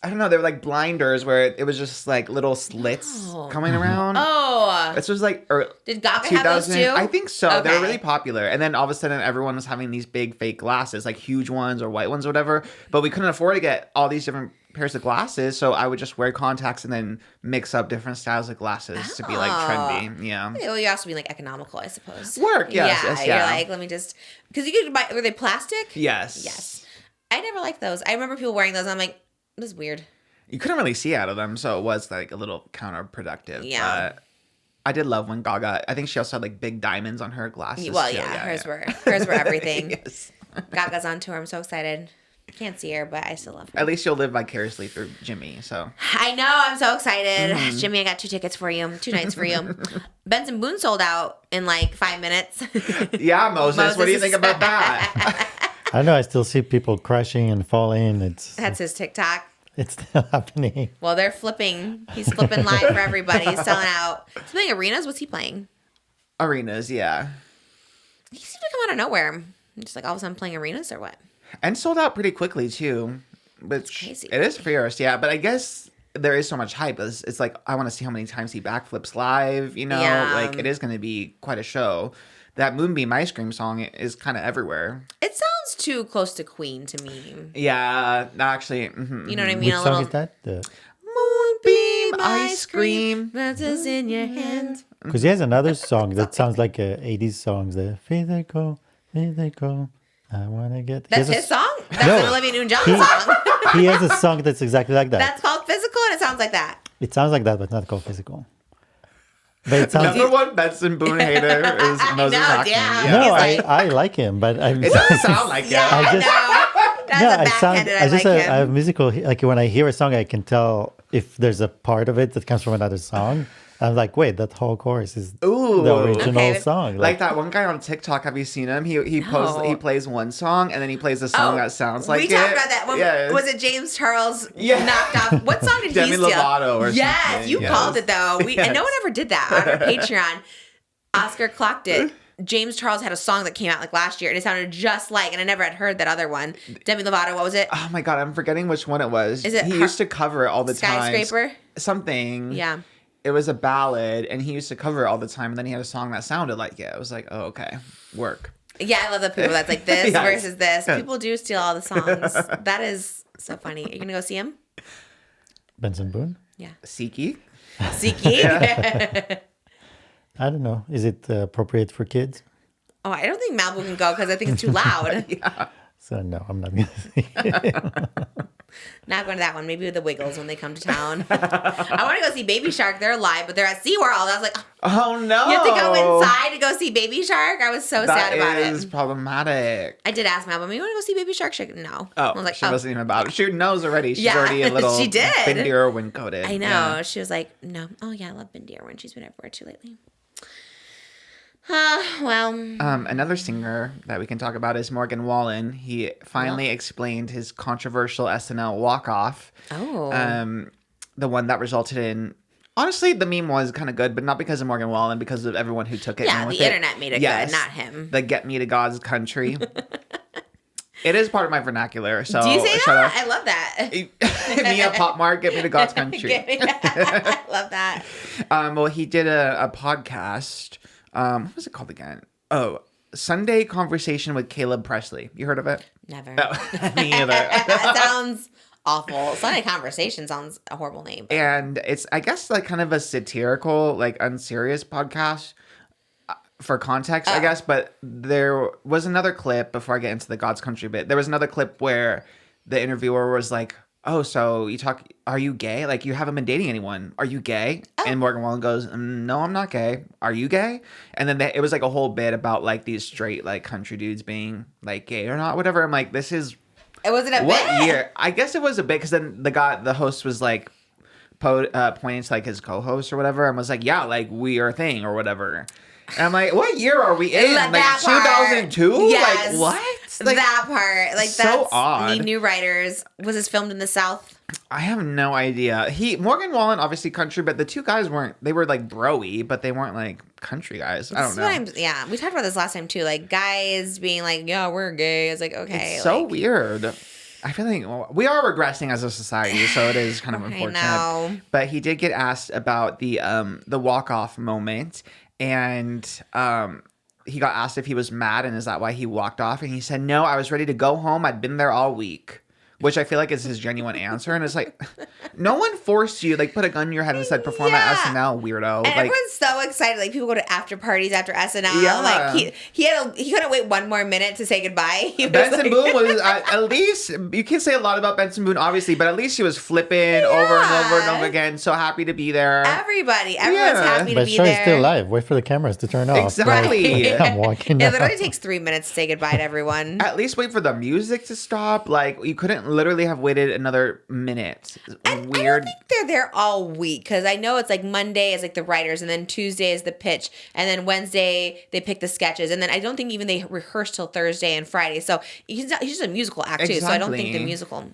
[SPEAKER 2] I don't know, they were like blinders where it was just like little slits coming around.
[SPEAKER 1] Oh.
[SPEAKER 2] This was like
[SPEAKER 1] Did Gaga have those
[SPEAKER 2] 2000
[SPEAKER 1] too?
[SPEAKER 2] I think so. They were
[SPEAKER 1] Okay.
[SPEAKER 2] really popular. And then all of a sudden everyone was having these big fake glasses, like huge ones or white ones or whatever. But we couldn't afford to get all these different pairs of glasses. So I would just wear contacts and then mix up different styles of glasses to be like trendy. Yeah.
[SPEAKER 1] Well, you also be like economical, I suppose.
[SPEAKER 2] Work, yes, yes, yeah.
[SPEAKER 1] You're like, let me just, because you could buy, were they plastic?
[SPEAKER 2] Yes.
[SPEAKER 1] Yes. I never liked those. I remember people wearing those. And I'm like, this is weird.
[SPEAKER 2] You couldn't really see out of them. So it was like a little counterproductive.
[SPEAKER 1] Yeah.
[SPEAKER 2] But I did love when Gaga, I think she also had like big diamonds on her glasses.
[SPEAKER 1] Well,
[SPEAKER 2] too.
[SPEAKER 1] yeah, hers were everything.
[SPEAKER 2] Yes.
[SPEAKER 1] Gaga's on tour. I'm so excited. Can't see her, but I still love her.
[SPEAKER 2] At least you'll live vicariously through Jimmy. So
[SPEAKER 1] I know. I'm so excited. Jimmy, I got 2 tickets for you. 2 nights for you. Benson Boone sold out in like 5 minutes.
[SPEAKER 2] yeah, Moses, what do you think about that?
[SPEAKER 4] I don't know. I still see people crashing and falling.
[SPEAKER 1] That's his TikTok.
[SPEAKER 4] It's still happening.
[SPEAKER 1] Well, they're flipping. He's flipping live for everybody. He's selling out. He's playing arenas. What's he playing?
[SPEAKER 2] Arenas, yeah.
[SPEAKER 1] He seemed to come out of nowhere. Just like all of a sudden playing arenas or what?
[SPEAKER 2] And sold out pretty quickly too. But
[SPEAKER 1] crazy.
[SPEAKER 2] it is fierce, yeah. But I guess there is so much hype. It's like I want to see how many times he backflips live. You know,
[SPEAKER 1] Yeah.
[SPEAKER 2] like it is going to be quite a show. That Moonbeam Ice Cream song is kind of everywhere.
[SPEAKER 1] It sounds too close to Queen to me.
[SPEAKER 2] Yeah, actually.
[SPEAKER 1] You know what I mean?
[SPEAKER 4] Which
[SPEAKER 1] A
[SPEAKER 4] song
[SPEAKER 1] little
[SPEAKER 4] is that?
[SPEAKER 2] Moonbeam Ice Cream.
[SPEAKER 1] That's just in your hand.
[SPEAKER 4] Because he has another song that sounds like a 80s song. The physical, I want to get...
[SPEAKER 1] That's
[SPEAKER 4] He
[SPEAKER 1] his
[SPEAKER 4] has a-
[SPEAKER 1] song? That's
[SPEAKER 4] No.
[SPEAKER 1] an Olivia Newton-John
[SPEAKER 4] He-
[SPEAKER 1] song.
[SPEAKER 4] He has a song that's exactly like that.
[SPEAKER 1] That's called Physical and it sounds like that.
[SPEAKER 4] It sounds like that, but not called physical. But it sounds...
[SPEAKER 2] Number one Benson Boone hater is Moses
[SPEAKER 1] know,
[SPEAKER 2] Hackman.
[SPEAKER 1] yeah.
[SPEAKER 4] No,
[SPEAKER 1] He's like-
[SPEAKER 4] I like him, but I'm...
[SPEAKER 2] It doesn't sound like
[SPEAKER 1] Yeah,
[SPEAKER 2] it.
[SPEAKER 1] I
[SPEAKER 4] just-
[SPEAKER 1] know. That's a backhanded. I like him.
[SPEAKER 4] I have musical, like when I hear a song, I can tell if there's a part of it that comes from another song. I'm like, wait, that whole chorus is
[SPEAKER 2] Ooh.
[SPEAKER 4] the original
[SPEAKER 1] Okay.
[SPEAKER 4] song.
[SPEAKER 2] Like that one guy on TikTok, have you seen him? He plays one song and then he plays a song that sounds like
[SPEAKER 1] we
[SPEAKER 2] it.
[SPEAKER 1] talked about that. When,
[SPEAKER 2] Yes.
[SPEAKER 1] Was it James Charles
[SPEAKER 2] Yeah.
[SPEAKER 1] knocked off? What song did
[SPEAKER 2] Demi
[SPEAKER 1] he steal?
[SPEAKER 2] Lovato or
[SPEAKER 1] yes,
[SPEAKER 2] something,
[SPEAKER 1] you
[SPEAKER 2] yes.
[SPEAKER 1] called it though. And no
[SPEAKER 2] Yes.
[SPEAKER 1] one ever did that on our Patreon. Oscar clocked it. James Charles had a song that came out like last year and it sounded just like, and I never had heard that other one. Demi Lovato, what was it?
[SPEAKER 2] Oh my god, I'm forgetting which one it was.
[SPEAKER 1] Is it
[SPEAKER 2] he used to cover it all the time.
[SPEAKER 1] Skyscraper?
[SPEAKER 2] Something.
[SPEAKER 1] Yeah.
[SPEAKER 2] It was a ballad and he used to cover it all the time and then he had a song that sounded like it. I was like, oh, okay. Work.
[SPEAKER 1] Yeah, I love the people that's like this
[SPEAKER 2] Yes.
[SPEAKER 1] versus this. People do steal all the songs. That is so funny. Are you going to go see him?
[SPEAKER 4] Benson Boone?
[SPEAKER 1] Yeah.
[SPEAKER 2] Siki?
[SPEAKER 1] Siki?
[SPEAKER 4] I don't know. Is it appropriate for kids?
[SPEAKER 1] Oh, I don't think Malibu can go because I think it's too loud.
[SPEAKER 4] So no, I'm not going to see it.
[SPEAKER 1] Not going to that one. Maybe with the Wiggles when they come to town. I want to go see Baby Shark. They're live, but they're at SeaWorld. I was like, oh,
[SPEAKER 2] Oh no.
[SPEAKER 1] you have to go inside to go see Baby Shark? I was so sad about
[SPEAKER 2] That is
[SPEAKER 1] it.
[SPEAKER 2] problematic.
[SPEAKER 1] I did ask Malibu, you want to go see Baby Shark? She goes, no.
[SPEAKER 2] Oh,
[SPEAKER 1] I was like,
[SPEAKER 2] she wasn't even about it. She knows already. She's
[SPEAKER 1] Yeah,
[SPEAKER 2] already a little
[SPEAKER 1] she did.
[SPEAKER 2] Bindi Irwin coded.
[SPEAKER 1] I know.
[SPEAKER 2] Yeah.
[SPEAKER 1] She was like, no. Oh, yeah, I love Bindi Irwin. She's been everywhere too lately. Well.
[SPEAKER 2] Another singer that we can talk about is Morgan Wallen. He finally explained his controversial SNL walk-off.
[SPEAKER 1] Oh.
[SPEAKER 2] The one that resulted in... Honestly, the meme was kind of good, but not because of Morgan Wallen, because of everyone who took it.
[SPEAKER 1] Yeah,
[SPEAKER 2] and with
[SPEAKER 1] the
[SPEAKER 2] it.
[SPEAKER 1] internet made it
[SPEAKER 2] Yes,
[SPEAKER 1] good, not him.
[SPEAKER 2] The Get Me to God's Country. It is part of my vernacular, so...
[SPEAKER 1] Do you say
[SPEAKER 2] shut
[SPEAKER 1] that?
[SPEAKER 2] up.
[SPEAKER 1] I love that.
[SPEAKER 2] Me a PopMart, Get Me to God's Country.
[SPEAKER 1] I love that.
[SPEAKER 2] Well, he did a podcast. What was it called again? Oh, Sunday Conversation with Caleb Presley. You heard of it?
[SPEAKER 1] Never.
[SPEAKER 2] Me either.
[SPEAKER 1] That sounds awful. Sunday Conversation sounds a horrible name.
[SPEAKER 2] And it's, I guess, like kind of a satirical, like unserious podcast for context, I guess. But there was another clip before I get into the God's Country bit. There was another clip where the interviewer was like, oh, so are you gay? Like, you haven't been dating anyone. Are you gay? And Morgan Wallen goes, no, I'm not gay. Are you gay? And then it was like a whole bit about like these straight like country dudes being like gay or not, whatever. I'm like, this is
[SPEAKER 1] It wasn't a
[SPEAKER 2] what
[SPEAKER 1] bit.
[SPEAKER 2] year? I guess it was a bit because then the host was like pointing to like his co-host or whatever, and was like, "Yeah, like we are a thing or whatever." And I'm like, "What year are we in? Like 2002?
[SPEAKER 1] Yes.
[SPEAKER 2] Like what? Like,
[SPEAKER 1] that part, like
[SPEAKER 2] so
[SPEAKER 1] that's
[SPEAKER 2] odd.
[SPEAKER 1] the new writers. Was this filmed in the South?
[SPEAKER 2] I have no idea. Morgan Wallen, obviously country, but the two guys weren't. They were like broy, but they weren't like country guys. I don't know.
[SPEAKER 1] Yeah, we talked about this last time too. Like guys being like, "Yeah, we're gay." It's like, okay,
[SPEAKER 2] It's so
[SPEAKER 1] like,
[SPEAKER 2] weird. I feel like we are regressing as a society, so it is kind of unfortunate.
[SPEAKER 1] I know.
[SPEAKER 2] But he did get asked about the walk-off moment, and he got asked if he was mad and is that why he walked off, and he said, "No, I was ready to go home. I'd been there all week." Which I feel like is his genuine answer. And it's like, no one forced you, like, put a gun in your head and said, perform at SNL, weirdo.
[SPEAKER 1] And
[SPEAKER 2] like,
[SPEAKER 1] everyone's so excited. Like, people go to after parties after SNL.
[SPEAKER 2] Yeah.
[SPEAKER 1] Like, he couldn't wait one more minute to say goodbye.
[SPEAKER 2] Benson Boone was, at least, you can say a lot about Benson Boone, obviously, but at least she was flipping over and over and over again. So happy to be there.
[SPEAKER 1] Everyone's happy to
[SPEAKER 4] But
[SPEAKER 1] be
[SPEAKER 4] sure,
[SPEAKER 1] there.
[SPEAKER 4] it's still live. Wait for the cameras to turn off.
[SPEAKER 2] Exactly.
[SPEAKER 4] Like, I'm walking
[SPEAKER 1] Yeah,
[SPEAKER 4] out.
[SPEAKER 1] it only takes 3 minutes to say goodbye to everyone.
[SPEAKER 2] At least wait for the music to stop. Like, you couldn't literally have waited another minute. Weird.
[SPEAKER 1] I don't think they're there all week because I know it's like Monday is like the writers, and then Tuesday is the pitch, and then Wednesday they pick the sketches, and then I don't think even they rehearse till Thursday and Friday. So he's just a musical act too. So I don't think the musical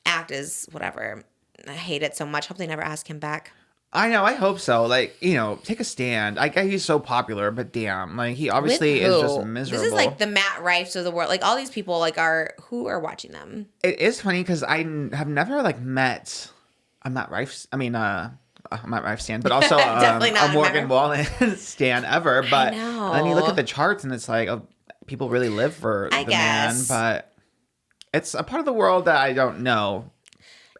[SPEAKER 1] act is whatever. I hate it so much. Hope they never ask him back.
[SPEAKER 2] I know. I hope so. Like, take a stand. I get he's so popular, but damn, like he obviously is just miserable.
[SPEAKER 1] This is like the Matt Rifes of the world. Like all these people, like who are watching them.
[SPEAKER 2] It is funny because I have never like met a Matt Rife. I mean, Matt Rife stan, but also
[SPEAKER 1] Definitely not
[SPEAKER 2] a Morgan Wallen stan ever. But
[SPEAKER 1] know.
[SPEAKER 2] then you look at the charts and it's like people really live for the man, but it's a part of the world that I don't know.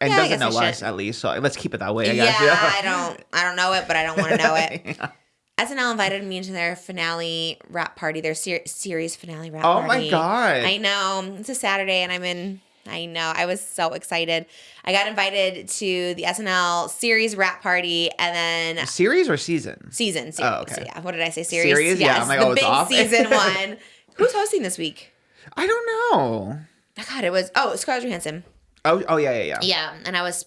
[SPEAKER 2] And doesn't know us, at least. So let's keep it that way, I guess.
[SPEAKER 1] Yeah, I don't know it, but I don't want to know it.
[SPEAKER 2] Yeah.
[SPEAKER 1] SNL invited me to their finale rap party, their series finale rap party.
[SPEAKER 2] Oh my God.
[SPEAKER 1] I know. It's a Saturday and I know. I was so excited. I got invited to the SNL series rap party and then...
[SPEAKER 2] Series or season?
[SPEAKER 1] Season.
[SPEAKER 2] Oh, okay.
[SPEAKER 1] So yeah, what did I say? Series?
[SPEAKER 2] Series? Yeah, I'm like,
[SPEAKER 1] the
[SPEAKER 2] it's
[SPEAKER 1] big
[SPEAKER 2] off.
[SPEAKER 1] season one. Who's hosting this week?
[SPEAKER 2] I don't know.
[SPEAKER 1] God, it was... Oh, Scarlett Johansson.
[SPEAKER 2] Oh, yeah.
[SPEAKER 1] Yeah, and I was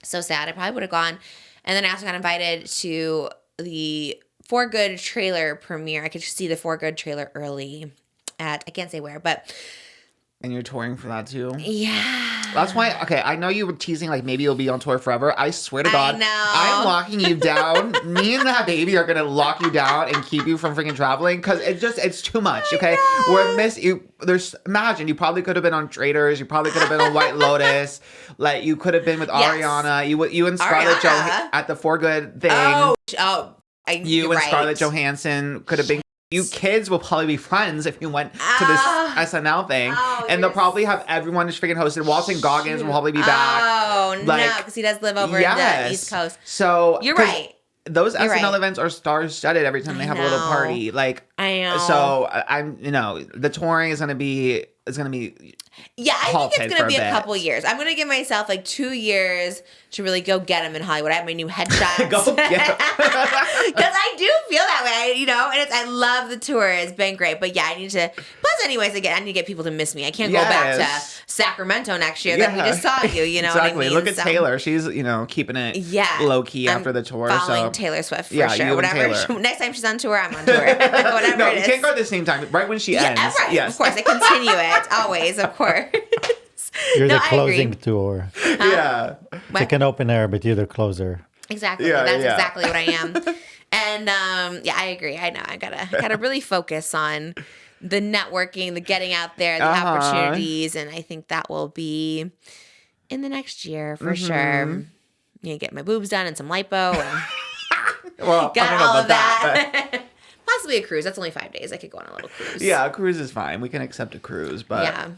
[SPEAKER 1] so sad. I probably would have gone. And then I also got invited to the For Good trailer premiere. I could see the For Good trailer early at, I can't say where, but...
[SPEAKER 2] And you're touring for that too?
[SPEAKER 1] Yeah.
[SPEAKER 2] That's why, okay, I know you were teasing like maybe you'll be on tour forever. I swear to God,
[SPEAKER 1] I know.
[SPEAKER 2] I'm locking you down. Me and that baby are going to lock you down and keep you from freaking traveling because it's too much, okay? Imagine, you probably could have been on Traders. You probably could have been on White Lotus. Like, you could have been with Ariana. You and Scarlett at the For Good thing. You and Scarlett Johansson could have been. You kids will probably be friends if you went to this SNL thing. And they'll probably have everyone just freaking hosted. Walton Goggins will probably be back.
[SPEAKER 1] Oh, no, because he does live over in the East Coast.
[SPEAKER 2] So
[SPEAKER 1] you're right.
[SPEAKER 2] Those SNL events are star-studded every time they have a little party. Like,
[SPEAKER 1] I know.
[SPEAKER 2] So the touring is going to be
[SPEAKER 1] Yeah, I think it's going to be a
[SPEAKER 2] bit.
[SPEAKER 1] couple years. I'm going to give myself like 2 years to really go get him in Hollywood. I have my new headshot.
[SPEAKER 2] Go get him.
[SPEAKER 1] Because I do feel that way, and I love the tour. It's been great. But yeah, I need to. Plus, anyways, again, I need to get people to miss me. I can't go back to Sacramento next year. Then we just saw you,
[SPEAKER 2] Exactly.
[SPEAKER 1] what I mean?
[SPEAKER 2] Look at Taylor. She's, keeping it low-key after the tour.
[SPEAKER 1] Following Taylor Swift for sure.
[SPEAKER 2] You
[SPEAKER 1] Whatever. Next time she's on tour, I'm on tour. Whatever
[SPEAKER 2] no,
[SPEAKER 1] it is.
[SPEAKER 2] you can't go at the same time. Right when she ends.
[SPEAKER 1] Right.
[SPEAKER 2] Yes.
[SPEAKER 1] Of course. I continue it. Always, of course.
[SPEAKER 4] You're the closing tour.
[SPEAKER 2] Yeah.
[SPEAKER 4] It's like an open air, but you're the closer.
[SPEAKER 1] Exactly. That's exactly what I am. And I agree. I know. I gotta really focus on the networking, the getting out there, the opportunities, and I think that will be in the next year for sure. Get my boobs done and some lipo and
[SPEAKER 2] well,
[SPEAKER 1] got
[SPEAKER 2] I don't know
[SPEAKER 1] all
[SPEAKER 2] about
[SPEAKER 1] of that.
[SPEAKER 2] But...
[SPEAKER 1] Possibly a cruise. That's only 5 days. I could go on a little cruise.
[SPEAKER 2] Yeah, a cruise is fine. We can accept a cruise, but
[SPEAKER 1] yeah.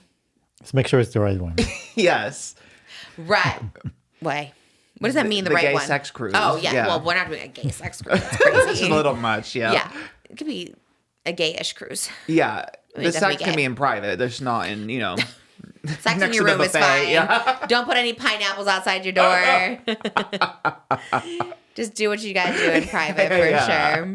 [SPEAKER 4] Let's make sure it's the right one.
[SPEAKER 2] Yes.
[SPEAKER 1] Right. Why? What does that mean? The right
[SPEAKER 2] gay
[SPEAKER 1] one?
[SPEAKER 2] Sex cruise.
[SPEAKER 1] Oh yeah. Well, we're not doing a gay sex cruise. That's crazy.
[SPEAKER 2] It's a little much. Yeah.
[SPEAKER 1] Yeah. It could be a gayish cruise.
[SPEAKER 2] Yeah.
[SPEAKER 1] mean,
[SPEAKER 2] The sex
[SPEAKER 1] gay.
[SPEAKER 2] can be in private. There's not in,
[SPEAKER 1] Sex
[SPEAKER 2] next
[SPEAKER 1] in your
[SPEAKER 2] to the
[SPEAKER 1] room is
[SPEAKER 2] buffet,
[SPEAKER 1] fine.
[SPEAKER 2] yeah.
[SPEAKER 1] Don't put any pineapples outside your door. Just do what you gotta do in private for sure.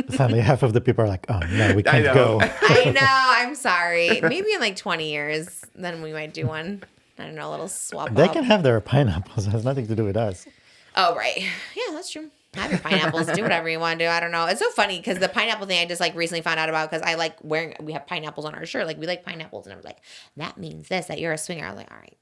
[SPEAKER 4] Suddenly, half of the people are like, "Oh no, we can't go."
[SPEAKER 1] I know. I'm sorry. Maybe in like 20 years, then we might do one. I don't know, a little swap.
[SPEAKER 4] They can have their pineapples. It has nothing to do with us.
[SPEAKER 1] Oh, right. Yeah, that's true. Have your pineapples. Do whatever you want to do. I don't know. It's so funny because the pineapple thing I just like recently found out about because I like wearing, we have pineapples on our shirt. Like we like pineapples. And I was like, that means this, that you're a swinger. I was like, all right.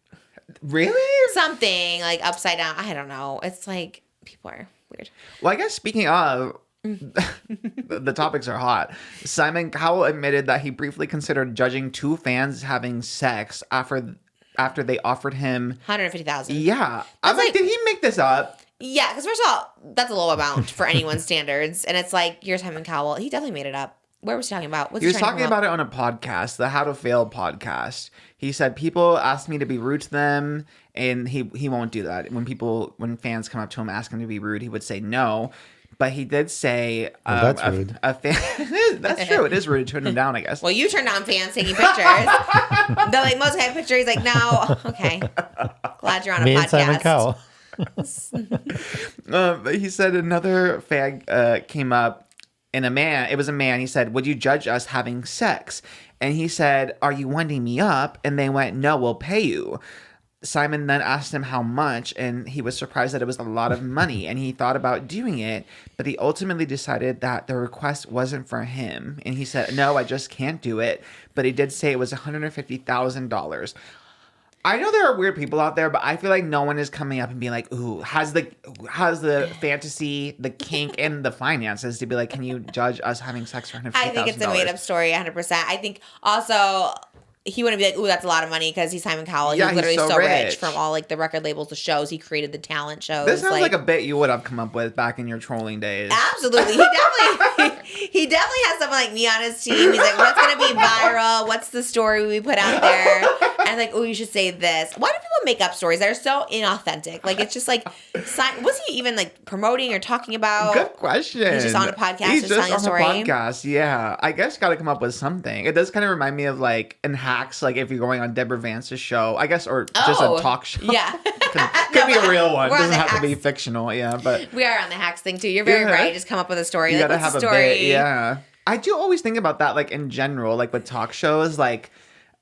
[SPEAKER 2] Really?
[SPEAKER 1] Something like upside down. I don't know. It's like people are weird.
[SPEAKER 2] Well, I guess speaking of, the topics are hot. Simon Cowell admitted that he briefly considered judging two fans having sex after they offered him
[SPEAKER 1] 150,000.
[SPEAKER 2] Yeah. I'm like, did he make this up?
[SPEAKER 1] Yeah, because first of all, that's a low amount for anyone's standards. And it's like, you're Simon Cowell. He definitely made it up. Where was he talking about?
[SPEAKER 2] He was talking about it on a podcast, the How to Fail podcast. He said, people ask me to be rude to them, and he won't do that. When fans come up to him, ask him to be rude, he would say no. But he did say,
[SPEAKER 4] that's rude.
[SPEAKER 2] That's true. It is rude to turn them down, I guess.
[SPEAKER 1] Well, you turned down fans taking pictures. They're like, most have a picture. He's like, no. Okay. Glad you're on a
[SPEAKER 4] Me
[SPEAKER 1] podcast.
[SPEAKER 4] and Simon Cowell.
[SPEAKER 2] He said another fan came up, and it was a man. He said, would you judge us having sex? And he said, are you winding me up? And they went, no, we'll pay you. Simon then asked him how much, and he was surprised that it was a lot of money, and he thought about doing it, but he ultimately decided that the request wasn't for him. And he said, no, I just can't do it. But he did say it was $150,000. I know there are weird people out there, but I feel like no one is coming up and being like, ooh, has the fantasy, the kink, and the finances to be like, can you judge us having sex for $150,000?
[SPEAKER 1] I think it's a made-up story, 100%. I think also he wouldn't be like, ooh, that's a lot of money because he's Simon Cowell.
[SPEAKER 2] Yeah,
[SPEAKER 1] he's literally
[SPEAKER 2] he's so
[SPEAKER 1] rich
[SPEAKER 2] rich
[SPEAKER 1] from all like the record labels, the shows. He created the talent shows.
[SPEAKER 2] This sounds like a bit you would have come up with back in your trolling days.
[SPEAKER 1] Absolutely. He definitely has someone like me on his team. He's like, what's going to be viral? What's the story we put out there? And like, oh, you should say this. Why do people make up stories that are so inauthentic? Like, it's just like, was he even like promoting or talking about?
[SPEAKER 2] Good question.
[SPEAKER 1] He's just on a podcast
[SPEAKER 2] He's
[SPEAKER 1] just telling a story.
[SPEAKER 2] on a podcast, yeah. I guess got to come up with something. It does kind of remind me of like in Hacks, like if you're going on Deborah Vance's show, I guess, or just a talk show.
[SPEAKER 1] Yeah.
[SPEAKER 2] could be a real one. Doesn't have to be
[SPEAKER 1] Hacks.
[SPEAKER 2] fictional, yeah. But
[SPEAKER 1] we are on the Hacks thing too. You're very right. Just come up with a story.
[SPEAKER 2] You
[SPEAKER 1] like,
[SPEAKER 2] gotta
[SPEAKER 1] what's
[SPEAKER 2] have
[SPEAKER 1] the
[SPEAKER 2] a
[SPEAKER 1] story?
[SPEAKER 2] bit, yeah. I do always think about that, like in general, like with talk shows, like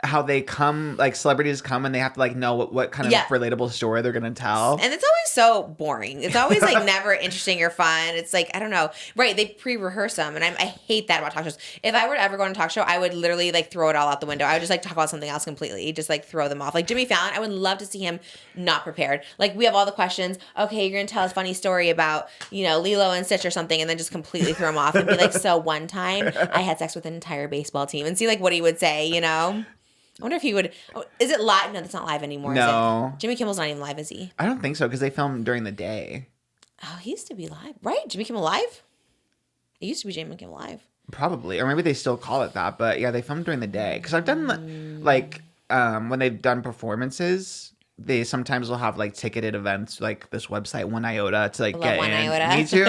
[SPEAKER 2] how they come, like celebrities come and they have to like know what kind of relatable story they're gonna tell.
[SPEAKER 1] And it's always so boring. It's always like never interesting or fun. It's like, I don't know. Right. They pre-rehearse them. And I hate that about talk shows. If I were to ever go on a talk show, I would literally like throw it all out the window. I would just like talk about something else completely. Just like throw them off. Like Jimmy Fallon, I would love to see him not prepared. Like we have all the questions. Okay, you're going to tell us a funny story about, Lilo and Stitch or something, and then just completely throw him off and be like, so one time I had sex with an entire baseball team, and see like what he would say, I wonder if he would. Oh, is it live? No, that's not live anymore.
[SPEAKER 2] No.
[SPEAKER 1] Is it? Jimmy Kimmel's not even live, is he?
[SPEAKER 2] I don't think so because they film during the day.
[SPEAKER 1] Oh, he used to be live, right? Jimmy Kimmel Live? It used to be Jimmy Kimmel Live.
[SPEAKER 2] Probably, or maybe they still call it that. But yeah, they film during the day. Because I've done like when they've done performances, they sometimes will have like ticketed events, like this website One Iota to like get in.
[SPEAKER 1] Iota.
[SPEAKER 2] Me too.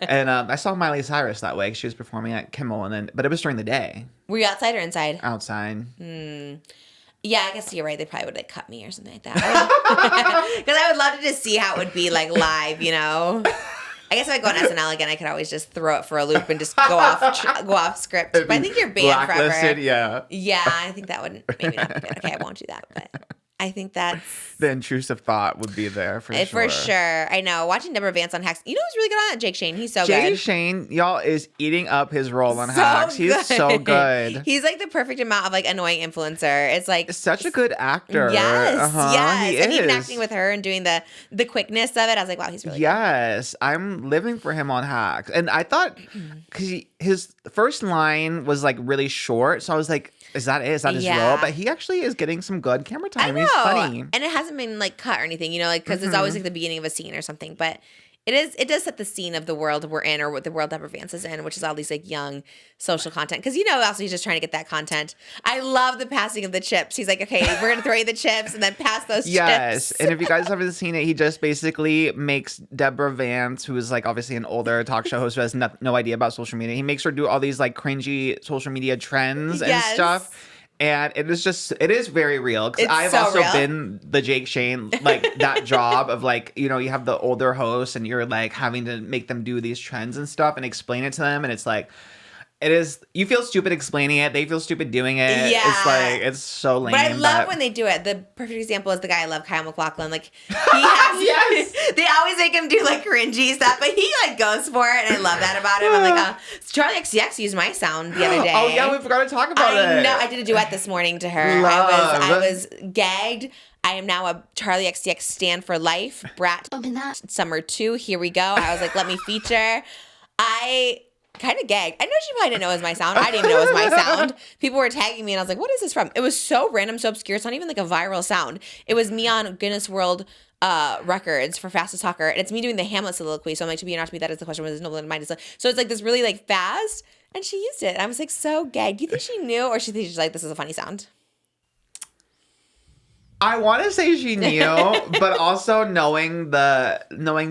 [SPEAKER 2] And I saw Miley Cyrus that way. She was performing at Kimmel, but it was during the day.
[SPEAKER 1] Were you outside or inside?
[SPEAKER 2] Outside.
[SPEAKER 1] Yeah, I guess you're right. They probably would like cut me or something like that. Because I would love to just see how it would be like live, I guess if I go on SNL again, I could always just throw it for a loop and just go off script. But I think you're banned forever.
[SPEAKER 2] Yeah.
[SPEAKER 1] Yeah, I think that would maybe not be good. Okay, I won't do that, but I think that's
[SPEAKER 2] the intrusive thought would be there for sure.
[SPEAKER 1] For sure. I know. Watching Deborah Vance on Hacks. You know who's really good on that? Jake Shane. He's so good.
[SPEAKER 2] Jake Shane, y'all, is eating up his role on Hacks. He's so good.
[SPEAKER 1] He's like the perfect amount of like annoying influencer. It's like
[SPEAKER 2] such a good actor.
[SPEAKER 1] Yes. Yes.
[SPEAKER 2] He
[SPEAKER 1] and
[SPEAKER 2] is.
[SPEAKER 1] even acting with her and doing the quickness of it, I was like, wow, he's really
[SPEAKER 2] good. I'm living for him on Hacks. And I thought, because his first line was like really short. So I was like, is that it? Is that his role? But he actually is getting some good camera time. He's funny.
[SPEAKER 1] And it hasn't been like cut or anything, like, because it's always like the beginning of a scene or something. But it does set the scene of the world we're in, or what the world Deborah Vance is in, which is all these like young social content. Because also he's just trying to get that content. I love the passing of the chips. He's like, okay, we're gonna throw you the chips and then pass those chips.
[SPEAKER 2] Yes, and if you guys haven't seen it, he just basically makes Deborah Vance, who is like obviously an older talk show host who has no idea about social media. He makes her do all these like cringy social media trends and stuff. And it is very real, because I've also been the Jake Shane, like that job of like, you have the older hosts and you're like having to make them do these trends and stuff and explain it to them. And it's like, it is. You feel stupid explaining it. They feel stupid doing it.
[SPEAKER 1] Yeah.
[SPEAKER 2] It's like it's so lame.
[SPEAKER 1] But I love when they do it. The perfect example is the guy I love, Kyle MacLachlan. Like he has,
[SPEAKER 2] Yes.
[SPEAKER 1] they always make him do like cringy stuff, but he like goes for it, and I love that about him. I'm like, Charlie XCX used my sound the other day.
[SPEAKER 2] Oh yeah, we forgot to talk about it.
[SPEAKER 1] No, I did a duet this morning to her.
[SPEAKER 2] Love.
[SPEAKER 1] I was gagged. I am now a Charlie XCX stan for life. Brat Summer 2. Here we go. I was like, let me feature. I kind of gagged. I know she probably didn't know it was my sound. I didn't even know it was my sound. People were tagging me, and I was like, what is this from? It was so random, so obscure. It's not even like a viral sound. It was me on Guinness World records for fastest talker, and it's me doing the Hamlet soliloquy. So I'm like, to be or not to be, that is the question. Was no one in mind? So it's like this really like fast, and she used it. And I was like, so gagged. Do you think she knew, or she thinks she's like, this is a funny sound?
[SPEAKER 2] I want to say she knew, but also knowing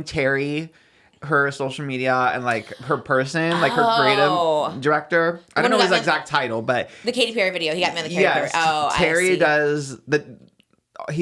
[SPEAKER 2] Terry, her social media and like her person, like her creative director. I don't know his exact title, but
[SPEAKER 1] the Katy Perry video. He got me on the Katy Perry. Oh,
[SPEAKER 2] Terry
[SPEAKER 1] I see.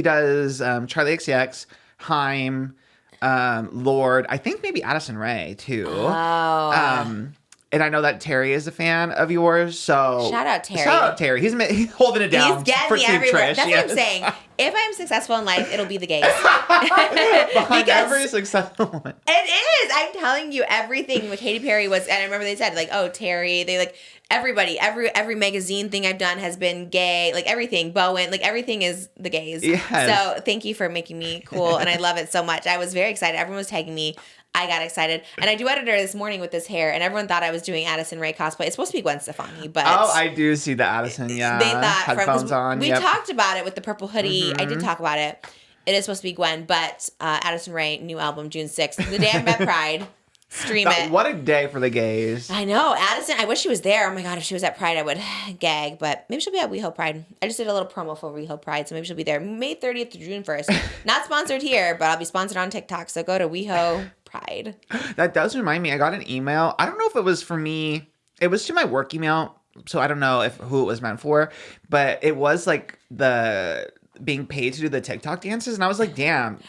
[SPEAKER 2] does Charlie XCX, Haim, Lord. I think maybe Addison Rae too.
[SPEAKER 1] Oh.
[SPEAKER 2] And I know that Terry is a fan of yours, so
[SPEAKER 1] Shout out Terry.
[SPEAKER 2] Shout out Terry. He's holding it down.
[SPEAKER 1] He's getting
[SPEAKER 2] for
[SPEAKER 1] me
[SPEAKER 2] Team
[SPEAKER 1] everywhere.
[SPEAKER 2] Trish.
[SPEAKER 1] That's
[SPEAKER 2] Yes.
[SPEAKER 1] what I'm saying. If I'm successful in life, it'll be the gays.
[SPEAKER 2] Behind every successful one.
[SPEAKER 1] It is. I'm telling you, everything with Katy Perry was, and I remember they said like, oh, Terry. They like everybody, every magazine thing I've done has been gay. Like everything, Bowen, like everything is the gays.
[SPEAKER 2] Yes.
[SPEAKER 1] So thank you for making me cool, and I love it so much. I was very excited. Everyone was tagging me. I got excited. And I duetted her this morning with this hair, and everyone thought I was doing Addison Rae cosplay. It's supposed to be Gwen Stefani, but...
[SPEAKER 2] Oh, I do see the Addison, yeah.
[SPEAKER 1] They thought...
[SPEAKER 2] Headphones on,
[SPEAKER 1] We
[SPEAKER 2] yep.
[SPEAKER 1] talked about it with the purple hoodie. I did talk about it. It is supposed to be Gwen, but Addison Rae, new album, June 6th. The day I'm at Pride. Stream it.
[SPEAKER 2] What a day for the gays.
[SPEAKER 1] I know. Addison, I wish she was there. Oh my God, if she was at Pride, I would gag. But maybe she'll be at WeHo Pride. I just did a little promo for WeHo Pride, so maybe she'll be there. May 30th to June 1st. Not sponsored here, but I'll be sponsored on TikTok. So go to WeHo Pride.
[SPEAKER 2] That does remind me. I got an email. I don't know if it was for me. It was to my work email, so I don't know who it was meant for. But it was like the being paid to do the TikTok dances, and I was like, damn.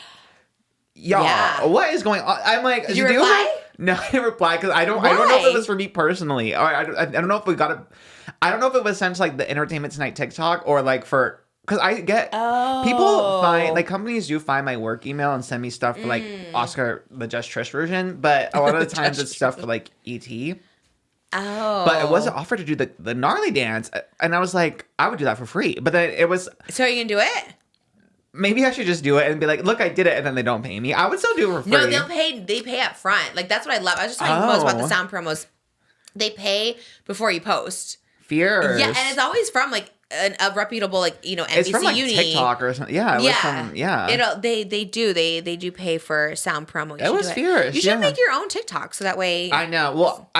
[SPEAKER 2] Y'all,
[SPEAKER 1] Yeah.
[SPEAKER 2] what is going on? I'm like,
[SPEAKER 1] Did you reply?
[SPEAKER 2] No, I didn't reply because I don't know if it was for me personally. Or I don't know if we got it. I don't know if it was sent to like the Entertainment Tonight TikTok or like for, because I get people find, like companies do find my work email and send me stuff for like Oscar, the Just Trish version, but a lot of the times it's stuff for like ET.
[SPEAKER 1] Oh.
[SPEAKER 2] But it wasn't offered to do the gnarly dance, and I was like, I would do that for free. But then it was.
[SPEAKER 1] So are you gonna do it?
[SPEAKER 2] Maybe I should just do it and be like, look, I did it, and then they don't pay me. I would still do it for free.
[SPEAKER 1] No, they pay up front. Like that's what I love. I was just talking most about the sound promos. They pay before you post.
[SPEAKER 2] Fierce.
[SPEAKER 1] Yeah, and it's always from like a reputable NBC
[SPEAKER 2] It's from like
[SPEAKER 1] Uni.
[SPEAKER 2] TikTok or something. Yeah, it was from, yeah.
[SPEAKER 1] They do pay for sound promo. You
[SPEAKER 2] It
[SPEAKER 1] should
[SPEAKER 2] was
[SPEAKER 1] do
[SPEAKER 2] fierce,
[SPEAKER 1] You should
[SPEAKER 2] yeah.
[SPEAKER 1] make your own TikTok so that way.
[SPEAKER 2] I know. Well,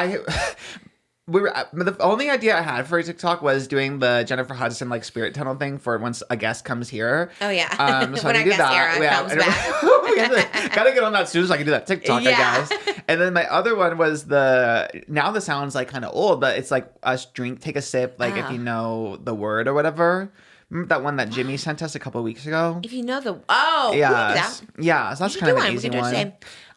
[SPEAKER 2] the only idea I had for a TikTok was doing the Jennifer Hudson like spirit tunnel thing for once a guest comes here.
[SPEAKER 1] Oh yeah.
[SPEAKER 2] So
[SPEAKER 1] When
[SPEAKER 2] I
[SPEAKER 1] our
[SPEAKER 2] did
[SPEAKER 1] guest
[SPEAKER 2] that.
[SPEAKER 1] era comes back.
[SPEAKER 2] Gotta get on that soon so I can do that TikTok,
[SPEAKER 1] Yeah.
[SPEAKER 2] I guess. And then my other one was now the sound's like kind of old, but it's like us take a sip, like if you know the word or whatever. Remember that one that Jimmy sent us a couple of weeks ago?
[SPEAKER 1] If you know the
[SPEAKER 2] Yeah, so that's kind of an
[SPEAKER 1] We
[SPEAKER 2] easy
[SPEAKER 1] can do it
[SPEAKER 2] one.
[SPEAKER 1] today.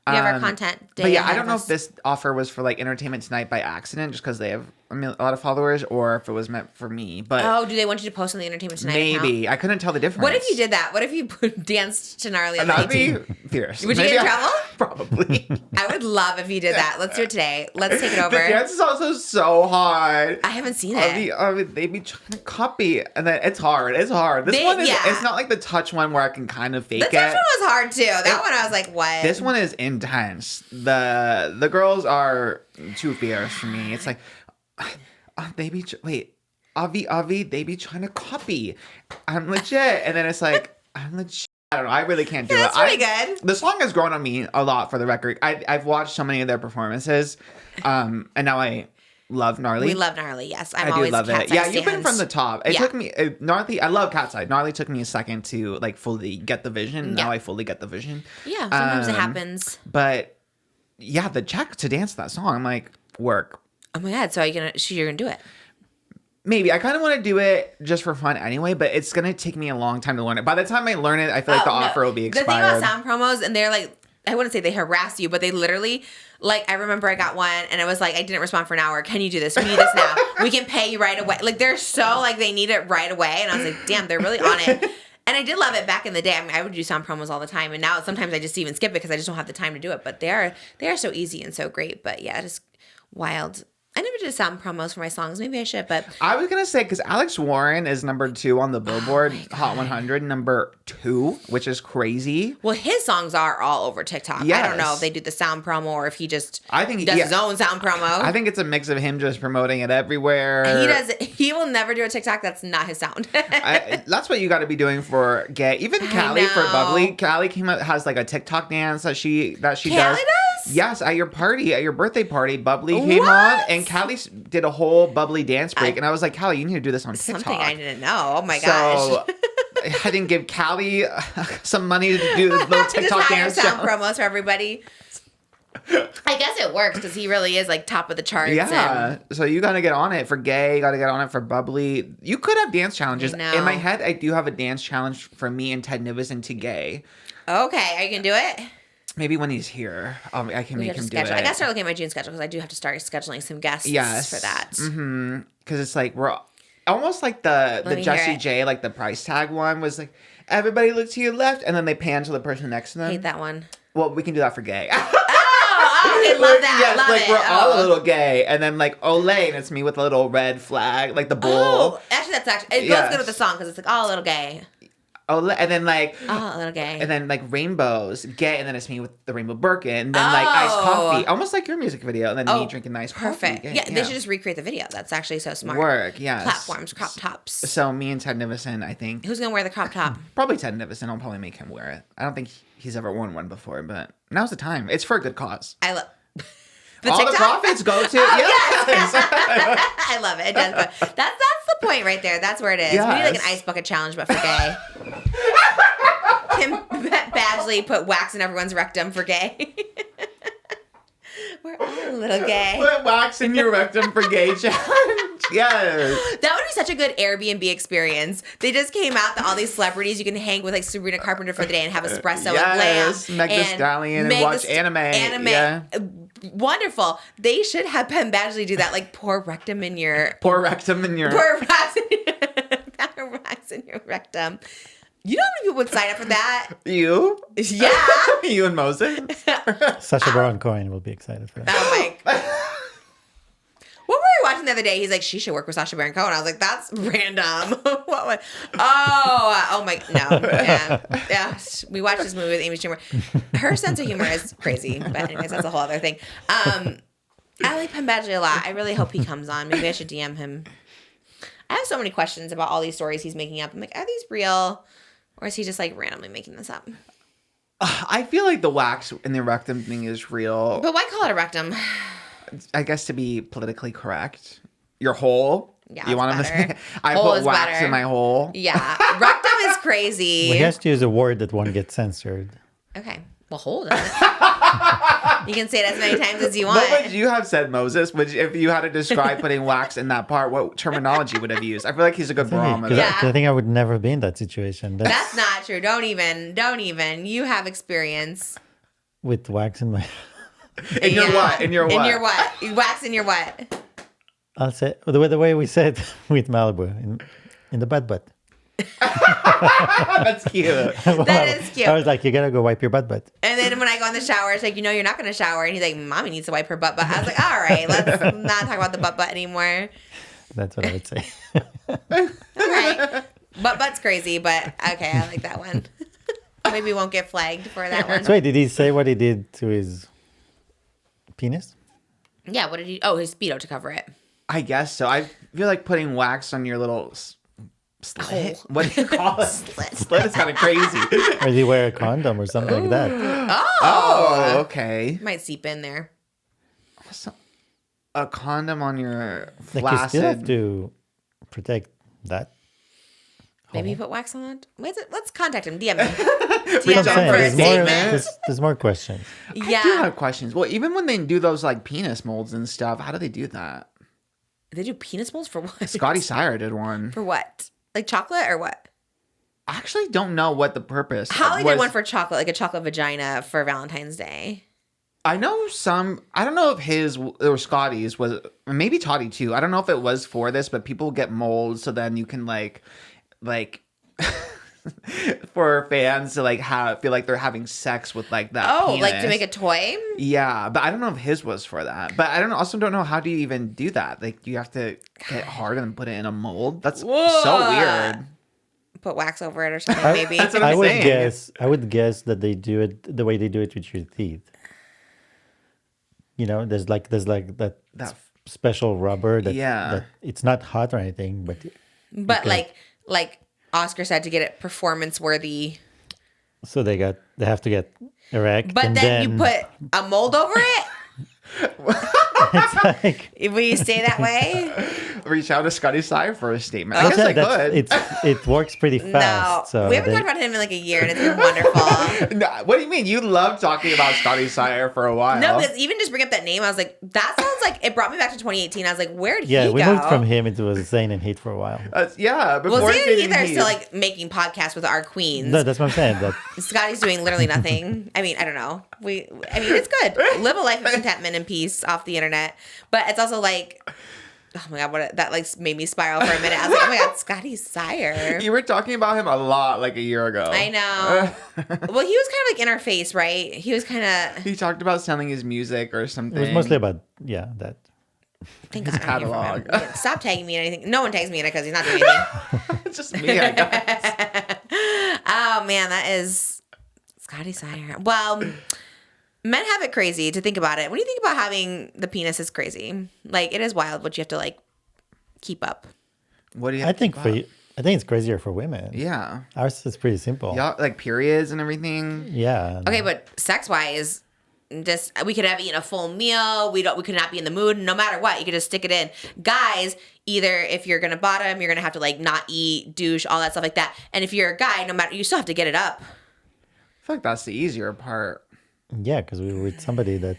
[SPEAKER 1] We have our content day.
[SPEAKER 2] But yeah, I
[SPEAKER 1] ahead
[SPEAKER 2] don't
[SPEAKER 1] of
[SPEAKER 2] know
[SPEAKER 1] us.
[SPEAKER 2] if this offer was for like Entertainment Tonight by accident, just because they have a lot of followers, or if it was meant for me. But
[SPEAKER 1] do they want you to post on the Entertainment Tonight
[SPEAKER 2] maybe
[SPEAKER 1] account?
[SPEAKER 2] I couldn't tell the difference.
[SPEAKER 1] What if you did that? What if you danced to Gnarly on the
[SPEAKER 2] That'd
[SPEAKER 1] 18th?
[SPEAKER 2] be fierce.
[SPEAKER 1] Would you get in trouble?
[SPEAKER 2] Probably.
[SPEAKER 1] I would love if you did that. Let's do it today. Let's take it over.
[SPEAKER 2] The dance is also so hard.
[SPEAKER 1] I haven't seen it.
[SPEAKER 2] They be trying to copy, and then it's hard. It's hard. This one is. It's not like the touch one where I can kind of fake
[SPEAKER 1] The
[SPEAKER 2] it.
[SPEAKER 1] touch one was hard too. That one I was like, what?
[SPEAKER 2] This one is intense. The girls are too fierce for me. It's like Avi, they be trying to copy. I'm legit, and then it's like I'm legit. I don't know. I really can't do it.
[SPEAKER 1] That's pretty good.
[SPEAKER 2] The song has grown on me a lot. For the record, I've watched so many of their performances, and now I love Gnarly.
[SPEAKER 1] We love Gnarly. Yes,
[SPEAKER 2] I do love it. Yeah, you've been from the top. It
[SPEAKER 1] Yeah.
[SPEAKER 2] took me Gnarly. I love Cat's Eye. Gnarly took me a second to like fully get the vision. Now I fully get the vision.
[SPEAKER 1] Yeah, sometimes it happens.
[SPEAKER 2] But yeah, the check to dance that song, I'm like, work.
[SPEAKER 1] Oh my God! So you're gonna do it?
[SPEAKER 2] Maybe. I kind of want to do it just for fun anyway, but it's going to take me a long time to learn it. By the time I learn it, I feel like the offer will be expired.
[SPEAKER 1] The thing about sound promos, and they're like, I wouldn't say they harass you, but they literally, like, I remember I got one and I was like, I didn't respond for an hour. Can you do this? We need this now. We can pay you right away. Like, they're so, like, they need it right away. And I was like, damn, they're really on it. And I did love it back in the day. I mean, I would do sound promos all the time. And now sometimes I just even skip it because I just don't have the time to do it. But they are so easy and so great. But yeah, just wild. I never did sound promos for my songs. Maybe I should, but
[SPEAKER 2] I was gonna say because Alex Warren is number 2 on the Billboard Hot 100, number 2, which is crazy.
[SPEAKER 1] well, his songs are all over TikTok. I don't know
[SPEAKER 2] Yes.
[SPEAKER 1] if they do the sound promo or if he just
[SPEAKER 2] I think
[SPEAKER 1] does
[SPEAKER 2] yeah.
[SPEAKER 1] his own sound promo.
[SPEAKER 2] I think it's a mix of him just promoting it everywhere.
[SPEAKER 1] He does. He will never do a TikTok that's not his sound.
[SPEAKER 2] That's what you got to be doing for gay. Even Callie for
[SPEAKER 1] know.
[SPEAKER 2] Bubbly. Callie came out, has like a TikTok dance that she does.
[SPEAKER 1] does?
[SPEAKER 2] Yes, at your party, at your birthday party, Bubbly came on, and Callie did a whole Bubbly dance break, and I was like, Callie, you need to do this on TikTok.
[SPEAKER 1] Something I didn't know. Oh my
[SPEAKER 2] So
[SPEAKER 1] gosh.
[SPEAKER 2] I didn't give Callie some money to do this little TikTok
[SPEAKER 1] Just hire
[SPEAKER 2] dance.
[SPEAKER 1] sound
[SPEAKER 2] show.
[SPEAKER 1] promos for everybody. I guess it works because he really is like top of the charts.
[SPEAKER 2] Yeah,
[SPEAKER 1] And
[SPEAKER 2] so you gotta get on it for gay. You gotta get on it for Bubbly. You could have dance challenges.
[SPEAKER 1] I know.
[SPEAKER 2] In my head, I do have a dance challenge for me and Ted Nivison to gay.
[SPEAKER 1] okay, are you gonna do it?
[SPEAKER 2] Maybe when he's here, I can
[SPEAKER 1] We
[SPEAKER 2] make
[SPEAKER 1] have to
[SPEAKER 2] him do
[SPEAKER 1] schedule.
[SPEAKER 2] it.
[SPEAKER 1] I gotta start looking at my June schedule because I do have to start scheduling some guests
[SPEAKER 2] Yes.
[SPEAKER 1] for that.
[SPEAKER 2] Mm-hmm. Because it's like we're almost like the
[SPEAKER 1] me hear
[SPEAKER 2] Jessie
[SPEAKER 1] it.
[SPEAKER 2] J, like the price tag one was like everybody look to your left, and then they pan to the person next to them.
[SPEAKER 1] Hate that one.
[SPEAKER 2] Well, we can do that for gay.
[SPEAKER 1] Oh, okay, love that.
[SPEAKER 2] Yes,
[SPEAKER 1] love
[SPEAKER 2] like
[SPEAKER 1] it.
[SPEAKER 2] we're all a
[SPEAKER 1] Oh.
[SPEAKER 2] little gay, and then like Olay, and it's me with a little red flag, like the bull.
[SPEAKER 1] Oh, actually, that's actually it goes
[SPEAKER 2] Yes.
[SPEAKER 1] good with the song because it's like, oh, a little gay.
[SPEAKER 2] Olay, and then like.
[SPEAKER 1] Oh, a little gay.
[SPEAKER 2] And then like rainbows, gay, and then it's me with the rainbow Birkin, and then like iced coffee, almost like your music video, and then me drinking nice
[SPEAKER 1] perfect.
[SPEAKER 2] coffee.
[SPEAKER 1] Yeah, they should just recreate the video. That's actually so smart.
[SPEAKER 2] Work, yes.
[SPEAKER 1] Platforms, crop tops.
[SPEAKER 2] So me and Ted Nivison, I think
[SPEAKER 1] Who's gonna wear the crop top?
[SPEAKER 2] probably Ted Nivison. I'll probably make him wear it. I don't think he's ever worn one before, but now's the time. It's for a good cause.
[SPEAKER 1] I love.
[SPEAKER 2] All the profits go to yes.
[SPEAKER 1] I love it. It does. But that's the point right there. That's where it is. We need like an
[SPEAKER 2] Yes.
[SPEAKER 1] ice bucket challenge, but for gay. Kim Badgley put wax in everyone's rectum for gay. We're all a little gay.
[SPEAKER 2] Put wax in your rectum for gay challenge. Yes.
[SPEAKER 1] That would be such a good Airbnb experience. They just came out that all these celebrities you can hang with like Sabrina Carpenter for the day and have espresso
[SPEAKER 2] Yes.
[SPEAKER 1] and
[SPEAKER 2] Meg
[SPEAKER 1] glam.
[SPEAKER 2] Thee Stallion and
[SPEAKER 1] Meg
[SPEAKER 2] watch
[SPEAKER 1] Thee-
[SPEAKER 2] anime.
[SPEAKER 1] Anime.
[SPEAKER 2] Yeah.
[SPEAKER 1] Wonderful. They should have Penn Badgley do that. Like pour rectum in your
[SPEAKER 2] Pour rectum in your.
[SPEAKER 1] pour wax in your rectum. You know how many people would sign up for that?
[SPEAKER 2] You?
[SPEAKER 1] Yeah.
[SPEAKER 2] You and Moses?
[SPEAKER 4] Sacha Baron Cohen will be excited for that.
[SPEAKER 1] Oh my. What were we watching the other day? He's like, she should work with Sacha Baron Cohen. I was like, that's random. What? Oh my, no. Yeah. We watched this movie with Amy Schumer. Her sense of humor is crazy. But anyways, that's a whole other thing. I like Penn Badgley a lot. I really hope he comes on. Maybe I should DM him. I have so many questions about all these stories he's making up. I'm like, are these real? Or is he just like randomly making this up?
[SPEAKER 2] I feel like the wax in the rectum thing is real.
[SPEAKER 1] But why call it a rectum?
[SPEAKER 2] I guess to be politically correct. Your hole.
[SPEAKER 1] Yeah,
[SPEAKER 2] you want
[SPEAKER 1] it's
[SPEAKER 2] to
[SPEAKER 1] better.
[SPEAKER 2] I
[SPEAKER 1] Hole
[SPEAKER 2] put
[SPEAKER 1] is
[SPEAKER 2] wax
[SPEAKER 1] better.
[SPEAKER 2] in my hole.
[SPEAKER 1] Yeah. Rectum is crazy.
[SPEAKER 4] Well, he has to use a word that won't get censored.
[SPEAKER 1] Okay. Well, hold on. You can say it as many times as you want.
[SPEAKER 2] What would you have said, Moses? If you had to describe putting wax in that part, what terminology would have used? I feel like he's a good barometer.
[SPEAKER 4] Because
[SPEAKER 1] Yeah.
[SPEAKER 4] I think I would never be in that situation.
[SPEAKER 1] That's not true. Don't even. You have experience.
[SPEAKER 4] With wax in my...
[SPEAKER 2] In your
[SPEAKER 1] Yeah.
[SPEAKER 2] what? In your what?
[SPEAKER 1] In your what? Wax in your what?
[SPEAKER 4] I'll say the way we said with Malibu in the butt.
[SPEAKER 2] That's cute.
[SPEAKER 1] That is cute.
[SPEAKER 4] I was like, you gotta go wipe your butt.
[SPEAKER 1] And then when I go in the shower, it's like, you're not going to shower. And he's like, mommy needs to wipe her butt. I was like, all right, let's not talk about the butt anymore.
[SPEAKER 4] That's what I would say.
[SPEAKER 1] All right. Butt's crazy, but okay, I like that one. Maybe we won't get flagged for that one.
[SPEAKER 4] So wait, did he say what he did to his penis?
[SPEAKER 1] Yeah, what did he? Oh, his Speedo to cover it.
[SPEAKER 2] I guess so. I feel like putting wax on your little slit.
[SPEAKER 1] Hole.
[SPEAKER 2] What do you call it?
[SPEAKER 1] Slit.
[SPEAKER 2] Slit is kind of crazy.
[SPEAKER 4] Or did he wear a condom or something like that?
[SPEAKER 2] Oh, okay.
[SPEAKER 1] Might seep in there.
[SPEAKER 2] A condom on your
[SPEAKER 4] Like you still have
[SPEAKER 2] flaccid.
[SPEAKER 4] to protect that.
[SPEAKER 1] Maybe put wax on it. Let's contact him. DM him.
[SPEAKER 4] I'm
[SPEAKER 1] DM him
[SPEAKER 4] saying,
[SPEAKER 1] for a
[SPEAKER 4] there's more,
[SPEAKER 1] statement.
[SPEAKER 4] there's more questions.
[SPEAKER 2] I do
[SPEAKER 1] Yeah.
[SPEAKER 2] have questions. Well, even when they do those like penis molds and stuff, how do they do that?
[SPEAKER 1] They do penis molds for what?
[SPEAKER 2] Scotty Sire did one.
[SPEAKER 1] For what? Like chocolate or what?
[SPEAKER 2] I actually don't know what the purpose
[SPEAKER 1] Holly
[SPEAKER 2] was.
[SPEAKER 1] did one for chocolate, like a chocolate vagina for Valentine's Day.
[SPEAKER 2] I know some. I don't know if his or Scotty's was, maybe Toddy too. I don't know if it was for this, but people get molds so then you can like for fans to like feel like they're having sex with like that.
[SPEAKER 1] Oh,
[SPEAKER 2] penis.
[SPEAKER 1] like to make a toy?
[SPEAKER 2] Yeah, but I don't know if his was for that. But I also don't know how do you even do that. Like you have to get hard and put it in a mold. That's so weird.
[SPEAKER 1] Put wax over it or something, maybe.
[SPEAKER 2] That's what I'm saying.
[SPEAKER 4] I would guess that they do it the way they do it with your teeth. You know, there's like that special rubber that it's not hot or anything, but
[SPEAKER 1] like Oscar said, to get it performance worthy.
[SPEAKER 4] So they have to get erect.
[SPEAKER 1] But
[SPEAKER 4] and
[SPEAKER 1] then you put a mold over it?
[SPEAKER 4] It's like,
[SPEAKER 1] Will you stay that way?
[SPEAKER 2] Reach out to Scotty Sy for a statement. I guess I could.
[SPEAKER 4] it works pretty fast.
[SPEAKER 1] No,
[SPEAKER 4] so
[SPEAKER 1] we haven't talked about him in like a year, and it's been wonderful.
[SPEAKER 2] No, what do you mean? You love talking about Scotty Sy for a while.
[SPEAKER 1] No, because even just bring up that name, I was like, that sounds like it brought me back to 2018. I was like, where did he
[SPEAKER 4] we
[SPEAKER 1] go?
[SPEAKER 4] moved from him into Zane and Hate for a while.
[SPEAKER 2] Before
[SPEAKER 1] Well, Zane and Heath are
[SPEAKER 2] Heath.
[SPEAKER 1] still like making podcasts with our queens.
[SPEAKER 4] No, that's what I'm saying. That
[SPEAKER 1] Scotty's doing literally nothing. I mean, I don't know. It's good. Live a life of contentment and peace off the internet. But it's also like, oh my God, that like made me spiral for a minute. I was like, oh my God, Scotty Sire.
[SPEAKER 2] You were talking about him a lot like a year ago.
[SPEAKER 1] I know. Well, he was kind of like in our face, right? He was kind of.
[SPEAKER 2] He talked about selling his music or something.
[SPEAKER 4] it was mostly about that.
[SPEAKER 1] Thank
[SPEAKER 2] his
[SPEAKER 1] God I don't hear from
[SPEAKER 2] catalog.
[SPEAKER 1] him. Stop tagging me in anything. No one tags me in it because he's not doing anything.
[SPEAKER 2] It's just me, I guess.
[SPEAKER 1] Oh man, that is Scotty Sire. Well, men have it crazy to think about it. When you think about having the penis, is crazy. Like it is wild what you have to like keep up.
[SPEAKER 2] What do you?
[SPEAKER 4] I think it's crazier for women.
[SPEAKER 2] Yeah.
[SPEAKER 4] Ours is pretty simple.
[SPEAKER 2] Yeah, like periods and everything.
[SPEAKER 4] Yeah.
[SPEAKER 1] Okay, but sex wise, just we could have eaten a full meal. We could not be in the mood. No matter what, you could just stick it in. Guys, either if you're gonna bottom, you're gonna have to like not eat, douche, all that stuff like that. And if you're a guy, no matter, you still have to get it up.
[SPEAKER 2] I feel like that's the easier part.
[SPEAKER 4] Yeah, because we were with somebody that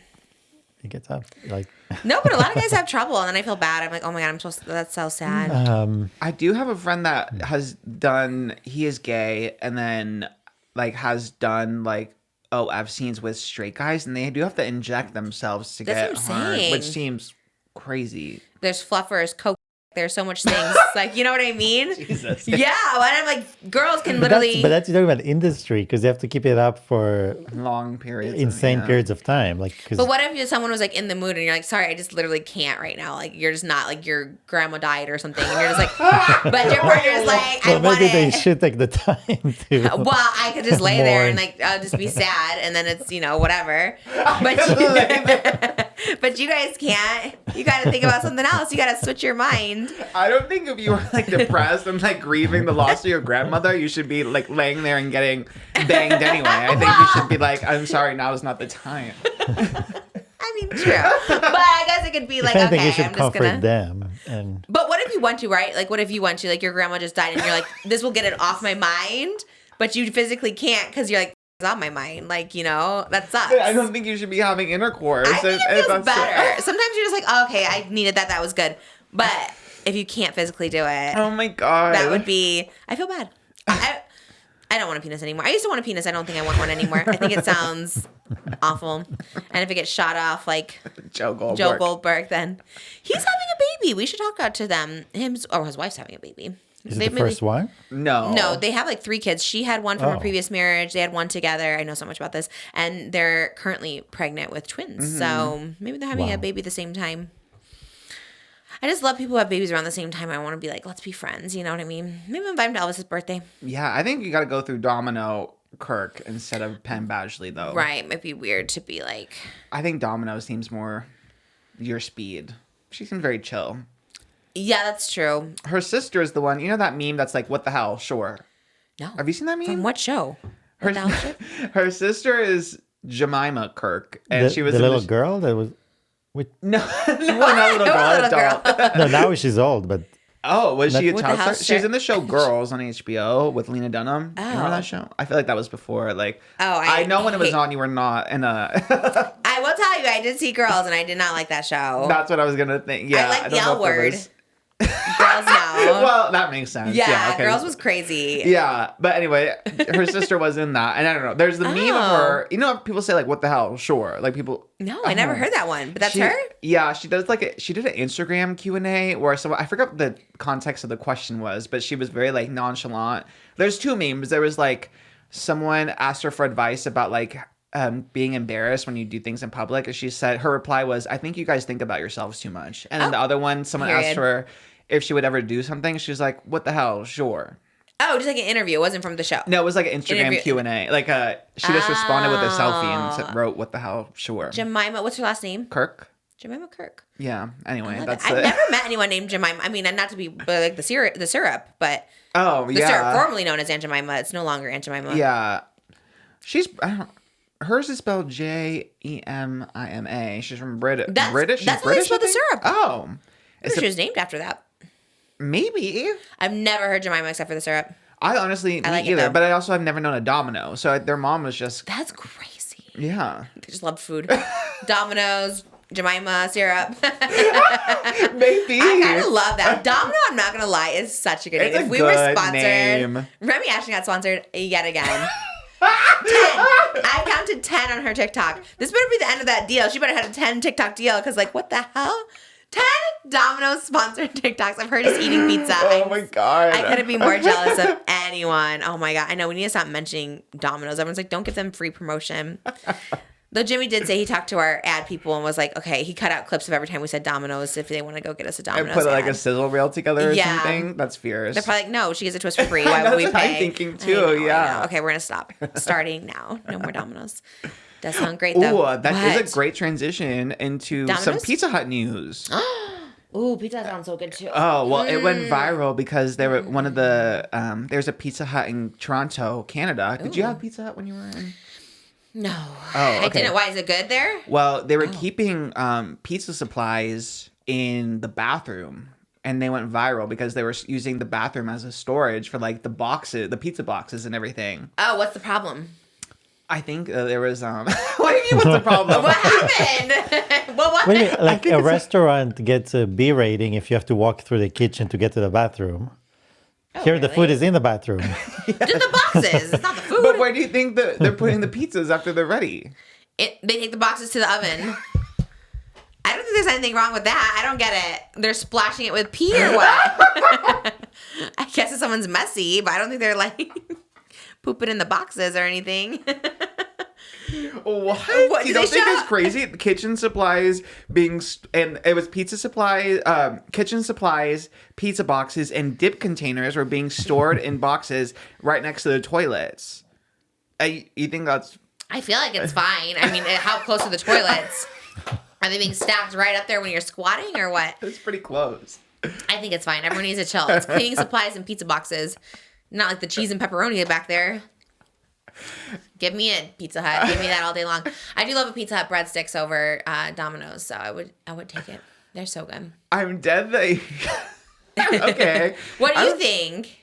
[SPEAKER 4] it gets up. Like
[SPEAKER 1] No, but a lot of guys have trouble, and then I feel bad. I'm like, oh my God, that's so sad.
[SPEAKER 2] I do have a friend that has done. He is gay, and then like has done like OF scenes with straight guys, and they do have to inject themselves to
[SPEAKER 1] That's
[SPEAKER 2] get
[SPEAKER 1] what I'm
[SPEAKER 2] hard,
[SPEAKER 1] saying.
[SPEAKER 2] which seems crazy.
[SPEAKER 1] There's fluffers, coke. There's so much things. Like, you know what I mean?
[SPEAKER 2] Jesus.
[SPEAKER 1] Yeah, and I'm like, girls can literally.
[SPEAKER 4] but that's you're talking about industry because they have to keep it up for
[SPEAKER 2] Long periods.
[SPEAKER 4] insane periods of time. Like,
[SPEAKER 1] But what if someone was like in the mood and you're like, sorry, I just literally can't right now. Like, you're just not, like, your grandma died or something. And you're just like, but your partner's like, I
[SPEAKER 4] well,
[SPEAKER 1] want
[SPEAKER 4] maybe they
[SPEAKER 1] it.
[SPEAKER 4] should take the time to.
[SPEAKER 1] Well, I could just lay there and
[SPEAKER 4] mourn.
[SPEAKER 1] like I'll just be sad, and then it's whatever. But you guys can't. You got to think about something else. You got to switch your mind.
[SPEAKER 2] I don't think if you were like depressed and like grieving the loss of your grandmother, you should be like laying there and getting banged anyway. I think you should be like, I'm sorry, now is not the time.
[SPEAKER 1] I mean, true. But I guess it could be like,
[SPEAKER 4] I think
[SPEAKER 1] okay,
[SPEAKER 4] you should
[SPEAKER 1] I'm just
[SPEAKER 4] comfort
[SPEAKER 1] gonna.
[SPEAKER 4] them and.
[SPEAKER 1] But what if you want to, right? Like, what if you want to, like, your grandma just died and you're like, this will get it off my mind, but you physically can't because you're like, it's on my mind. Like, that sucks.
[SPEAKER 2] I don't think you should be having intercourse.
[SPEAKER 1] I think it feels
[SPEAKER 2] that's
[SPEAKER 1] better. Sometimes you're just like, oh, okay, I needed that. That was good. But if you can't physically do it,
[SPEAKER 2] Oh my god.
[SPEAKER 1] that would be, I feel bad. I don't want a penis anymore. I used to want a penis. I don't think I want one anymore. I think it sounds awful. And if it gets shot off like
[SPEAKER 2] Joe
[SPEAKER 1] Goldberg, then he's having a baby. We should talk to them. His wife's having a baby.
[SPEAKER 4] Is it the first one?
[SPEAKER 2] No,
[SPEAKER 1] they have like 3 kids. She had one from her
[SPEAKER 4] Oh.
[SPEAKER 1] previous marriage. They had one together. I know so much about this. And they're currently pregnant with twins. So maybe they're having a baby at the same time. I just love people who have babies around the same time. I want to be like, let's be friends. You know what I mean? Maybe invite him to Elvis's birthday.
[SPEAKER 2] Yeah, I think you got to go through Domino Kirk instead of Penn Badgley, though.
[SPEAKER 1] Right. Might be weird to be like.
[SPEAKER 2] I think Domino seems more your speed. She seems very chill.
[SPEAKER 1] Yeah, that's true.
[SPEAKER 2] Her sister is the one. You know that meme that's like, what the hell? Sure.
[SPEAKER 1] No.
[SPEAKER 2] Have you seen that meme?
[SPEAKER 1] From what show?
[SPEAKER 2] Her,
[SPEAKER 1] What the hell shit?
[SPEAKER 2] her sister is Jemima Kirk. And she was
[SPEAKER 4] the
[SPEAKER 2] in
[SPEAKER 4] little girl that was.
[SPEAKER 2] No, not little
[SPEAKER 1] What
[SPEAKER 2] girl.
[SPEAKER 1] little girl?
[SPEAKER 2] Adult.
[SPEAKER 4] No, now she's old, but
[SPEAKER 2] Oh, was she a
[SPEAKER 1] What the
[SPEAKER 2] child
[SPEAKER 1] hell,
[SPEAKER 2] star? She was
[SPEAKER 1] sir?
[SPEAKER 2] in the show Girls on HBO with Lena Dunham. Do you remember that show? I feel like that was before. Like, I know when it was on, you were not in a.
[SPEAKER 1] I will tell you, I did see Girls, and I did not like that show.
[SPEAKER 2] That's what I was gonna think. Yeah,
[SPEAKER 1] I like
[SPEAKER 2] don't
[SPEAKER 1] the
[SPEAKER 2] know
[SPEAKER 1] L
[SPEAKER 2] if it
[SPEAKER 1] word.
[SPEAKER 2] was-
[SPEAKER 1] Girls. Girls know.
[SPEAKER 2] Well, that makes sense.
[SPEAKER 1] Yeah,
[SPEAKER 2] okay.
[SPEAKER 1] Girls was crazy.
[SPEAKER 2] Yeah, but anyway, her sister was in that, and I don't know. There's the meme of her. You know, people say like, "What the hell?" Sure, like people.
[SPEAKER 1] No, I never heard that one, but that's her.
[SPEAKER 2] Yeah, she does she did an Instagram Q&A where I forgot what the context of the question was, but she was very like nonchalant. There's two memes. There was like someone asked her for advice about like being embarrassed when you do things in public, and she said her reply was, "I think you guys think about yourselves too much." And then the other one, someone asked her if she would ever do something. She's like, "What the hell? Sure."
[SPEAKER 1] Oh, just like an interview. It wasn't from the show.
[SPEAKER 2] No, it was like an Instagram Q&A. Like she just responded with a selfie and wrote, "What the hell? Sure."
[SPEAKER 1] Jemima, what's her last name?
[SPEAKER 2] Kirk.
[SPEAKER 1] Jemima Kirk.
[SPEAKER 2] Yeah. Anyway, that's
[SPEAKER 1] I've never met anyone named Jemima. I mean, not to be like the syrup, but
[SPEAKER 2] the
[SPEAKER 1] syrup formerly known as Aunt Jemima. It's no longer Aunt Jemima.
[SPEAKER 2] Yeah. Hers is spelled Jemima. She's from British.
[SPEAKER 1] That's
[SPEAKER 2] British.
[SPEAKER 1] how they spell the syrup.
[SPEAKER 2] Oh.
[SPEAKER 1] She was named after that.
[SPEAKER 2] Maybe.
[SPEAKER 1] I've never heard Jemima except for the syrup.
[SPEAKER 2] I honestly,
[SPEAKER 1] I like
[SPEAKER 2] me either.
[SPEAKER 1] it,
[SPEAKER 2] But I also have never known a Domino. So their mom was just.
[SPEAKER 1] That's crazy.
[SPEAKER 2] Yeah.
[SPEAKER 1] They just love food. Dominoes, Jemima, syrup.
[SPEAKER 2] Maybe.
[SPEAKER 1] I kind of love that. Domino, I'm not going to lie, is such a good name.
[SPEAKER 2] It's a
[SPEAKER 1] if we were
[SPEAKER 2] good
[SPEAKER 1] sponsored,
[SPEAKER 2] name.
[SPEAKER 1] Remy Ashton got sponsored yet again. 10. I counted 10 on her TikTok. This better be the end of that deal. She better have a 10 TikTok deal because, like, what the hell? 10 Domino's sponsored TikToks of her just eating pizza.
[SPEAKER 2] Oh my God.
[SPEAKER 1] I couldn't be more jealous of anyone. Oh my God. I know we need to stop mentioning Domino's. Everyone's like, don't give them free promotion. Though Jimmy did say he talked to our ad people and was like, okay, he cut out clips of every time we said Domino's if they want to go get us a Domino's.
[SPEAKER 2] And put like
[SPEAKER 1] ad.
[SPEAKER 2] a sizzle reel together or something. That's fierce.
[SPEAKER 1] They're probably like, no, she gets a twist for free. Why would we pay?
[SPEAKER 2] That's what I'm thinking too.
[SPEAKER 1] I
[SPEAKER 2] Yeah.
[SPEAKER 1] know. Okay, we're gonna stop. Starting now. No more Domino's. That sounds great though.
[SPEAKER 2] Ooh, that is a great transition into some
[SPEAKER 1] Domino's?
[SPEAKER 2] Pizza Hut news.
[SPEAKER 1] Ooh, pizza sounds so good too.
[SPEAKER 2] Oh, well, it went viral because they were one of the there's a Pizza Hut in Toronto, Canada. Did you have Pizza Hut when you were in?
[SPEAKER 1] No.
[SPEAKER 2] Oh, okay.
[SPEAKER 1] I didn't. Why is it good there?
[SPEAKER 2] Well, they were keeping pizza supplies in the bathroom, and they went viral because they were using the bathroom as a storage for like the boxes, the pizza boxes and everything.
[SPEAKER 1] Oh, what's the problem?
[SPEAKER 2] I think there was what do you mean what's the problem?
[SPEAKER 1] What happened? What?
[SPEAKER 4] Wait, like a restaurant gets a B rating if you have to walk through the kitchen to get to the bathroom. Here, the food is in the bathroom.
[SPEAKER 1] Just the boxes. It's not the food.
[SPEAKER 2] But where do you think that they're putting the pizzas after they're ready?
[SPEAKER 1] They take the boxes to the oven. I don't think there's anything wrong with that. I don't get it. They're splashing it with pee or what? I guess if someone's messy, but I don't think they're like pooping in the boxes or anything.
[SPEAKER 2] What? You don't think it's crazy? Kitchen supplies and it was pizza supplies, kitchen supplies, pizza boxes, and dip containers were being stored in boxes right next to the toilets. You think that's?
[SPEAKER 1] I feel like it's fine. I mean, how close are the toilets? Are they being stacked right up there when you're squatting or what?
[SPEAKER 2] It's pretty close.
[SPEAKER 1] I think it's fine. Everyone needs to chill. It's cleaning supplies and pizza boxes, not like the cheese and pepperoni back there. Give me a Pizza Hut. Give me that all day long. I do love a Pizza Hut breadsticks over Domino's, so I would take it. They're so good.
[SPEAKER 2] I'm dead. Okay.
[SPEAKER 1] What do you think?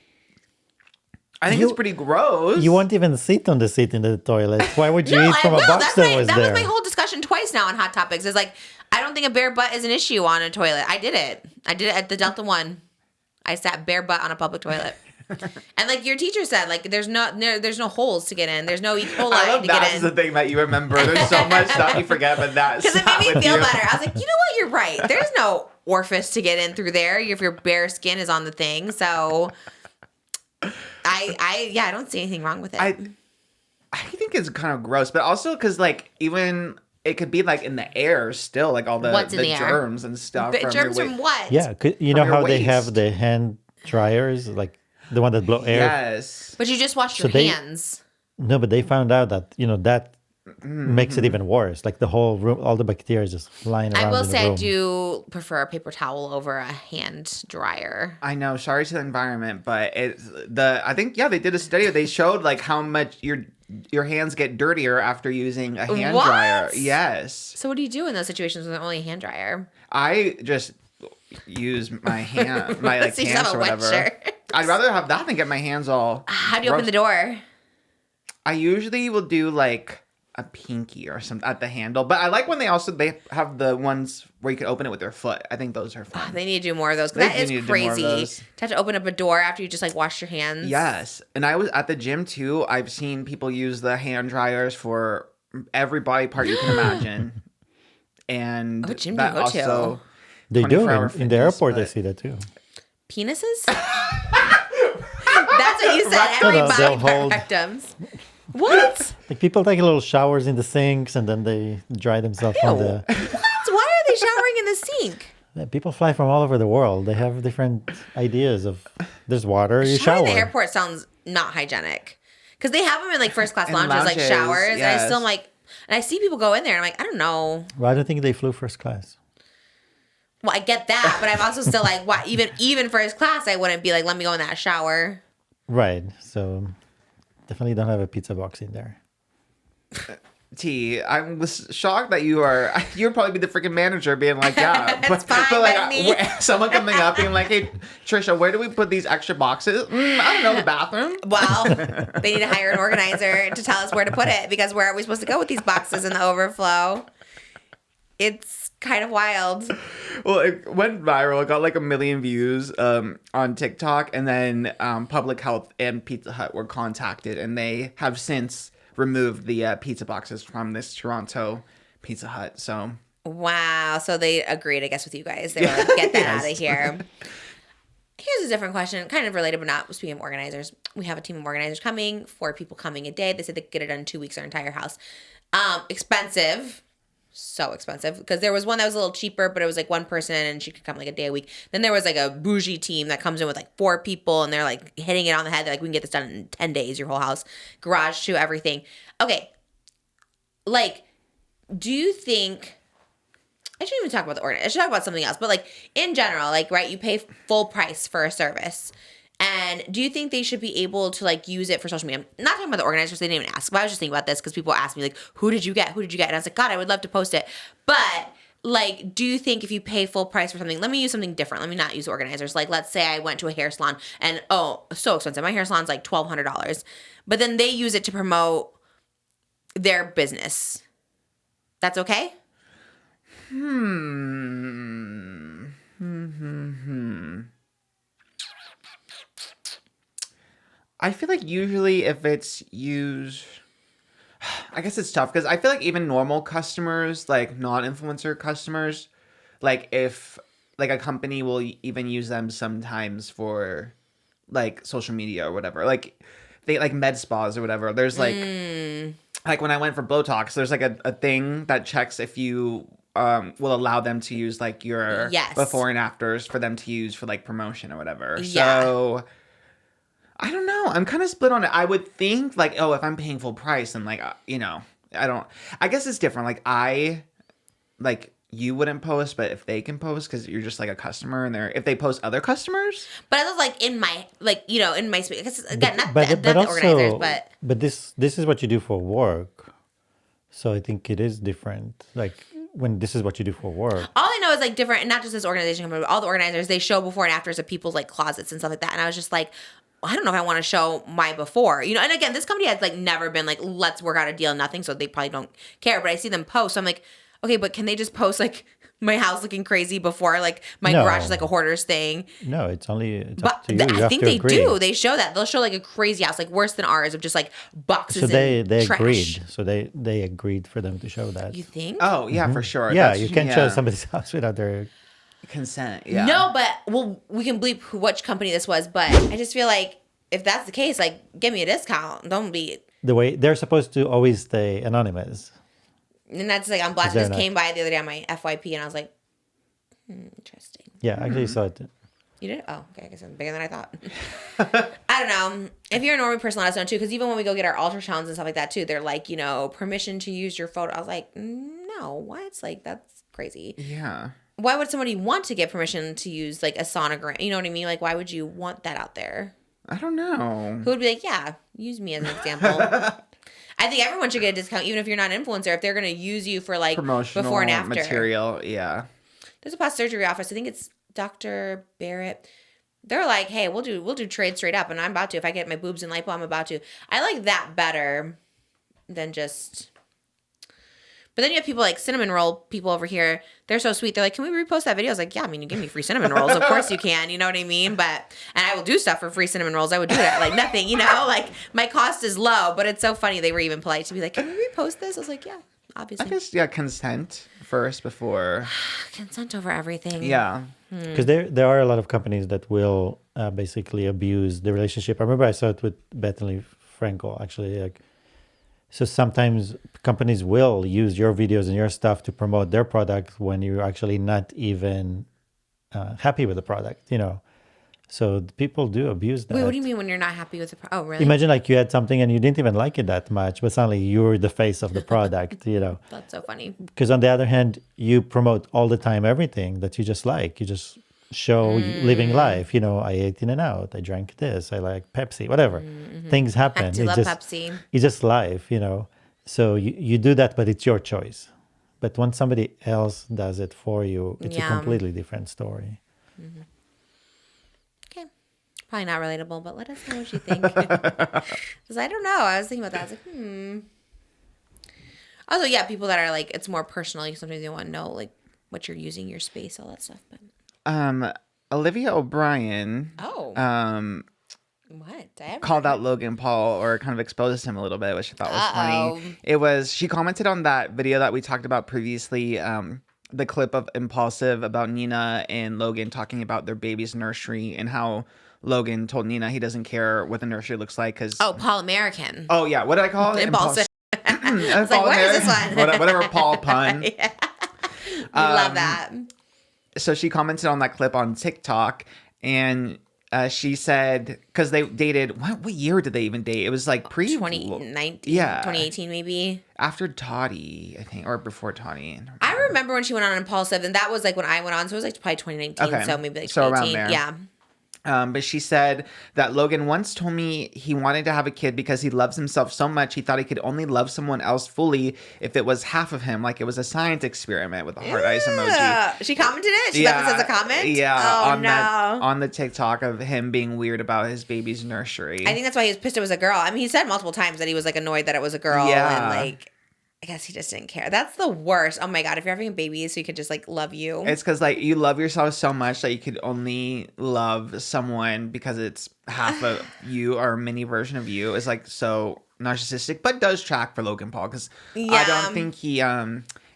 [SPEAKER 2] I think it's pretty gross.
[SPEAKER 4] You won't even sit on the seat in the toilet. Why would you eat from a box that was
[SPEAKER 1] that
[SPEAKER 4] there?
[SPEAKER 1] was my whole discussion twice now on Hot Topics. Is like, I don't think a bare butt is an issue on a toilet. I did it at the Delta One. I sat bare butt on a public toilet. And like your teacher said, like there's no holes to get in. There's no E. coli
[SPEAKER 2] I love
[SPEAKER 1] to get in.
[SPEAKER 2] that's the thing that you remember. There's so much stuff you forget, but that's
[SPEAKER 1] Because it made me feel better. I was like, you know what? You're right. There's no orifice to get in through there if your bare skin is on the thing. So I don't see anything wrong with it.
[SPEAKER 2] I think it's kind of gross, but also because like even it could be like in the air still, like all the germs and stuff.
[SPEAKER 1] Germs from what?
[SPEAKER 4] Yeah, you know how they
[SPEAKER 2] waist.
[SPEAKER 4] have the hand dryers, like the one that blow air.
[SPEAKER 2] Yes.
[SPEAKER 1] But you just washed your hands.
[SPEAKER 4] No, but they found out that that makes it even worse. Like the whole room, all the bacteria just flying around.
[SPEAKER 1] I will
[SPEAKER 4] in
[SPEAKER 1] say
[SPEAKER 4] the room.
[SPEAKER 1] I do prefer a paper towel over a hand dryer.
[SPEAKER 2] I know. Sorry to the environment, but I think they did a study. They showed like how much your hands get dirtier after using a hand dryer. Yes.
[SPEAKER 1] So what do you do in those situations with only a hand dryer?
[SPEAKER 2] I just use my hand, my like
[SPEAKER 1] So you
[SPEAKER 2] hands
[SPEAKER 1] have
[SPEAKER 2] or
[SPEAKER 1] a wet
[SPEAKER 2] whatever.
[SPEAKER 1] shirt.
[SPEAKER 2] I'd rather have that than get my hands all.
[SPEAKER 1] How do you open the door?
[SPEAKER 2] I usually will do like a pinky or something at the handle. But I like when they have the ones where you can open it with their foot. I think those are fun.
[SPEAKER 1] They need to do more of those. That is crazy. To have to open up a door after you just like wash your hands.
[SPEAKER 2] Yes. And I was at the gym too. I've seen people use the hand dryers for every body part you can imagine. And
[SPEAKER 1] what gym do you go to?
[SPEAKER 4] They do in the airport. I see that too.
[SPEAKER 1] Penises? That's what you said. Every body part rectums. What?
[SPEAKER 4] Like people take little showers in the sinks and then they dry themselves on the.
[SPEAKER 1] What? Why are they showering in the sink?
[SPEAKER 4] People fly from all over the world. They have different ideas of. There's water. You shower.
[SPEAKER 1] In the airport sounds not hygienic because they have them in like first class lounges, like showers. Yes. And I still like, and I see people go in there. And I'm like, I don't know.
[SPEAKER 4] Well, I don't think they flew first class.
[SPEAKER 1] Well, I get that, but I'm also still like, what? Even first class, I wouldn't be like, let me go in that shower.
[SPEAKER 4] Right. So definitely don't have a pizza box in there.
[SPEAKER 2] T, I was shocked that you'd probably be the freaking manager being like, yeah.
[SPEAKER 1] That's fine
[SPEAKER 2] but like someone coming up being like, hey, Trisha, where do we put these extra boxes? I don't know, the bathroom.
[SPEAKER 1] Well, they need to hire an organizer to tell us where to put it because where are we supposed to go with these boxes in the overflow? It's kind of wild.
[SPEAKER 2] Well, it went viral. It got like 1 million views on TikTok. And then Public Health and Pizza Hut were contacted. And they have since removed the pizza boxes from this Toronto Pizza Hut. So
[SPEAKER 1] wow. So they agreed, I guess, with you guys. They were like, get that out of here. Here's a different question, kind of related, but not. Speaking of organizers, we have a team of organizers coming, 4 people coming a day. They said they could get it done in 2 weeks, their entire house. Expensive. So expensive because there was one that was a little cheaper, but it was like one person and she could come like a day a week. Then there was like a bougie team that comes in with like 4 people and they're like hitting it on the head. They're like, we can get this done in 10 days, your whole house, garage to everything. Okay. Like, do you think, I shouldn't even talk about the order. I should talk about something else, but like in general, like, right, you pay full price for a service. And do you think they should be able to like use it for social media? I'm not talking about the organizers. They didn't even ask. But I was just thinking about this because people ask me like, who did you get? Who did you get? And I was like, God, I would love to post it. But like, do you think if you pay full price for something, let me use something different. Let me not use organizers. Like, let's say I went to a hair salon and, oh, so expensive. My hair salon's like $1,200. But then they use it to promote their business. That's okay?
[SPEAKER 2] I feel like usually if it's used, I guess it's tough because I feel like even normal customers, like non-influencer customers, like if like a company will even use them sometimes for like social media or whatever, like they like med spas or whatever. There's like when I went for Botox, there's like a thing that checks if you will allow them to use like your before and afters for them to use for like promotion or whatever. Yeah. So I don't know. I'm kind of split on it. I would think like, oh, if I'm paying full price and like, I guess it's different. Like you wouldn't post, but if they can post because you're just like a customer and if they post other customers.
[SPEAKER 1] But I was like in my, like, you know, in my space, because again, not the organizers, but.
[SPEAKER 4] But this is what you do for work. So I think it is different. Like when this is what you do for work.
[SPEAKER 1] All I know is like different, and not just this organization, but all the organizers, they show before and afters of people's like closets and stuff like that. And I was just like, I don't know if I want to show my before, you know. And again, this company has like never been like, let's work out a deal, nothing. So they probably don't care. But I see them post. So I'm like, okay, but can they just post like my house looking crazy before, like my garage is like a hoarder's thing?
[SPEAKER 4] No, it's up to you.
[SPEAKER 1] I think they do. They show that. They'll show like a crazy house, like worse than ours, of just like boxes. So
[SPEAKER 4] they
[SPEAKER 1] trash.
[SPEAKER 4] Agreed. So they agreed for them to show that.
[SPEAKER 1] You think?
[SPEAKER 2] Oh yeah, for sure.
[SPEAKER 4] Yeah, you can't show somebody's house without their
[SPEAKER 2] consent. Yeah.
[SPEAKER 1] No, but we can bleep which company this was. But I just feel like if that's the case, like give me a discount. Don't be
[SPEAKER 4] the way they're supposed to always stay anonymous.
[SPEAKER 1] And that's like, I'm blessed. Just came by the other day on my FYP and I was like, interesting.
[SPEAKER 4] Yeah, actually you saw it.
[SPEAKER 1] You did? Oh, okay. I guess I'm bigger than I thought. I don't know. If you're a normal person, let us know too. Because even when we go get our ultrasounds and stuff like that too, they're like, you know, permission to use your photo. I was like, no, what? Like, that's crazy.
[SPEAKER 2] Yeah.
[SPEAKER 1] Why would somebody want to get permission to use like a sonogram? You know what I mean? Like, why would you want that out there?
[SPEAKER 2] I don't know.
[SPEAKER 1] Who would be like, yeah, use me as an example. I think everyone should get a discount, even if you're not an influencer, if they're going to use you for like
[SPEAKER 2] promotional
[SPEAKER 1] before and after
[SPEAKER 2] material. Yeah.
[SPEAKER 1] There's a plastic surgery office. I think it's Dr. Barrett. They're like, hey, we'll do trade straight up, and I'm about to. If I get my boobs in lipo, I'm about to. I like that better than just But then you have people like cinnamon roll people over here. They're so sweet. They're like, can we repost that video? I was like, yeah, I mean, you give me free cinnamon rolls. Of course you can. You know what I mean? And I will do stuff for free cinnamon rolls. I would do that. Like nothing, like my cost is low, but it's so funny. They were even polite to be like, can we repost this? I was like, yeah, obviously.
[SPEAKER 2] I guess, consent first before.
[SPEAKER 1] Consent over everything.
[SPEAKER 2] Yeah.
[SPEAKER 4] Because there are a lot of companies that will basically abuse the relationship. I remember I saw it with Bethany Frankel, actually. Like, so sometimes companies will use your videos and your stuff to promote their product when you're actually not even happy with the product, So people do abuse that.
[SPEAKER 1] Wait, what do you mean when you're not happy with the oh, really?
[SPEAKER 4] Imagine like you had something and you didn't even like it that much, but suddenly you're the face of the product,
[SPEAKER 1] That's so funny.
[SPEAKER 4] Because on the other hand, you promote all the time everything that you just like. You just show living life. I ate In and Out. I drank this. I like Pepsi. Whatever. Things happen.
[SPEAKER 1] I do love Pepsi.
[SPEAKER 4] It's just life, So you do that, but it's your choice. But when somebody else does it for you, it's a completely different story.
[SPEAKER 1] Mm-hmm. Okay. Probably not relatable, but let us know what you think. Because I don't know. I was thinking about that. I was like, Also, yeah, people that are like, it's more personal. Sometimes you want to know like what you're using, your space, all that stuff. But
[SPEAKER 2] Olivia O'Brien.
[SPEAKER 1] Oh. What?
[SPEAKER 2] Called out Logan Paul or kind of exposed him a little bit, which I thought was funny. She commented on that video that we talked about previously, the clip of Impulsive about Nina and Logan talking about their baby's nursery and how Logan told Nina he doesn't care what the nursery looks like because
[SPEAKER 1] Paul American.
[SPEAKER 2] Oh yeah, what did I call it?
[SPEAKER 1] Impulsive. I was like, where is this one?
[SPEAKER 2] Whatever Paul pun.
[SPEAKER 1] Yeah. We love that.
[SPEAKER 2] So she commented on that clip on TikTok, and she said, because they dated, what year did they even date? It was like
[SPEAKER 1] 2019, 2018 maybe.
[SPEAKER 2] After Toddy, I think, or before Toddy.
[SPEAKER 1] I remember when she went on Impulsive, and that was like when I went on, so it was like probably 2019,
[SPEAKER 2] okay.
[SPEAKER 1] So maybe like 2018.
[SPEAKER 2] So around there.
[SPEAKER 1] Yeah.
[SPEAKER 2] But she said that Logan once told me he wanted to have a kid because he loves himself so much he thought he could only love someone else fully if it was half of him, like it was a science experiment with the heart eyes emoji.
[SPEAKER 1] She commented it? She left this as a comment?
[SPEAKER 2] Yeah, on the TikTok of him being weird about his baby's nursery.
[SPEAKER 1] I think that's why he was pissed it was a girl. I mean, he said multiple times that he was like annoyed that it was a girl and like I guess he just didn't care. That's the worst. Oh my God. If you're having a baby so you could just like love you.
[SPEAKER 2] It's because like you love yourself so much that you could only love someone because it's half of you or a mini version of you. Is like so narcissistic, but does track for Logan Paul because I don't think he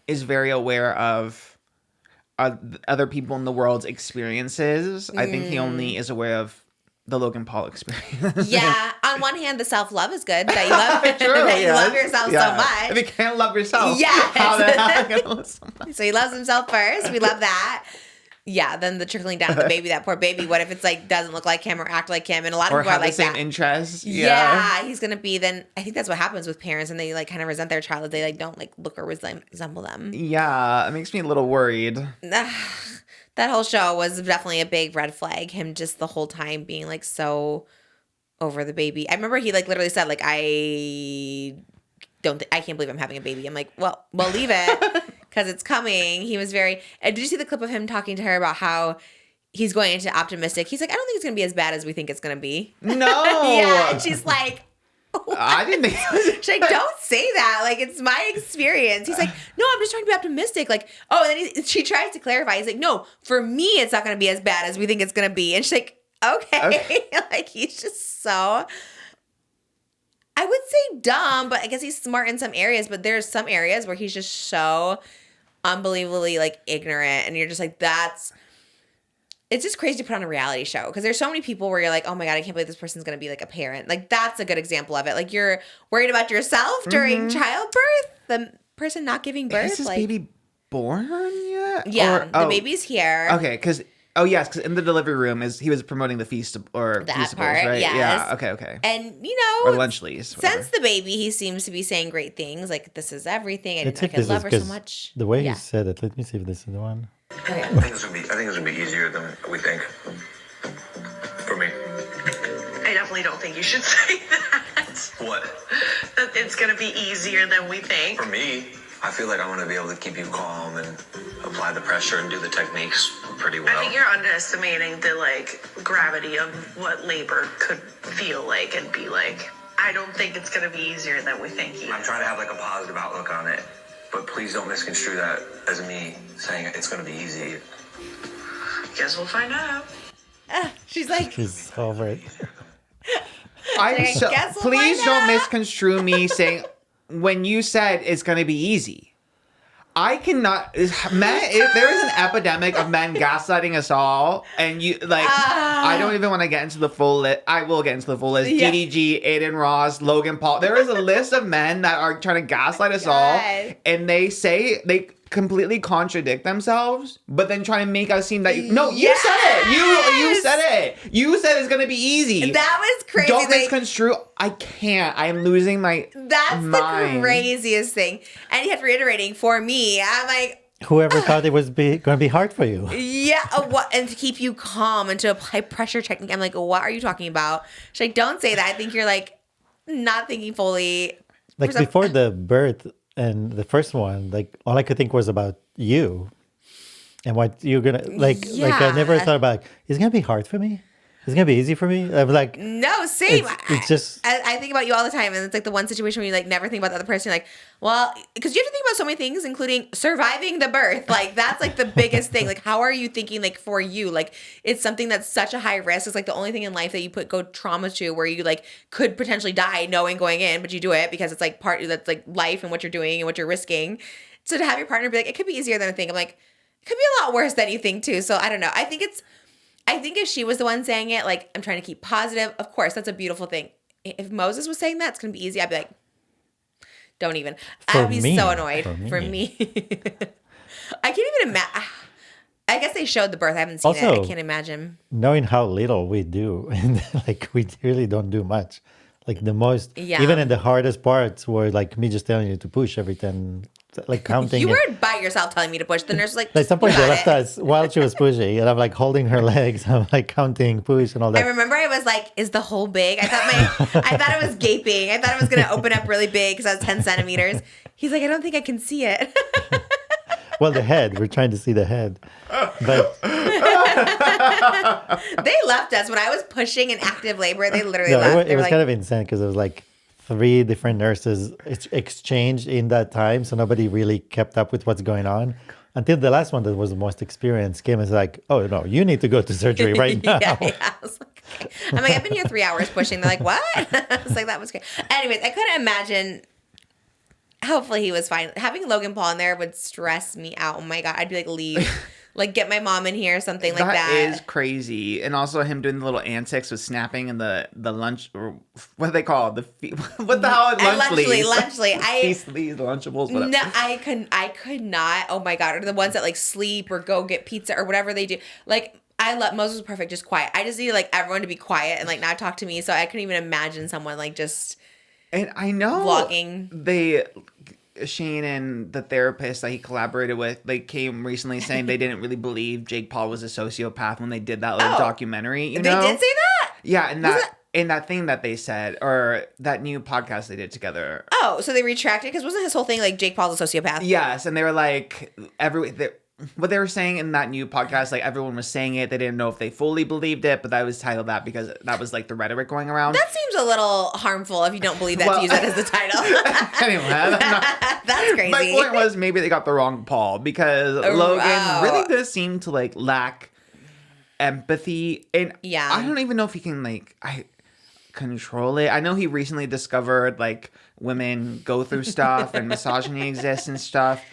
[SPEAKER 2] is very aware of other people in the world's experiences. I think he only is aware of the Logan Paul experience.
[SPEAKER 1] Yeah. On one hand, the self-love is good. That you love, you love yourself so much.
[SPEAKER 2] If you can't love yourself,
[SPEAKER 1] yes.
[SPEAKER 2] how the hell are you gonna love somebody?
[SPEAKER 1] So he loves himself first. We love that. Yeah, then the trickling down to the baby, that poor baby. What if it's like doesn't look like him or act like him? And a lot of people are like
[SPEAKER 2] the same
[SPEAKER 1] that.
[SPEAKER 2] Interests.
[SPEAKER 1] Yeah, he's gonna be. Then I think that's what happens with parents, and they like kind of resent their child. They like don't like look or resemble them.
[SPEAKER 2] Yeah, it makes me a little worried.
[SPEAKER 1] That whole show was definitely a big red flag. Him just the whole time being like so over the baby. I remember he like literally said like I can't believe I'm having a baby. I'm like, well leave it because it's coming. He was very. Did you see the clip of him talking to her about how he's going into optimistic? He's like, I don't think it's gonna be as bad as we think it's gonna be.
[SPEAKER 2] No.
[SPEAKER 1] Yeah, and she's like. What?
[SPEAKER 2] I didn't think.
[SPEAKER 1] She's like, don't say that. Like, it's my experience. He's like, no, I'm just trying to be optimistic. Like, oh, and then she tries to clarify. He's like, no, for me, it's not going to be as bad as we think it's going to be. And she's like, okay. Like, he's just so, I would say dumb, but I guess he's smart in some areas. But there's some areas where he's just so unbelievably, like, ignorant. And you're just like, it's just crazy to put on a reality show because there's so many people where you're like, oh my God, I can't believe this person's going to be like a parent. Like, that's a good example of it. Like, you're worried about yourself during childbirth, the person not giving birth.
[SPEAKER 2] Is this
[SPEAKER 1] like,
[SPEAKER 2] baby born yet?
[SPEAKER 1] Yeah, the baby's here.
[SPEAKER 2] Okay, because in the delivery room he was promoting the feast or
[SPEAKER 1] that
[SPEAKER 2] feastables,
[SPEAKER 1] part,
[SPEAKER 2] right?
[SPEAKER 1] yes.
[SPEAKER 2] Yeah, okay.
[SPEAKER 1] And,
[SPEAKER 2] or lunch lease.
[SPEAKER 1] Since the baby, he seems to be saying great things. Like, this is everything. I could love her so much.
[SPEAKER 4] The way he said it, let me see if this is the one.
[SPEAKER 1] Okay.
[SPEAKER 7] I think it's gonna be easier than we think. For me.
[SPEAKER 8] I definitely don't think you should say that.
[SPEAKER 7] What?
[SPEAKER 8] That it's gonna be easier than we think.
[SPEAKER 7] For me, I feel like I'm gonna be able to keep you calm and apply the pressure and do the techniques pretty well.
[SPEAKER 8] I think you're underestimating the gravity of what labor could feel like and be like. I don't think it's gonna be easier than we think either.
[SPEAKER 7] I'm trying to have a positive outlook on it. But please don't misconstrue that as me saying it's going to be easy.
[SPEAKER 8] Guess we'll find out.
[SPEAKER 1] She's like,
[SPEAKER 4] She's over it.
[SPEAKER 2] I so,
[SPEAKER 1] guess we'll
[SPEAKER 2] please
[SPEAKER 1] find
[SPEAKER 2] don't
[SPEAKER 1] out.
[SPEAKER 2] misconstrue me saying when you said it's going to be easy. I cannot. Men, there is an epidemic of men gaslighting us all, and you like. I don't even want to get into the full list. I will get into the full list.
[SPEAKER 1] Yeah.
[SPEAKER 2] DDG, Aiden Ross, Logan Paul. There is a list of men that are trying to gaslight us all, and they say they completely contradict themselves, but then trying to make us seem that you said it. You said it. You said it's gonna be easy.
[SPEAKER 1] that was crazy.
[SPEAKER 2] Don't
[SPEAKER 1] Like,
[SPEAKER 2] misconstrue. I can't. I am losing my
[SPEAKER 1] that's
[SPEAKER 2] mind.
[SPEAKER 1] the craziest thing. And he kept reiterating, for me, I'm like,
[SPEAKER 4] Whoever thought it was going to be hard for you.
[SPEAKER 1] yeah, what? And to keep you calm and to apply pressure technique. I'm like, what are you talking about? She's like, don't say that. I think you're like not thinking fully.
[SPEAKER 4] Like before the birth and the first one, like all I could think was about you and what you're gonna like. Like I never thought about. It's gonna be hard for me. It's gonna be easy for me. I'm like,
[SPEAKER 1] no, same.
[SPEAKER 4] It's just.
[SPEAKER 1] I think about you all the time, and it's like the one situation where you like never think about the other person. You're like, well, because you have to think about so many things, including surviving the birth. Like that's like the biggest thing. Like, how are you thinking? Like for you, like it's something that's such a high risk. It's like the only thing in life that you go trauma to, where you like could potentially die, knowing going in, but you do it because it's like that's like life and what you're doing and what you're risking. So to have your partner be like, it could be easier than I think. I'm like, it could be a lot worse than you think too. So I don't know. I think if she was the one saying it, like, I'm trying to keep positive, of course, that's a beautiful thing. If Moses was saying that, it's going to be easy. I'd be like, don't even. I'd be so annoyed. For me. I can't even imagine. I guess they showed the birth. I haven't seen it. I can't imagine.
[SPEAKER 4] Knowing how little we do, and like we really don't do much. Like the most, even in the hardest parts were like me just telling you to push every 10, like counting.
[SPEAKER 1] You were by yourself telling me to push. The nurse was like,
[SPEAKER 4] at some point they left us while she was pushing, and I'm like holding her legs. I'm like counting, push, and all that.
[SPEAKER 1] I remember I was like, is the hole big? I thought it was gaping. I thought it was going to open up really big because I was 10 centimeters. He's like, I don't think I can see it.
[SPEAKER 4] Well, the head. We're trying to see the head. But
[SPEAKER 1] they left us when I was pushing in active labor. They literally
[SPEAKER 4] no,
[SPEAKER 1] left.
[SPEAKER 4] It was kind of insane because it was like 3 different nurses exchanged in that time, so nobody really kept up with what's going on until the last one that was the most experienced came and was like, "Oh no, you need to go to surgery right now."
[SPEAKER 1] yeah. I was like, okay. I'm like, I've been here 3 hours pushing. They're like, what? I was like, that was great. Anyways, I couldn't imagine. Hopefully he was fine. Having Logan Paul in there would stress me out. Oh my God. I'd be like, leave. Like, get my mom in here or something like that.
[SPEAKER 2] That is crazy. And also him doing the little antics with snapping and the lunch, or what do they call it? What the hell?
[SPEAKER 1] Lunchly.
[SPEAKER 2] These Lunchables. Whatever.
[SPEAKER 1] No, I could not. Oh my God. Or the ones that like sleep or go get pizza or whatever they do. Like, I love, Moses was perfect, just quiet. I just needed like everyone to be quiet and like not talk to me. So I couldn't even imagine someone like just
[SPEAKER 2] and I know
[SPEAKER 1] vlogging.
[SPEAKER 2] Shane and the therapist that he collaborated with, they came recently saying they didn't really believe Jake Paul was a sociopath when they did that little documentary. You know?
[SPEAKER 1] They did say that?
[SPEAKER 2] Yeah, and that thing that they said, or that new podcast they did together.
[SPEAKER 1] Oh, so they retracted? Because wasn't his whole thing like Jake Paul's a sociopath?
[SPEAKER 2] Yes, and they were like, what they were saying in that new podcast, like everyone was saying it. They didn't know if they fully believed it, but that was titled that because that was like the rhetoric going around.
[SPEAKER 1] That seems a little harmful if you don't believe that to use that as the title.
[SPEAKER 2] Anyway,
[SPEAKER 1] that's crazy.
[SPEAKER 2] My point was maybe they got the wrong Paul because Logan really does seem to like lack empathy, and I don't even know if he can control it. I know he recently discovered like women go through stuff and misogyny exists and stuff.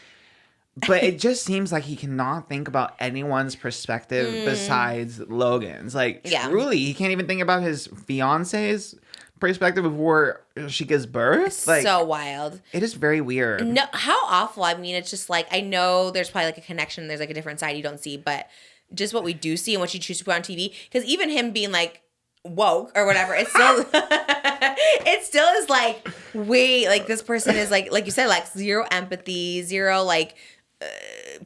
[SPEAKER 2] But it just seems like he cannot think about anyone's perspective besides Logan's. Like, truly, he can't even think about his fiance's perspective before she gives birth. Like,
[SPEAKER 1] so wild.
[SPEAKER 2] It is very weird.
[SPEAKER 1] No, how awful. I mean, it's just like, I know there's probably like a connection. There's like a different side you don't see, but just what we do see and what you choose to put on TV. Because even him being like woke or whatever, it's still it still is like, wait, like this person is like you said, like zero empathy, zero like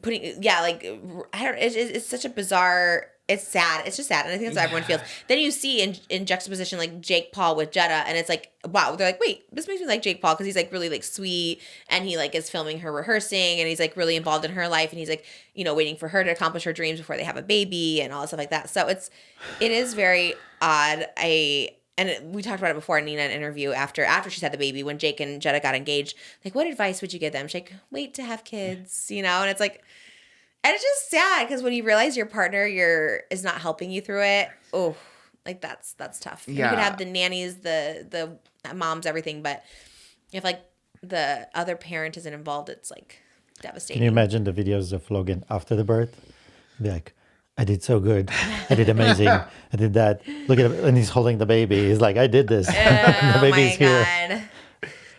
[SPEAKER 1] it's such a bizarre, it's sad, it's just sad, and I think that's what everyone feels. Then you see in juxtaposition like Jake Paul with Jetta, and it's like, wow, they're like, wait, this makes me like Jake Paul because he's like really like sweet, and he like is filming her rehearsing, and he's like really involved in her life, and he's like, you know, waiting for her to accomplish her dreams before they have a baby and all that stuff like that. So it is very odd. And and we talked about it before in Nina, an interview after she's had the baby, when Jake and Jetta got engaged, like, what advice would you give them? She's like, wait to have kids, you know? And it's like, and it's just sad because when you realize your partner is not helping you through it, oh, like that's tough.
[SPEAKER 2] Yeah.
[SPEAKER 1] You could have the nannies, the moms, everything, but if like the other parent isn't involved, it's like devastating.
[SPEAKER 4] Can you imagine the videos of Logan after the birth? Be like, I did so good. I did amazing. I did that. Look at him. And he's holding the baby. He's like, I did this. The baby's here.
[SPEAKER 1] God.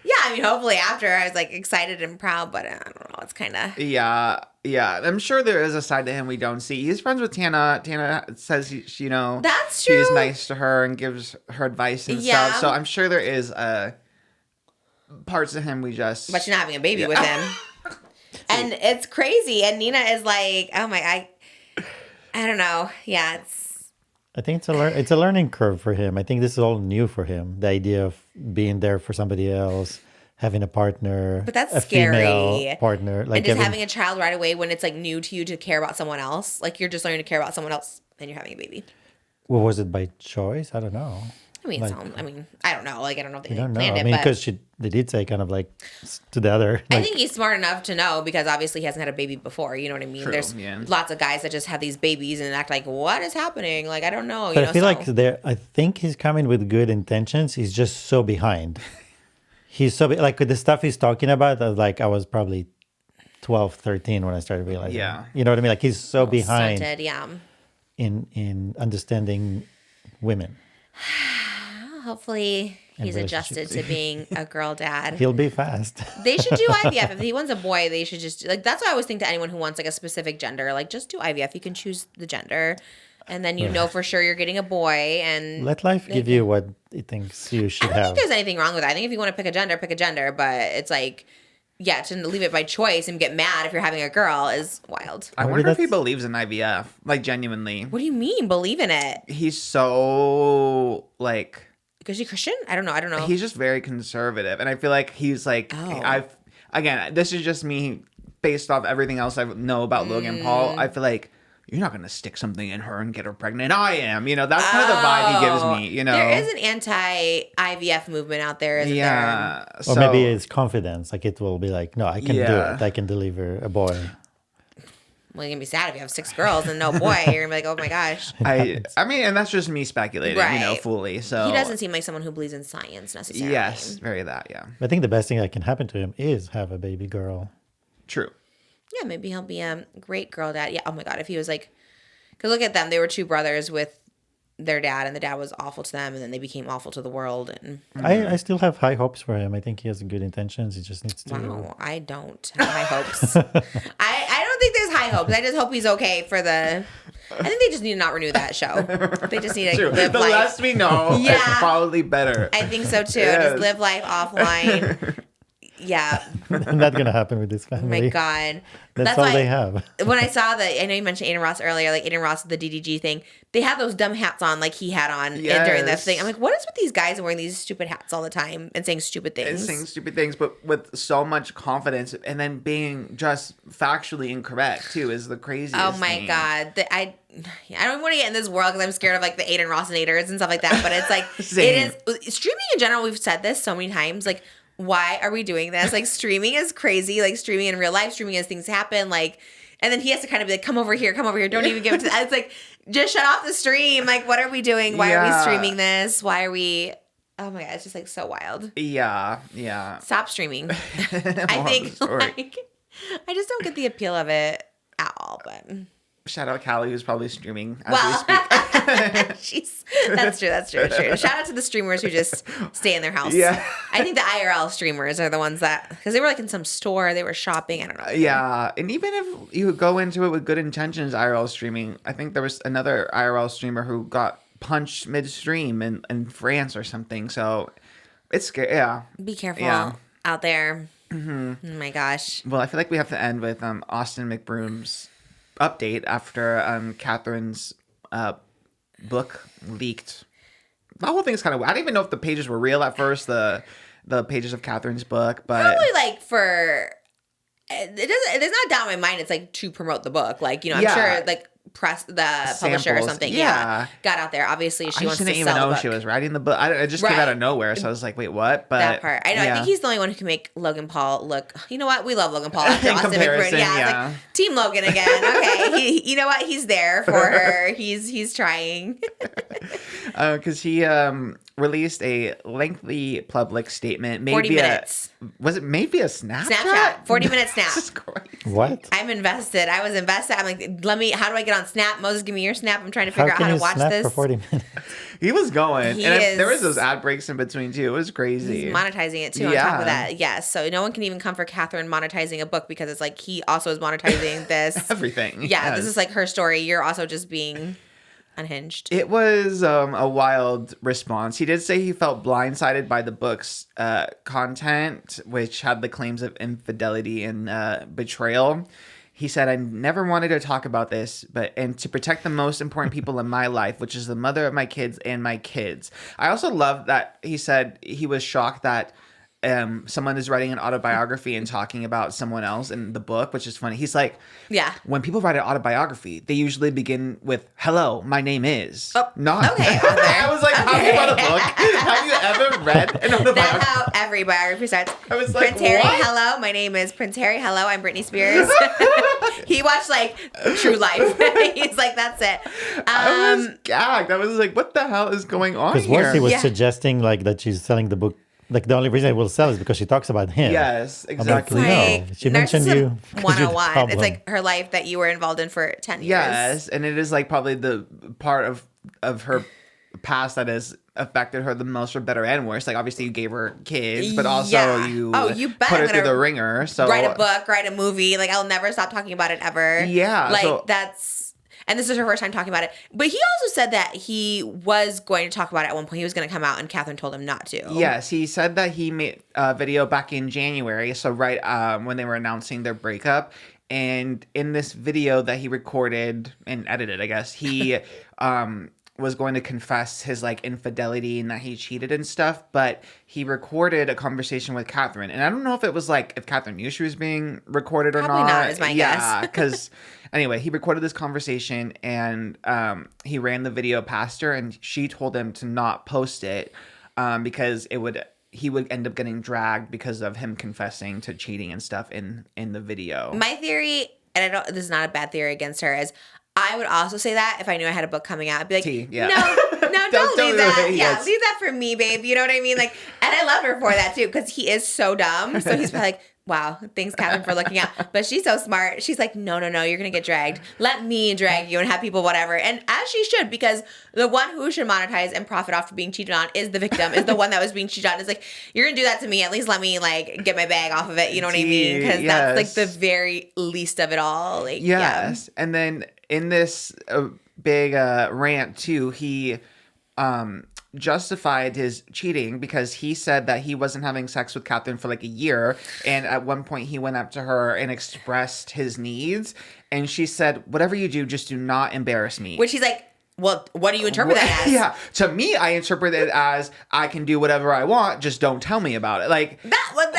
[SPEAKER 1] Yeah, I mean, hopefully after I was like excited and proud, but I don't know. It's kind of.
[SPEAKER 2] Yeah. I'm sure there is a side to him we don't see. He's friends with Tana. Tana says, she,
[SPEAKER 1] that's true.
[SPEAKER 2] She's nice to her and gives her advice and stuff. So I'm sure there is parts of him we just.
[SPEAKER 1] But you're not having a baby with him. And it's crazy. And Nina is like, oh my, I don't know. Yeah,
[SPEAKER 4] I think it's a learning curve for him. I think this is all new for him. The idea of being there for somebody else, having a partner,
[SPEAKER 1] but that's
[SPEAKER 4] a
[SPEAKER 1] scary.
[SPEAKER 4] Female partner, like
[SPEAKER 1] and just having a child right away when it's like new to you to care about someone else. Like you're just learning to care about someone else, and you're having a baby.
[SPEAKER 4] Well, was it by choice? I don't know.
[SPEAKER 1] I mean,
[SPEAKER 4] like,
[SPEAKER 1] I don't know. Like, I don't know if they
[SPEAKER 4] don't know.
[SPEAKER 1] planned it.
[SPEAKER 4] I mean,
[SPEAKER 1] but
[SPEAKER 4] because they did say kind of like to the other. Like,
[SPEAKER 1] I think he's smart enough to know because obviously he hasn't had a baby before. You know what I mean?
[SPEAKER 2] True,
[SPEAKER 1] There's lots of guys that just have these babies and act like, what is happening? Like, I don't know.
[SPEAKER 4] But I feel like I think he's coming with good intentions. He's just so behind. He's so like with the stuff he's talking about. I was probably 12, 13 when I started realizing.
[SPEAKER 2] Yeah.
[SPEAKER 4] You know what I mean? Like he's so behind.
[SPEAKER 1] Stunted, yeah.
[SPEAKER 4] In understanding women.
[SPEAKER 1] Hopefully he's adjusted to being a girl dad.
[SPEAKER 4] He'll be fast.
[SPEAKER 1] They should do IVF. If he wants a boy, they should just like, that's what I always think to anyone who wants like a specific gender, like just do IVF. You can choose the gender and then you know for sure you're getting a boy and
[SPEAKER 4] let life give you what it thinks you should
[SPEAKER 1] I don't
[SPEAKER 4] have.
[SPEAKER 1] think there's anything wrong with that. I think if you want to pick a gender, but it's like, yeah, to leave it by choice and get mad if you're having a girl is wild.
[SPEAKER 2] I wonder if he believes in IVF, like genuinely.
[SPEAKER 1] What do you mean believe in it?
[SPEAKER 2] He's so like.
[SPEAKER 1] Is he Christian? I don't know.
[SPEAKER 2] He's just very conservative, and I feel like he's like again. This is just me based off everything else I know about Logan Paul. I feel like you're not gonna stick something in her and get her pregnant. I am. That's kind of the vibe he gives me.
[SPEAKER 1] There is an anti-IVF movement out there, isn't there?
[SPEAKER 4] Or maybe it's confidence. Like it will be like, no, I can do it. I can deliver a boy.
[SPEAKER 1] Well, you're gonna be sad if you have 6 girls and no boy. You're gonna be like, oh my gosh.
[SPEAKER 2] I mean, and that's just me speculating, fully. So
[SPEAKER 1] he doesn't seem like someone who believes in science necessarily.
[SPEAKER 2] Yes, very that, yeah.
[SPEAKER 4] I think the best thing that can happen to him is have a baby girl.
[SPEAKER 2] True.
[SPEAKER 1] Yeah, maybe he'll be a great girl dad. Yeah. Oh my God, if he was like, because look at them, they were 2 brothers with their dad, and the dad was awful to them, and then they became awful to the world. And
[SPEAKER 4] I still have high hopes for him. I think he has good intentions. He just needs to.
[SPEAKER 1] Wow, I don't have high hopes. I don't think there's high hopes. I just hope he's okay for the. I think they just need to not renew that show. They just need to live
[SPEAKER 2] the
[SPEAKER 1] life.
[SPEAKER 2] The less we know, it's probably better.
[SPEAKER 1] I think so too. Yes. Just live life offline. Yeah.
[SPEAKER 4] Not gonna happen with this family.
[SPEAKER 1] Oh my God.
[SPEAKER 4] That's all they have.
[SPEAKER 1] When I saw I know you mentioned Aiden Ross earlier, like Aiden Ross, the DDG thing, they had those dumb hats on like he had on during this thing. I'm like, what is with these guys wearing these stupid hats all the time and saying stupid things? But
[SPEAKER 2] with so much confidence and then being just factually incorrect too is the craziest
[SPEAKER 1] Oh my
[SPEAKER 2] thing.
[SPEAKER 1] God. I don't want to get in this world because I'm scared of like the Aiden Rossnators and stuff like that. But it's like, it is streaming in general. We've said this so many times, like, why are we doing this? Like streaming is crazy, like streaming in real life, streaming as things happen, like, and then he has to kind of be like, come over here, don't even give it to that. It's like, just shut off the stream. Like, what are we doing? Why are we streaming this? Why are we, oh my God, it's just like so wild.
[SPEAKER 2] Yeah.
[SPEAKER 1] Stop streaming. I think like, I just don't get the appeal of it at all, but.
[SPEAKER 2] Shout out Callie, who's probably streaming as we speak.
[SPEAKER 1] That's true. Shout out to the streamers who just stay in their house.
[SPEAKER 2] Yeah.
[SPEAKER 1] I think the IRL streamers are the ones that, because they were like in some store, they were shopping, I don't know.
[SPEAKER 2] Yeah, and even if you go into it with good intentions, IRL streaming, I think there was another IRL streamer who got punched midstream in France or something, so it's scary, yeah.
[SPEAKER 1] Be careful out there. Mm-hmm. Oh my gosh.
[SPEAKER 2] Well, I feel like we have to end with Austin McBroom's update after Catherine's book leaked. The whole thing is kind of weird. I don't even know if the pages were real at first, the pages of Catherine's book, but
[SPEAKER 1] probably like for it's not down my mind. It's like to promote the book, like, you know, I'm sure like publisher or
[SPEAKER 2] Samples.
[SPEAKER 1] something.
[SPEAKER 2] Yeah.
[SPEAKER 1] Got out there. Obviously, she
[SPEAKER 2] I
[SPEAKER 1] wants to
[SPEAKER 2] didn't
[SPEAKER 1] sell
[SPEAKER 2] even
[SPEAKER 1] the
[SPEAKER 2] know
[SPEAKER 1] book.
[SPEAKER 2] she was writing the book. It just came
[SPEAKER 1] Right.
[SPEAKER 2] out of nowhere, so I was like, wait, what? But
[SPEAKER 1] That part. I know. I
[SPEAKER 2] yeah.
[SPEAKER 1] think he's the only one who can make Logan Paul look. You know what? We love Logan Paul. After
[SPEAKER 2] In
[SPEAKER 1] Austin
[SPEAKER 2] comparison,
[SPEAKER 1] McBroom. Yeah.
[SPEAKER 2] yeah.
[SPEAKER 1] It's like Team Logan again. Okay. You know what? He's there for her. He's trying.
[SPEAKER 2] Because he released a lengthy public statement.
[SPEAKER 1] 40 minutes.
[SPEAKER 2] Was it maybe a Snapchat?
[SPEAKER 1] Snapchat. 40-minute snap.
[SPEAKER 2] Jesus Christ.
[SPEAKER 4] What?
[SPEAKER 1] I'm invested. I was invested. I'm like, how do I get on Snap? Moses, give me your Snap. I'm trying to
[SPEAKER 4] How
[SPEAKER 1] figure out
[SPEAKER 4] can
[SPEAKER 1] how to
[SPEAKER 4] you
[SPEAKER 1] watch
[SPEAKER 4] snap
[SPEAKER 1] this.
[SPEAKER 4] for 40 minutes?
[SPEAKER 2] He was going.
[SPEAKER 1] He
[SPEAKER 2] There was
[SPEAKER 1] is-
[SPEAKER 2] those ad breaks in between, too. It was crazy.
[SPEAKER 1] He's monetizing it too on top of that. Yes. So no one can even come for Catherine monetizing a book because it's like he also is monetizing this.
[SPEAKER 2] Everything.
[SPEAKER 1] Yeah,
[SPEAKER 2] yes.
[SPEAKER 1] this is like her story. You're also just being unhinged.
[SPEAKER 2] It was a wild response. He did say he felt blindsided by the book's content, which had the claims of infidelity and betrayal. He said, I never wanted to talk about this, and to protect the most important people in my life, which is the mother of my kids and my kids. I also love that he said he was shocked that someone is writing an autobiography and talking about someone else in the book, which is funny. He's like,
[SPEAKER 1] Yeah.
[SPEAKER 2] when people write an autobiography, they usually begin with, hello, my name is.
[SPEAKER 1] Oh,
[SPEAKER 2] Not.
[SPEAKER 1] okay, author.
[SPEAKER 2] I was like, have you read a book? Have you ever read an autobiography?
[SPEAKER 1] That's how every biography starts.
[SPEAKER 2] I was like,
[SPEAKER 1] Prince Harry,
[SPEAKER 2] what?
[SPEAKER 1] hello. My name is Prince Harry. Hello, I'm Britney Spears. He watched like True Life. He's like, that's it.
[SPEAKER 2] I was gagged. I was like, what the hell is going on
[SPEAKER 4] Because
[SPEAKER 2] here?
[SPEAKER 4] once he was
[SPEAKER 1] Yeah.
[SPEAKER 4] suggesting like that she's selling the book, like the only reason it will sell is because she talks about him.
[SPEAKER 2] Yes,
[SPEAKER 4] I'm
[SPEAKER 2] exactly.
[SPEAKER 4] like,
[SPEAKER 1] Like
[SPEAKER 4] no, she mentioned you.
[SPEAKER 1] narcissism
[SPEAKER 4] 'cause you're the
[SPEAKER 1] 101. It's
[SPEAKER 4] problem.
[SPEAKER 1] like her life that you were involved in for 10 years.
[SPEAKER 2] Yes, and it is like probably the part of her past that has affected her the most, for better and worse. Like obviously you gave her kids, but also
[SPEAKER 1] Yeah.
[SPEAKER 2] you
[SPEAKER 1] Oh, you bet
[SPEAKER 2] put her
[SPEAKER 1] I'm
[SPEAKER 2] through
[SPEAKER 1] gonna
[SPEAKER 2] the ringer. So
[SPEAKER 1] Write a book, write a movie. Like I'll never stop talking about it ever.
[SPEAKER 2] Yeah,
[SPEAKER 1] Like
[SPEAKER 2] so-
[SPEAKER 1] and this is her first time talking about it. But he also said that he was going to talk about it at one point. He was going to come out and Catherine told him not to.
[SPEAKER 2] Yes, he said that he made a video back in January, so right when they were announcing their breakup. And in this video that he recorded and edited, I guess, he was going to confess his like infidelity and that he cheated and stuff, but he recorded a conversation with Catherine. And I don't know if it was like if Catherine knew she was being recorded or
[SPEAKER 1] Probably not, is my
[SPEAKER 2] yeah,
[SPEAKER 1] guess.
[SPEAKER 2] because anyway, he recorded this conversation and he ran the video past her, and she told him to not post it because he would end up getting dragged because of him confessing to cheating and stuff in the video.
[SPEAKER 1] My theory, and this is not a bad theory against her, is I would also say that if I knew I had a book coming out, I'd be like,
[SPEAKER 2] Yeah.
[SPEAKER 1] no, don't
[SPEAKER 2] Don't
[SPEAKER 1] leave that.
[SPEAKER 2] do it,
[SPEAKER 1] Yeah,
[SPEAKER 2] yes.
[SPEAKER 1] leave that for me, babe. You know what I mean? Like, and I love her for that too, because he is so dumb. So he's probably like, wow, thanks, Catherine, for looking out. But she's so smart. She's like, no, you're going to get dragged. Let me drag you and have people whatever. And as she should, because the one who should monetize and profit off for being cheated on is the victim, is the one that was being cheated on. It's like, you're going to do that to me. At least let me like get my bag off of it. You know what I mean? Because that's like the very least of it all. Like,
[SPEAKER 2] Yes. And then in this big rant too, he justified his cheating because he said that he wasn't having sex with Catherine for like a year, and at one point he went up to her and expressed his needs, and she said, whatever you do, just do not embarrass me.
[SPEAKER 1] Which he's like, well, what do you interpret that as?
[SPEAKER 2] Yeah, to me, I interpret it as I can do whatever I want, just don't tell me about it. Like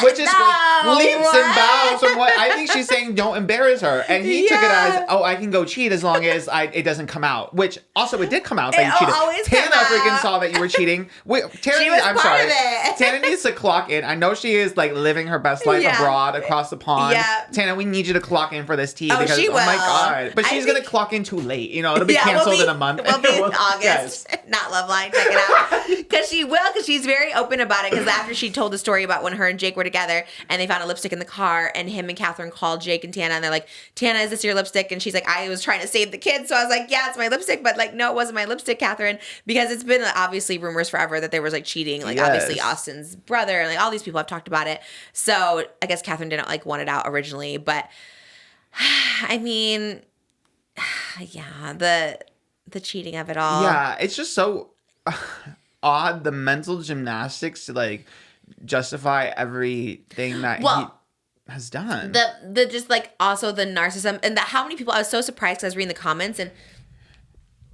[SPEAKER 2] which is leaps and bounds from what I think she's saying. Don't embarrass her, and he took it as, oh, I can go cheat as long as it doesn't come out. Which also it did come out that you cheated.
[SPEAKER 1] Always
[SPEAKER 2] Tana
[SPEAKER 1] come
[SPEAKER 2] freaking
[SPEAKER 1] out.
[SPEAKER 2] saw that you were cheating. Wait, Tana,
[SPEAKER 1] She was
[SPEAKER 2] I'm
[SPEAKER 1] part
[SPEAKER 2] sorry.
[SPEAKER 1] of it.
[SPEAKER 2] Tana needs to clock in. I know she is like living her best life
[SPEAKER 1] Yeah.
[SPEAKER 2] abroad across the pond.
[SPEAKER 1] Yeah.
[SPEAKER 2] Tana, we need you to clock in for this tea
[SPEAKER 1] Oh,
[SPEAKER 2] because
[SPEAKER 1] she
[SPEAKER 2] oh my
[SPEAKER 1] will.
[SPEAKER 2] god, but
[SPEAKER 1] I
[SPEAKER 2] she's
[SPEAKER 1] think-
[SPEAKER 2] gonna clock in too late. You know, it'll be
[SPEAKER 1] Yeah,
[SPEAKER 2] canceled in a month.
[SPEAKER 1] We'll be in August,
[SPEAKER 2] Yes.
[SPEAKER 1] not Love Line. Check it out, because she will. Because she's very open about it. Because after she told the story about when her and Jake were together and they found a lipstick in the car, and him and Catherine called Jake and Tana, and they're like, "Tana, is this your lipstick?" And she's like, "I was trying to save the kids," so I was like, "Yeah, it's my lipstick," but like, no, it wasn't my lipstick, Catherine, because it's been obviously rumors forever that there was like cheating, like obviously
[SPEAKER 2] Yes.
[SPEAKER 1] Austin's brother, and like all these people have talked about it. So I guess Catherine didn't like want it out originally, but I mean, yeah, the cheating of it all.
[SPEAKER 2] Yeah, it's just so odd, the mental gymnastics to like justify everything that
[SPEAKER 1] Well,
[SPEAKER 2] he has done.
[SPEAKER 1] The just like also the narcissism and how many people, I was so surprised because I was reading the comments and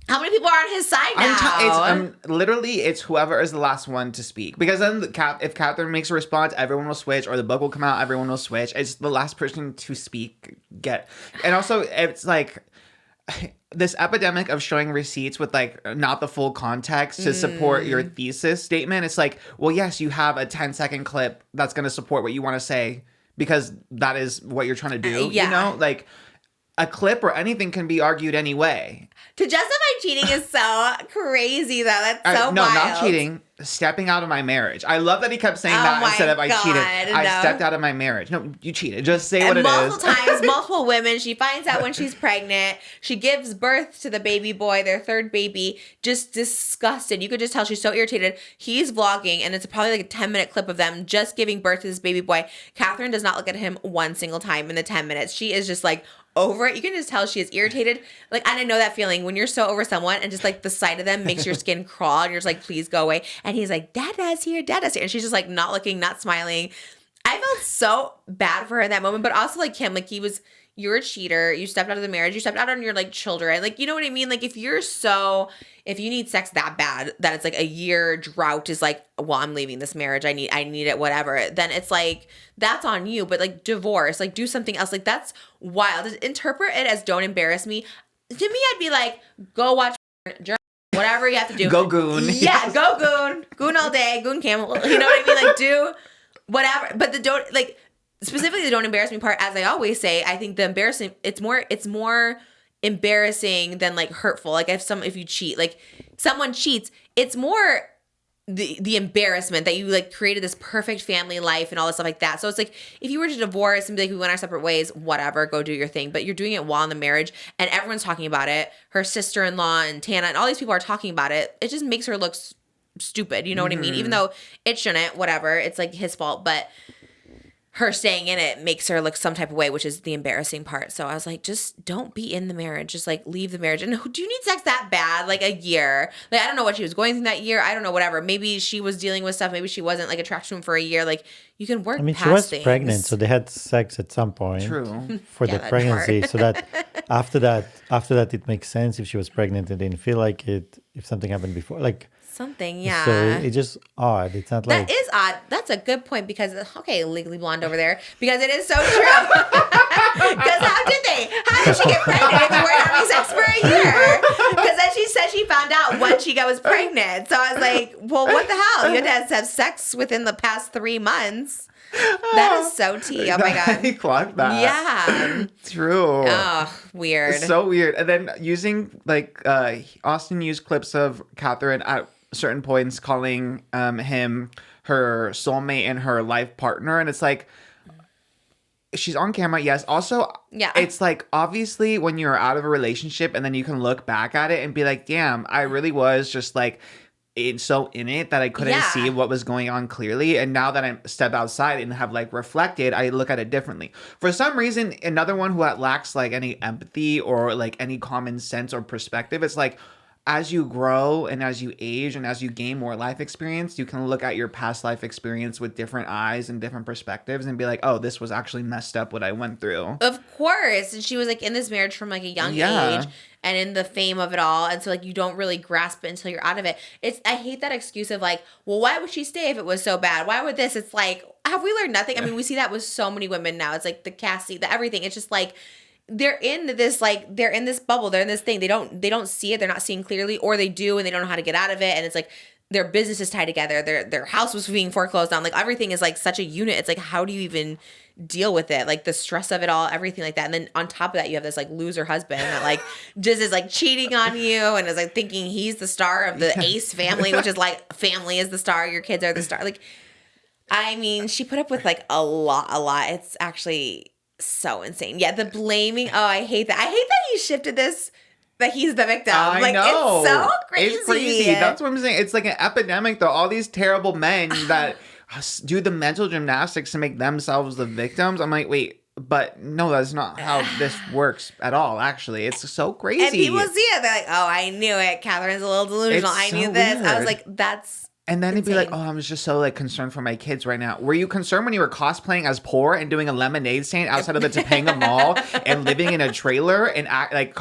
[SPEAKER 1] how many people are on his side now.
[SPEAKER 2] Literally, it's whoever is the last one to speak. Because then if Catherine makes a response, everyone will switch, or the book will come out, everyone will switch. It's the last person to speak. And also, it's like, this epidemic of showing receipts with like not the full context to support your thesis statement. It's like, well, yes, you have a 10-second clip that's going to support what you want to say because that is what you're trying to do.
[SPEAKER 1] Yeah.
[SPEAKER 2] You know, like a clip or anything can be argued anyway.
[SPEAKER 1] To justify cheating is so crazy, though. That's so
[SPEAKER 2] no,
[SPEAKER 1] wild.
[SPEAKER 2] not cheating. Stepping out of my marriage. I love that he kept saying
[SPEAKER 1] Oh
[SPEAKER 2] that
[SPEAKER 1] my
[SPEAKER 2] instead of I cheated.
[SPEAKER 1] God,
[SPEAKER 2] I
[SPEAKER 1] no.
[SPEAKER 2] stepped out of my marriage. No, you cheated. Just say what
[SPEAKER 1] And
[SPEAKER 2] it
[SPEAKER 1] multiple
[SPEAKER 2] is.
[SPEAKER 1] times, multiple women. She finds out when she's pregnant. She gives birth to the baby boy, their third baby. Just disgusted. You could just tell she's so irritated. He's vlogging, and it's probably like a 10-minute clip of them just giving birth to this baby boy. Catherine does not look at him one single time in the 10 minutes. She is just like over it. You can just tell she is irritated. Like, and I know that feeling when you're so over someone and just like the sight of them makes your skin crawl and you're just like, please go away. And he's like, Dada's here, Dada's here. And she's just like not looking, not smiling. I felt so bad for her in that moment, but also like him, like you're a cheater. You stepped out of the marriage. You stepped out on your like children. Like, you know what I mean? Like if you need sex that bad, that it's like a year drought is like, well, I'm leaving this marriage. I need it, whatever. Then it's like, that's on you. But like divorce, like do something else. Like that's wild. Just interpret it as don't embarrass me. To me, I'd be like, go watch whatever you have to do.
[SPEAKER 2] Go goon.
[SPEAKER 1] Yeah, go goon. Goon all day. Goon camel. You know what I mean? Like do whatever. But specifically the don't embarrass me part, as I always say, I think the embarrassing, it's more embarrassing than like hurtful. Like if you cheat, like someone cheats, it's more the embarrassment that you like created this perfect family life and all this stuff like that. So it's like if you were to divorce and be like, we went our separate ways, whatever, go do your thing. But you're doing it while in the marriage and everyone's talking about it. Her sister-in-law and Tana and all these people are talking about it. It just makes her look stupid. You know what I mean? Even though it shouldn't, whatever. It's like his fault. But her staying in it makes her look some type of way, which is the embarrassing part. So I was like, just don't be in the marriage. Just like leave the marriage. And do you need sex that bad? Like a year? Like I don't know what she was going through that year. I don't know, whatever. Maybe she was dealing with stuff. Maybe she wasn't like attracted to him for a year. Like you can work past
[SPEAKER 4] she was
[SPEAKER 1] things.
[SPEAKER 4] pregnant, so they had sex at some point.
[SPEAKER 2] True.
[SPEAKER 4] For
[SPEAKER 1] Yeah,
[SPEAKER 4] the
[SPEAKER 1] that
[SPEAKER 4] pregnancy,
[SPEAKER 1] part.
[SPEAKER 4] so that after that it makes sense if she was pregnant and didn't feel like it if something happened before. Like
[SPEAKER 1] Something, yeah.
[SPEAKER 4] so it's just odd. It's not like
[SPEAKER 1] That is odd. That's a good point because, okay, Legally Blonde over there, because it is so true. Because how did she get pregnant if you weren't having sex for a year? Because then she said she found out when she was pregnant. So I was like, well, what the hell? You had to have sex within the past 3 months. That is so tea. Oh my God.
[SPEAKER 2] He clocked that.
[SPEAKER 1] Yeah.
[SPEAKER 2] True.
[SPEAKER 1] Oh, weird.
[SPEAKER 2] It's so weird. And then using like Austin used clips of Catherine at certain points calling him her soulmate and her life partner, and it's like she's on camera, yes. Also,
[SPEAKER 1] Yeah.
[SPEAKER 2] it's like obviously when you're out of a relationship and then you can look back at it and be like, damn, I really was just like so in it that I couldn't
[SPEAKER 1] Yeah.
[SPEAKER 2] see what was going on clearly. And now that I step outside and have like reflected, I look at it differently. For some reason, another one who lacks like any empathy or like any common sense or perspective, it's like as you grow and as you age and as you gain more life experience, you can look at your past life experience with different eyes and different perspectives and be like, oh, this was actually messed up what I went through.
[SPEAKER 1] Of course. And she was like in this marriage from like a young
[SPEAKER 2] Yeah.
[SPEAKER 1] age and in the fame of it all. And so like you don't really grasp it until you're out of it. I hate that excuse of like, well, why would she stay if it was so bad? Why would this? It's like, have we learned nothing? I mean, we see that with so many women now. It's like the Cassie, the everything. It's just like they're in this bubble. They're in this thing. They don't see it. They're not seeing clearly, or they do and they don't know how to get out of it. And it's like their business is tied together. Their house was being foreclosed on. Like everything is like such a unit. It's like, how do you even deal with it? Like the stress of it all, everything like that. And then on top of that, you have this like loser husband that like just is like cheating on you and is like thinking he's the star of the Ace family, which is like family is the star. Your kids are the star. Like, I mean, she put up with like a lot. It's actually so insane. Yeah, the blaming. Oh, I hate that. I hate that he shifted this, that he's the victim.
[SPEAKER 2] I know.
[SPEAKER 1] It's so crazy.
[SPEAKER 2] It's crazy. That's what I'm saying. It's like an epidemic, though. All these terrible men that do the mental gymnastics to make themselves the victims. I'm like, wait, but no, that's not how this works at all, actually. It's so crazy.
[SPEAKER 1] And people see it. They're like, oh, I knew it. Catherine's a little delusional.
[SPEAKER 2] It's
[SPEAKER 1] I knew
[SPEAKER 2] so
[SPEAKER 1] this. I was
[SPEAKER 2] weird.
[SPEAKER 1] like, that's
[SPEAKER 2] And then he'd be like,
[SPEAKER 1] insane.
[SPEAKER 2] oh, I'm just so like concerned for my kids right now. Were you concerned when you were cosplaying as poor and doing a lemonade stand outside of the Topanga Mall and living in a trailer and act like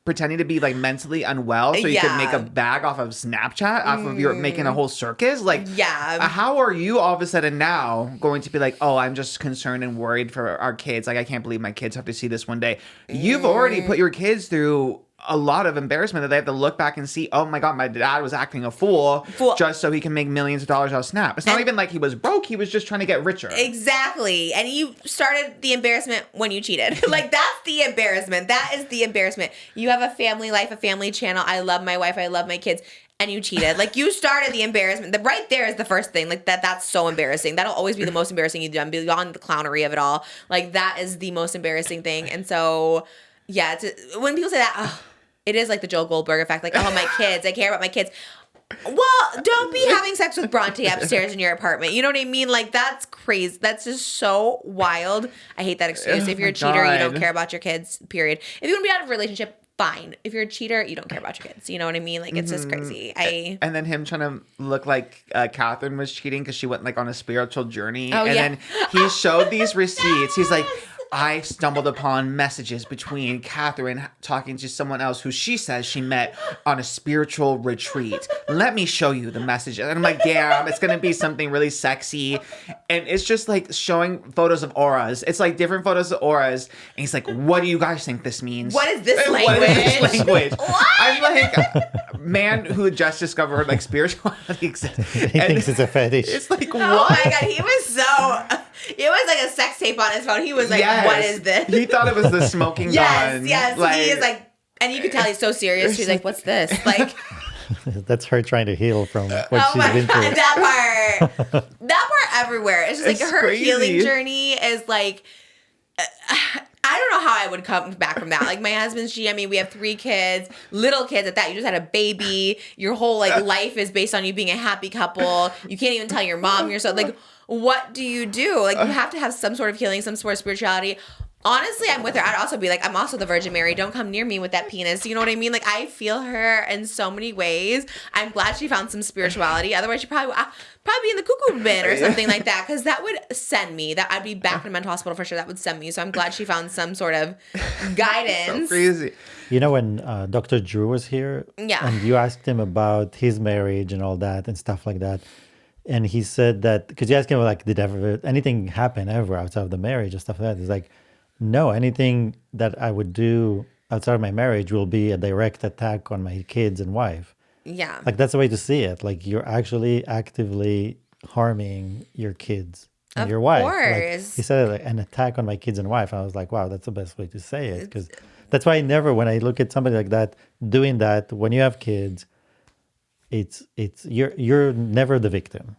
[SPEAKER 2] pretending to be like mentally unwell so you could make a bag off of Snapchat off of your making a whole circus? Like,
[SPEAKER 1] Yeah.
[SPEAKER 2] how are you all of a sudden now going to be like, oh, I'm just concerned and worried for our kids. Like, I can't believe my kids have to see this one day. You've already put your kids through a lot of embarrassment that they have to look back and see, oh my God, my dad was acting a fool just so he can make millions of dollars out of Snap. It's not even like he was broke. He was just trying to get richer.
[SPEAKER 1] Exactly. And you started the embarrassment when you cheated. Like, that's the embarrassment. That is the embarrassment. You have a family life, a family channel. I love my wife. I love my kids. And you cheated. Like, you started the embarrassment. Right there is the first thing. Like, that's so embarrassing. That'll always be the most embarrassing you've done, beyond the clownery of it all. Like, that is the most embarrassing thing. And so, yeah, when people say that, oh, it is like the Joel Goldberg effect. Like, oh, my kids. I care about my kids. Well, don't be having sex with Bronte upstairs in your apartment. You know what I mean? Like, that's crazy. That's just so wild. I hate that excuse. If you're a cheater, you don't care about your kids, period. If you want to be out of a relationship, fine. If you're a cheater, you don't care about your kids. You know what I mean? Like, it's just crazy.
[SPEAKER 2] And then him trying to look like Catherine was cheating because she went like on a spiritual journey.
[SPEAKER 1] Oh,
[SPEAKER 2] and
[SPEAKER 1] yeah.
[SPEAKER 2] then he showed these receipts. He's like, I stumbled upon messages between Catherine talking to someone else who she says she met on a spiritual retreat. Let me show you the messages. And I'm like, damn, it's going to be something really sexy. And it's just like showing photos of auras. It's like different photos of auras. And he's like, what do you guys think this means?
[SPEAKER 1] What is this language?
[SPEAKER 2] What is this language?
[SPEAKER 1] What?
[SPEAKER 2] I'm like, man who just discovered like spirituality exists.
[SPEAKER 4] He thinks it's a fetish.
[SPEAKER 2] It's like, what?
[SPEAKER 1] Oh my God, he was so... It was like a sex tape on his phone. He was like, what is this?
[SPEAKER 2] He thought it was the smoking gun.
[SPEAKER 1] Yes. Like, he is like, and you could tell he's so serious. She's like, what's this? Like,
[SPEAKER 4] That's her trying to heal from what
[SPEAKER 1] oh
[SPEAKER 4] she's
[SPEAKER 1] my
[SPEAKER 4] been
[SPEAKER 1] God,
[SPEAKER 4] through.
[SPEAKER 1] that part everywhere. It's just like
[SPEAKER 2] It's
[SPEAKER 1] her
[SPEAKER 2] crazy.
[SPEAKER 1] healing journey is like, I don't know how I would come back from that. Like, my husband's I mean, we have 3 kids, little kids at that. You just had a baby. Your whole like life is based on you being a happy couple. You can't even tell your mom you're so like, what do you do? Like, you have to have some sort of healing, some sort of spirituality. Honestly, I'm with her. I'd also be like, I'm also the Virgin Mary. Don't come near me with that penis. You know what I mean? Like, I feel her in so many ways. I'm glad she found some spirituality. Otherwise, she'd probably be in the cuckoo bin or something like that. Because that would send me. That I'd be back in a mental hospital for sure. That would send me. So I'm glad she found some sort of guidance.
[SPEAKER 2] So crazy.
[SPEAKER 4] You know, when Dr. Drew was here,
[SPEAKER 1] Yeah.
[SPEAKER 4] and you asked him about his marriage and all that and stuff like that, and he said that, because you asked him, like, did ever anything happen ever outside of the marriage and stuff like that? He's like, no, anything that I would do outside of my marriage will be a direct attack on my kids and wife.
[SPEAKER 1] Yeah.
[SPEAKER 4] Like, that's the way to see it. Like, you're actually actively harming your kids and
[SPEAKER 1] Of
[SPEAKER 4] your wife.
[SPEAKER 1] course.
[SPEAKER 4] Like, he said, like, an attack on my kids and wife. I was like, wow, that's the best way to say it. Because that's why when I look at somebody like that doing that, when you have kids, you're never the victim.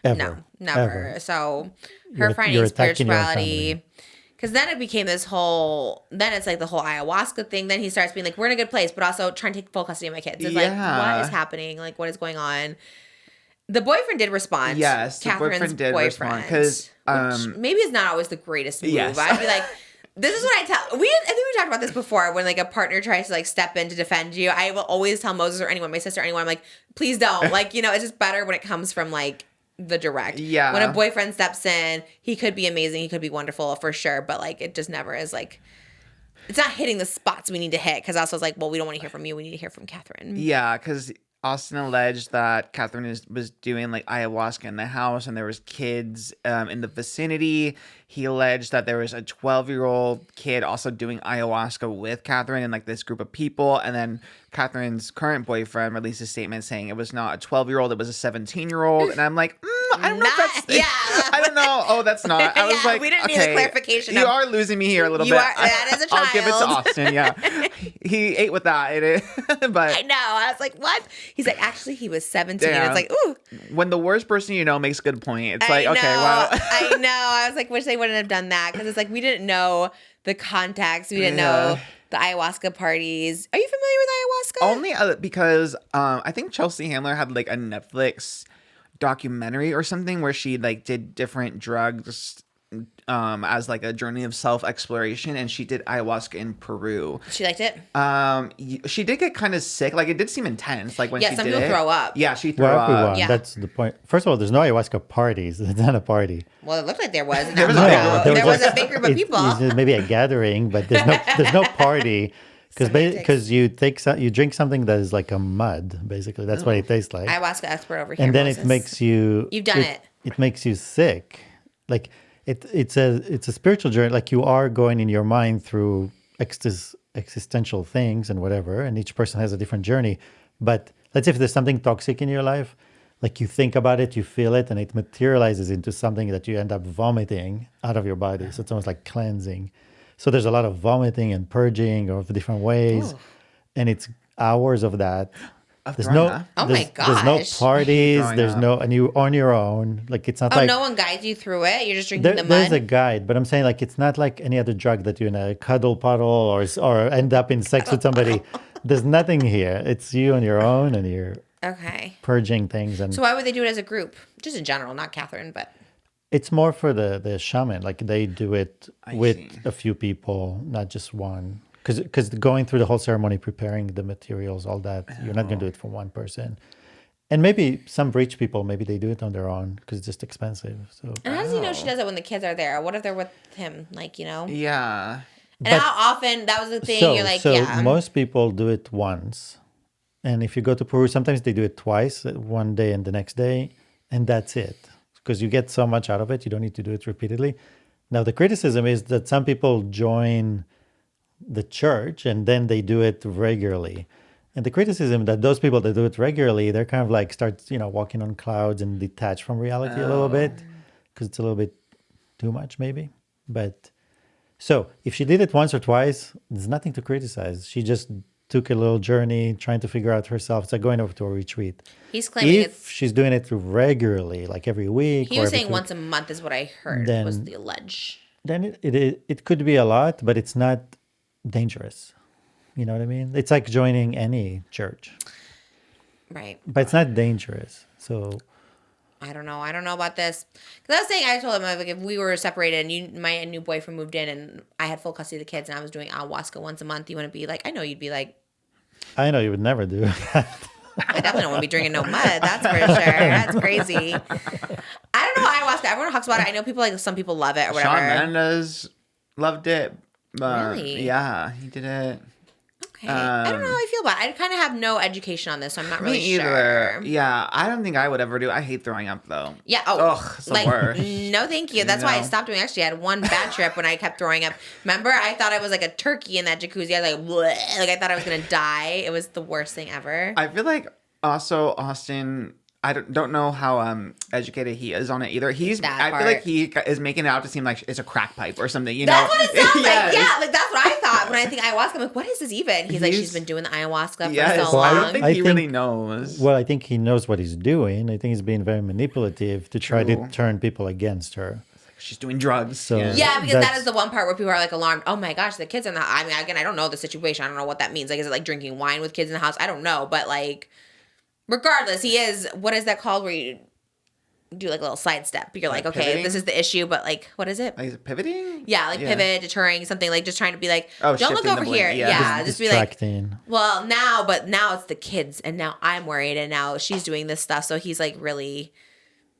[SPEAKER 4] Ever.
[SPEAKER 1] No, never.
[SPEAKER 4] Ever.
[SPEAKER 1] So
[SPEAKER 4] You're
[SPEAKER 1] her finding
[SPEAKER 4] attacking your own
[SPEAKER 1] spirituality,
[SPEAKER 4] family.
[SPEAKER 1] because then it became this whole, then it's like the whole ayahuasca thing. Then he starts being like, we're in a good place, but also trying to take full custody of my kids. It's like, what is happening? Like, what is going on? The boyfriend did respond.
[SPEAKER 2] Yes, the
[SPEAKER 1] Catherine's
[SPEAKER 2] boyfriend did respond, 'cause,
[SPEAKER 1] which maybe is not always the greatest move.
[SPEAKER 2] Yes.
[SPEAKER 1] I'd be like, this is what I tell. I think we talked about this before. When like a partner tries to like step in to defend you, I will always tell Moses or anyone, my sister, or anyone, I'm like, please don't. Like, you know, it's just better when it comes from like the direct.
[SPEAKER 2] Yeah.
[SPEAKER 1] When a boyfriend steps in, he could be amazing, he could be wonderful for sure, but like it just never is like. It's not hitting the spots we need to hit, because also it's like, well, we don't want to hear from you. We need to hear from Catherine.
[SPEAKER 2] Yeah, because Austin alleged that Catherine was doing like ayahuasca in the house and there was kids in the vicinity. He alleged that there was a 12-year-old kid also doing ayahuasca with Catherine and like this group of people. And then Catherine's current boyfriend released a statement saying it was not a 12-year-old, it was a 17-year-old. And I'm like, I don't know if that's...
[SPEAKER 1] Yeah.
[SPEAKER 2] I don't know. Oh, that's not. I was
[SPEAKER 1] Yeah,
[SPEAKER 2] like,
[SPEAKER 1] we didn't need
[SPEAKER 2] okay,
[SPEAKER 1] a clarification
[SPEAKER 2] You
[SPEAKER 1] of-
[SPEAKER 2] are losing me here a little
[SPEAKER 1] You
[SPEAKER 2] bit.
[SPEAKER 1] are- that is a
[SPEAKER 2] I'll give it to
[SPEAKER 1] child.
[SPEAKER 2] Austin, yeah. He ate with that. But
[SPEAKER 1] I know. I was like, what? He's like, actually, he was 17.
[SPEAKER 2] Damn.
[SPEAKER 1] It's like, ooh.
[SPEAKER 2] when the worst person you know makes a good point, it's like,
[SPEAKER 1] I
[SPEAKER 2] okay,
[SPEAKER 1] know,
[SPEAKER 2] well.
[SPEAKER 1] I know. I was like, wish they wouldn't have done that, because it's like we didn't know the context. We didn't know the ayahuasca parties. Are you familiar with ayahuasca?
[SPEAKER 2] Only because I think Chelsea Handler had like a Netflix documentary or something where she like did different drugs as like a journey of self-exploration, and she did ayahuasca in Peru.
[SPEAKER 1] She liked it?
[SPEAKER 2] She did get kind of sick. Like it did seem intense. Like when
[SPEAKER 1] Yeah,
[SPEAKER 2] she
[SPEAKER 1] some
[SPEAKER 2] did
[SPEAKER 1] people
[SPEAKER 2] it.
[SPEAKER 1] throw up.
[SPEAKER 2] Yeah, she threw
[SPEAKER 4] Well,
[SPEAKER 2] up.
[SPEAKER 4] everyone.
[SPEAKER 1] Yeah.
[SPEAKER 4] That's the point. First of all, there's no ayahuasca parties. It's not a party.
[SPEAKER 1] Well, it looked like there was.
[SPEAKER 2] There was a
[SPEAKER 1] No,
[SPEAKER 2] big group of
[SPEAKER 1] there was
[SPEAKER 2] people.
[SPEAKER 1] a big group of people.
[SPEAKER 4] It's maybe a gathering, but there's no party. Because you drink something that is like a mud, basically. That's what it tastes like.
[SPEAKER 1] Ayahuasca expert over here.
[SPEAKER 4] And then
[SPEAKER 1] Moses.
[SPEAKER 4] it makes you.
[SPEAKER 1] You've done it.
[SPEAKER 4] It makes you sick. Like it's a spiritual journey. Like you are going in your mind through existential things and whatever, and each person has a different journey. But let's say if there's something toxic in your life, like you think about it, you feel it, and it materializes into something that you end up vomiting out of your body. So it's almost like cleansing. So there's a lot of vomiting and purging of different ways, and it's hours of that. There's no, there's no parties. There's no, and you on your own. Like it's not like
[SPEAKER 1] no one guides you through it. You're just drinking the mud.
[SPEAKER 4] There's a guide, but I'm saying like it's not like any other drug that you're in a cuddle puddle or end up in sex with somebody. There's nothing here. It's you on your own, and you're purging things. And
[SPEAKER 1] so why would they do it as a group? Just in general, not Catherine, but
[SPEAKER 4] it's more for the shaman. Like they do it with a few people, not just one. Because going through the whole ceremony, preparing the materials, all that, you're not going to do it for one person. And maybe some rich people, maybe they do it on their own because it's just expensive. So.
[SPEAKER 1] And how does he know she does it when the kids are there? What if they're with him? Like, you know?
[SPEAKER 2] Yeah.
[SPEAKER 1] And how often, that was the thing, you're like,
[SPEAKER 4] most people do it once. And if you go to Peru, sometimes they do it twice, one day and the next day. And that's it. Because you get so much out of it, you don't need to do it repeatedly. Now, the criticism is that some people join the church and then they do it regularly, and the criticism that those people that do it regularly, they're kind of like start walking on clouds and detach from reality a little bit because it's a little bit too much maybe. But so if she did it once or twice, there's nothing to criticize. She just took a little journey trying to figure out herself. It's like going over to a retreat.
[SPEAKER 1] He's claiming
[SPEAKER 4] if she's doing it regularly, like every week.
[SPEAKER 1] He was saying once a month is what I heard was the allege.
[SPEAKER 4] Then it could be a lot, but it's not dangerous. You know what I mean? It's like joining any church.
[SPEAKER 1] Right.
[SPEAKER 4] But it's not dangerous. So
[SPEAKER 1] I don't know about this. Because I was saying, I told him, like, if we were separated and my new boyfriend moved in and I had full custody of the kids and I was doing ayahuasca once a month, you want to be like, I know you'd be like,
[SPEAKER 4] I know you would never do that.
[SPEAKER 1] I definitely don't want to be drinking no mud. That's for sure. That's crazy. I don't know ayahuasca. Everyone talks about it. I know people some people love it or whatever.
[SPEAKER 2] Shawn Mendes loved it.
[SPEAKER 1] Really?
[SPEAKER 2] Yeah, he did it.
[SPEAKER 1] Okay. I don't know how I feel about it. I kind of have no education on this, so I'm not really
[SPEAKER 2] Me either. Yeah, I don't think I would ever do. I hate throwing up though.
[SPEAKER 1] Yeah.
[SPEAKER 2] It's the worst.
[SPEAKER 1] No, thank you. That's why I stopped doing. Actually, I had one bad trip when I kept throwing up. Remember, I thought I was like a turkey in that jacuzzi. I was like, bleh. Like I thought I was gonna die. It was the worst thing ever.
[SPEAKER 2] I feel like also Austin. I don't know how educated he is on it either. I feel like he is making it out to seem like it's a crack pipe or something.
[SPEAKER 1] That's what it sounds like. Yeah, like that's what I thought when I think ayahuasca. I'm like, what is this even? He's like, she's been doing the ayahuasca for so long.
[SPEAKER 2] I don't think he really knows.
[SPEAKER 4] Well, I think he knows what he's doing. I think he's being very manipulative to try to turn people against her.
[SPEAKER 2] She's doing drugs.
[SPEAKER 4] So
[SPEAKER 1] yeah, because that is the one part where people are like alarmed. Oh my gosh, the kids in the house. I mean, again, I don't know the situation. I don't know what that means. Like, is it like drinking wine with kids in the house? I don't know, but like. Regardless, he is, what is that called where you do like a little sidestep? You're like, okay,
[SPEAKER 2] pivoting?
[SPEAKER 1] this is the issue, but like, what is it?
[SPEAKER 2] Like, is it pivoting?
[SPEAKER 1] Yeah, like pivot, deterring, something like just trying to be like, don't look over here. Yeah, just be like, well, now it's the kids and now I'm worried and now she's doing this stuff. So he's like really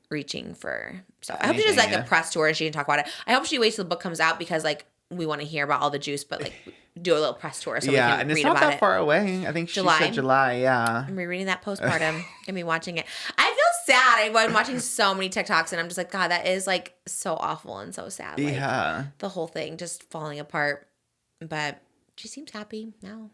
[SPEAKER 1] reaching for stuff. I hope she does like a press tour and she can talk about it. I hope she waits till the book comes out because like we want to hear about all the juice, but like do a little press tour so we can
[SPEAKER 2] and it's
[SPEAKER 1] read
[SPEAKER 2] not
[SPEAKER 1] about
[SPEAKER 2] that far away. I think she said July. Yeah,
[SPEAKER 1] I'm rereading that postpartum. Gonna be watching it. I feel sad. I've been watching so many TikToks and I'm just like, God, that is like so awful and so sad. Like, the whole thing just falling apart. But she seems happy now.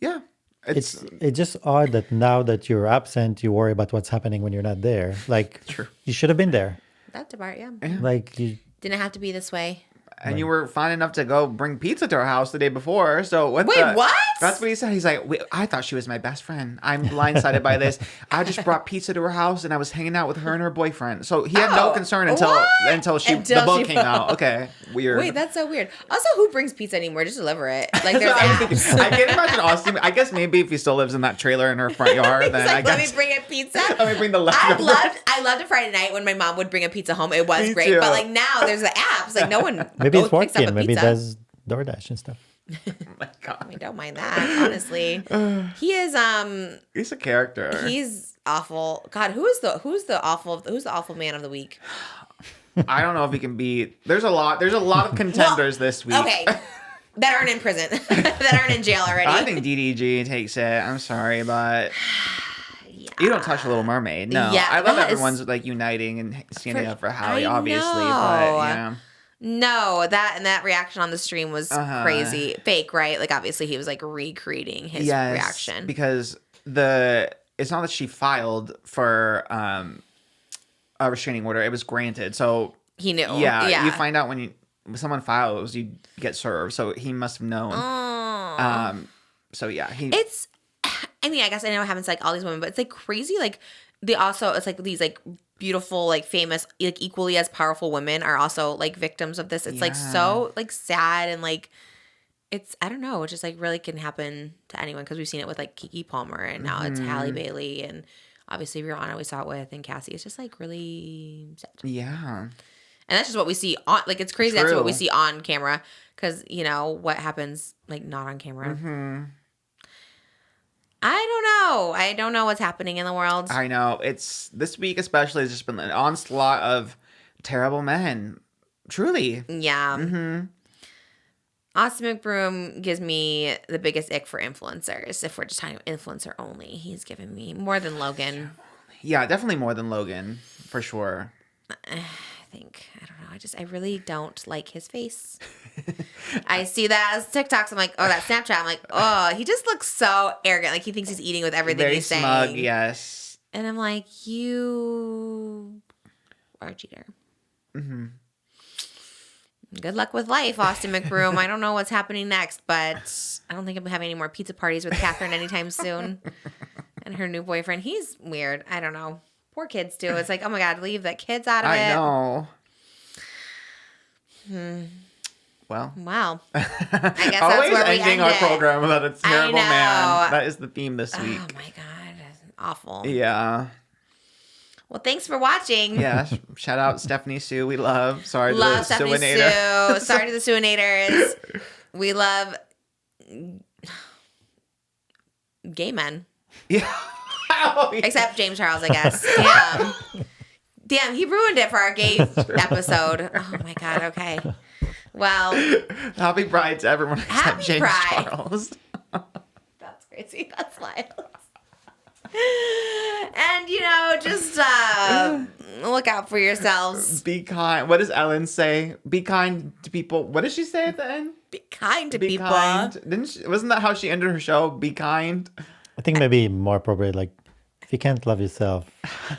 [SPEAKER 2] Yeah.
[SPEAKER 4] It's just odd that now that you're absent, you worry about what's happening when you're not there. Like, you should have been there.
[SPEAKER 1] That's the part, yeah.
[SPEAKER 4] Like, you
[SPEAKER 1] didn't have to be this way.
[SPEAKER 2] And you were fine enough to go bring pizza to our house the day before. So what?
[SPEAKER 1] Wait, what?
[SPEAKER 2] That's what he said. He's like, I thought she was my best friend. I'm blindsided by this. I just brought pizza to her house and I was hanging out with her and her boyfriend. So he had no concern until the book came out. Okay, weird.
[SPEAKER 1] Wait, that's so weird. Also, who brings pizza anymore? Just deliver it. Like there's
[SPEAKER 2] I can't imagine Austin. I guess maybe if he still lives in that trailer in her front yard, then I guess.
[SPEAKER 1] Let me bring a pizza.
[SPEAKER 2] Let me bring the leftovers.
[SPEAKER 1] I loved a Friday night when my mom would bring a pizza home. It was great, but like now there's the apps. Like no one.
[SPEAKER 4] Maybe it's working. Maybe he does DoorDash and stuff.
[SPEAKER 2] Oh my God.
[SPEAKER 1] I don't mind that, honestly. He is
[SPEAKER 2] he's a character.
[SPEAKER 1] He's awful. God, who's the awful man of the week?
[SPEAKER 2] I don't know if he can beat. There's a lot of contenders this week.
[SPEAKER 1] Okay. That aren't in prison. That aren't in jail already.
[SPEAKER 2] I think DDG takes it. I'm sorry, but you don't touch Little Mermaid. No.
[SPEAKER 1] Yeah,
[SPEAKER 2] I love everyone's like uniting and standing up for Halle, obviously. But yeah.
[SPEAKER 1] No, that reaction on the stream was crazy. Fake, right? Like, obviously, he was, like, recreating his reaction.
[SPEAKER 2] Because it's not that she filed for a restraining order. It was granted. So
[SPEAKER 1] he knew.
[SPEAKER 2] Yeah. You find out when someone files, you get served. So he must have known. So, yeah.
[SPEAKER 1] I mean, I guess I know it happens to, like, all these women, but it's, like, crazy. Like, it's, like, these, like, beautiful, like, famous, like, equally as powerful women are also, like, victims of this. It's like so, like, sad, and, like, it's, I don't know, it just, like, really can happen to anyone, because we've seen it with, like, Keke Palmer, and now it's Halle Bailey, and obviously Rihanna we saw it with, and Cassie. It's just, like, really sad.
[SPEAKER 2] Yeah.
[SPEAKER 1] And that's just what we see on, like, it's crazy. That's what we see on camera, because, you know, what happens, like, not on camera. I don't know what's happening in the world.
[SPEAKER 2] I know. It's this week especially has just been an onslaught of terrible men. Truly.
[SPEAKER 1] Yeah. Austin McBroom gives me the biggest ick for influencers. If we're just talking influencer only, he's given me more than Logan.
[SPEAKER 2] Yeah, definitely more than Logan, for sure.
[SPEAKER 1] I think, I don't know. I really don't like his face. I see that as TikToks. I'm like, oh, that Snapchat. I'm like, oh, he just looks so arrogant. Like he thinks he's eating with everything he's saying.
[SPEAKER 2] Very smug, yes.
[SPEAKER 1] And I'm like, you are a cheater. Good luck with life, Austin McBroom. I don't know what's happening next, but I don't think I'm having any more pizza parties with Catherine anytime soon. And her new boyfriend, he's weird. I don't know. Poor kids too. It's like, oh my God, leave the kids out of it.
[SPEAKER 2] I know. Well.
[SPEAKER 1] Wow. I guess
[SPEAKER 2] always
[SPEAKER 1] that's where we
[SPEAKER 2] ending
[SPEAKER 1] end
[SPEAKER 2] our
[SPEAKER 1] it.
[SPEAKER 2] program about a terrible man. That is the theme this week.
[SPEAKER 1] Oh my God. That's awful.
[SPEAKER 2] Yeah.
[SPEAKER 1] Well, thanks for watching.
[SPEAKER 2] Yeah. Shout out Stephanie Sue. We love. Sorry to
[SPEAKER 1] Love
[SPEAKER 2] the
[SPEAKER 1] Stephanie
[SPEAKER 2] Suinator.
[SPEAKER 1] Sue. Sorry to the Suinators. We love gay men.
[SPEAKER 2] Yeah. Oh, yeah.
[SPEAKER 1] Except James Charles, I guess. Damn, he ruined it for our gay episode. Oh my God, okay. Well.
[SPEAKER 2] Happy Pride to everyone except James Charles.
[SPEAKER 1] That's crazy. That's wild. And, you know, just look out for yourselves.
[SPEAKER 2] Be kind. What does Ellen say? Be kind to people. What does she say at the end?
[SPEAKER 1] Be kind to
[SPEAKER 2] Be
[SPEAKER 1] people.
[SPEAKER 2] Kind. Wasn't that how she ended her show? Be kind.
[SPEAKER 4] I think maybe more appropriate, like, if you can't love yourself.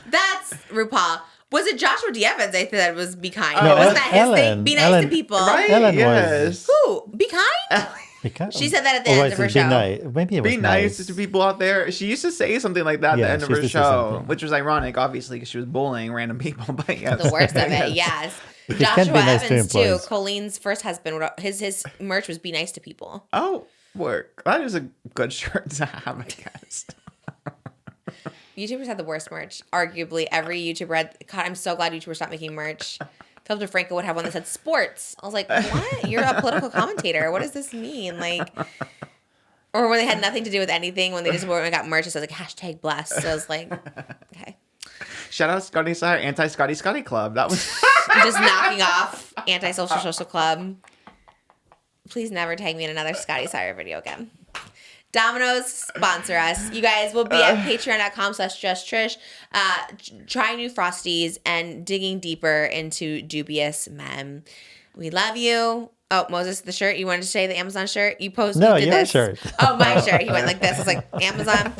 [SPEAKER 1] That's RuPaul. Was it Joshua D. Evans? I said was be kind.
[SPEAKER 4] No,
[SPEAKER 1] Wasn't that his
[SPEAKER 4] Ellen.
[SPEAKER 1] thing? Be nice
[SPEAKER 4] Ellen.
[SPEAKER 1] to people.
[SPEAKER 2] Right?
[SPEAKER 4] Ellen
[SPEAKER 2] yes.
[SPEAKER 1] Who? Be kind?
[SPEAKER 4] Because,
[SPEAKER 1] She said that at the end of her
[SPEAKER 4] be
[SPEAKER 1] show.
[SPEAKER 4] nice. Maybe it was
[SPEAKER 2] Be nice to people out there. She used to say something like that at the end of
[SPEAKER 4] she
[SPEAKER 2] her
[SPEAKER 4] used to say
[SPEAKER 2] show,
[SPEAKER 4] something.
[SPEAKER 2] which was ironic, obviously, because she was bullying random people. But yes.
[SPEAKER 1] The worst of it, yes.
[SPEAKER 4] If you can't
[SPEAKER 1] Joshua
[SPEAKER 4] be nice to
[SPEAKER 1] Evans, too.
[SPEAKER 4] employees.
[SPEAKER 1] Colleen's first husband, his merch was be nice to people.
[SPEAKER 2] Oh, work. That is a good shirt to have, I guess.
[SPEAKER 1] YouTubers had the worst merch. Arguably, every YouTuber had. God, I'm so glad YouTubers stopped making merch. Philip DeFranco would have one that said sports. I was like, what? You're a political commentator. What does this mean? Like, or when they had nothing to do with anything, when they just went and got merch, it says like hashtag blessed. So I was like, okay.
[SPEAKER 2] Shout out Scotty Sire, anti-Scotty Scotty Club. That was
[SPEAKER 1] Just knocking off anti-social social club. Please never tag me in another Scotty Sire video again. Dominoes, sponsor us. You guys will be at patreon.com/justtrish, trying new Frosties and digging deeper into dubious men. We love you. Oh, Moses, the shirt. You wanted to say the Amazon shirt? You posted.
[SPEAKER 4] No,
[SPEAKER 1] you did
[SPEAKER 4] your
[SPEAKER 1] this.
[SPEAKER 4] shirt.
[SPEAKER 1] Oh, my shirt. He went like this. I was like, Amazon,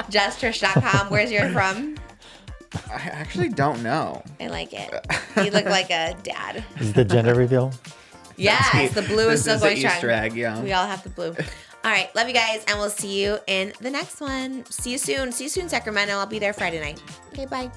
[SPEAKER 1] justtrish.com. Where's yours from?
[SPEAKER 2] I actually don't know.
[SPEAKER 1] I like it. You look like a dad.
[SPEAKER 4] Is the gender reveal?
[SPEAKER 1] Yes, the blue is
[SPEAKER 2] This
[SPEAKER 1] still
[SPEAKER 2] is
[SPEAKER 1] going
[SPEAKER 2] an
[SPEAKER 1] strong.
[SPEAKER 2] Easter egg, yeah.
[SPEAKER 1] We all have the blue. All right, love you guys, and we'll see you in the next one. See you soon. See you soon, Sacramento. I'll be there Friday night. Okay, bye.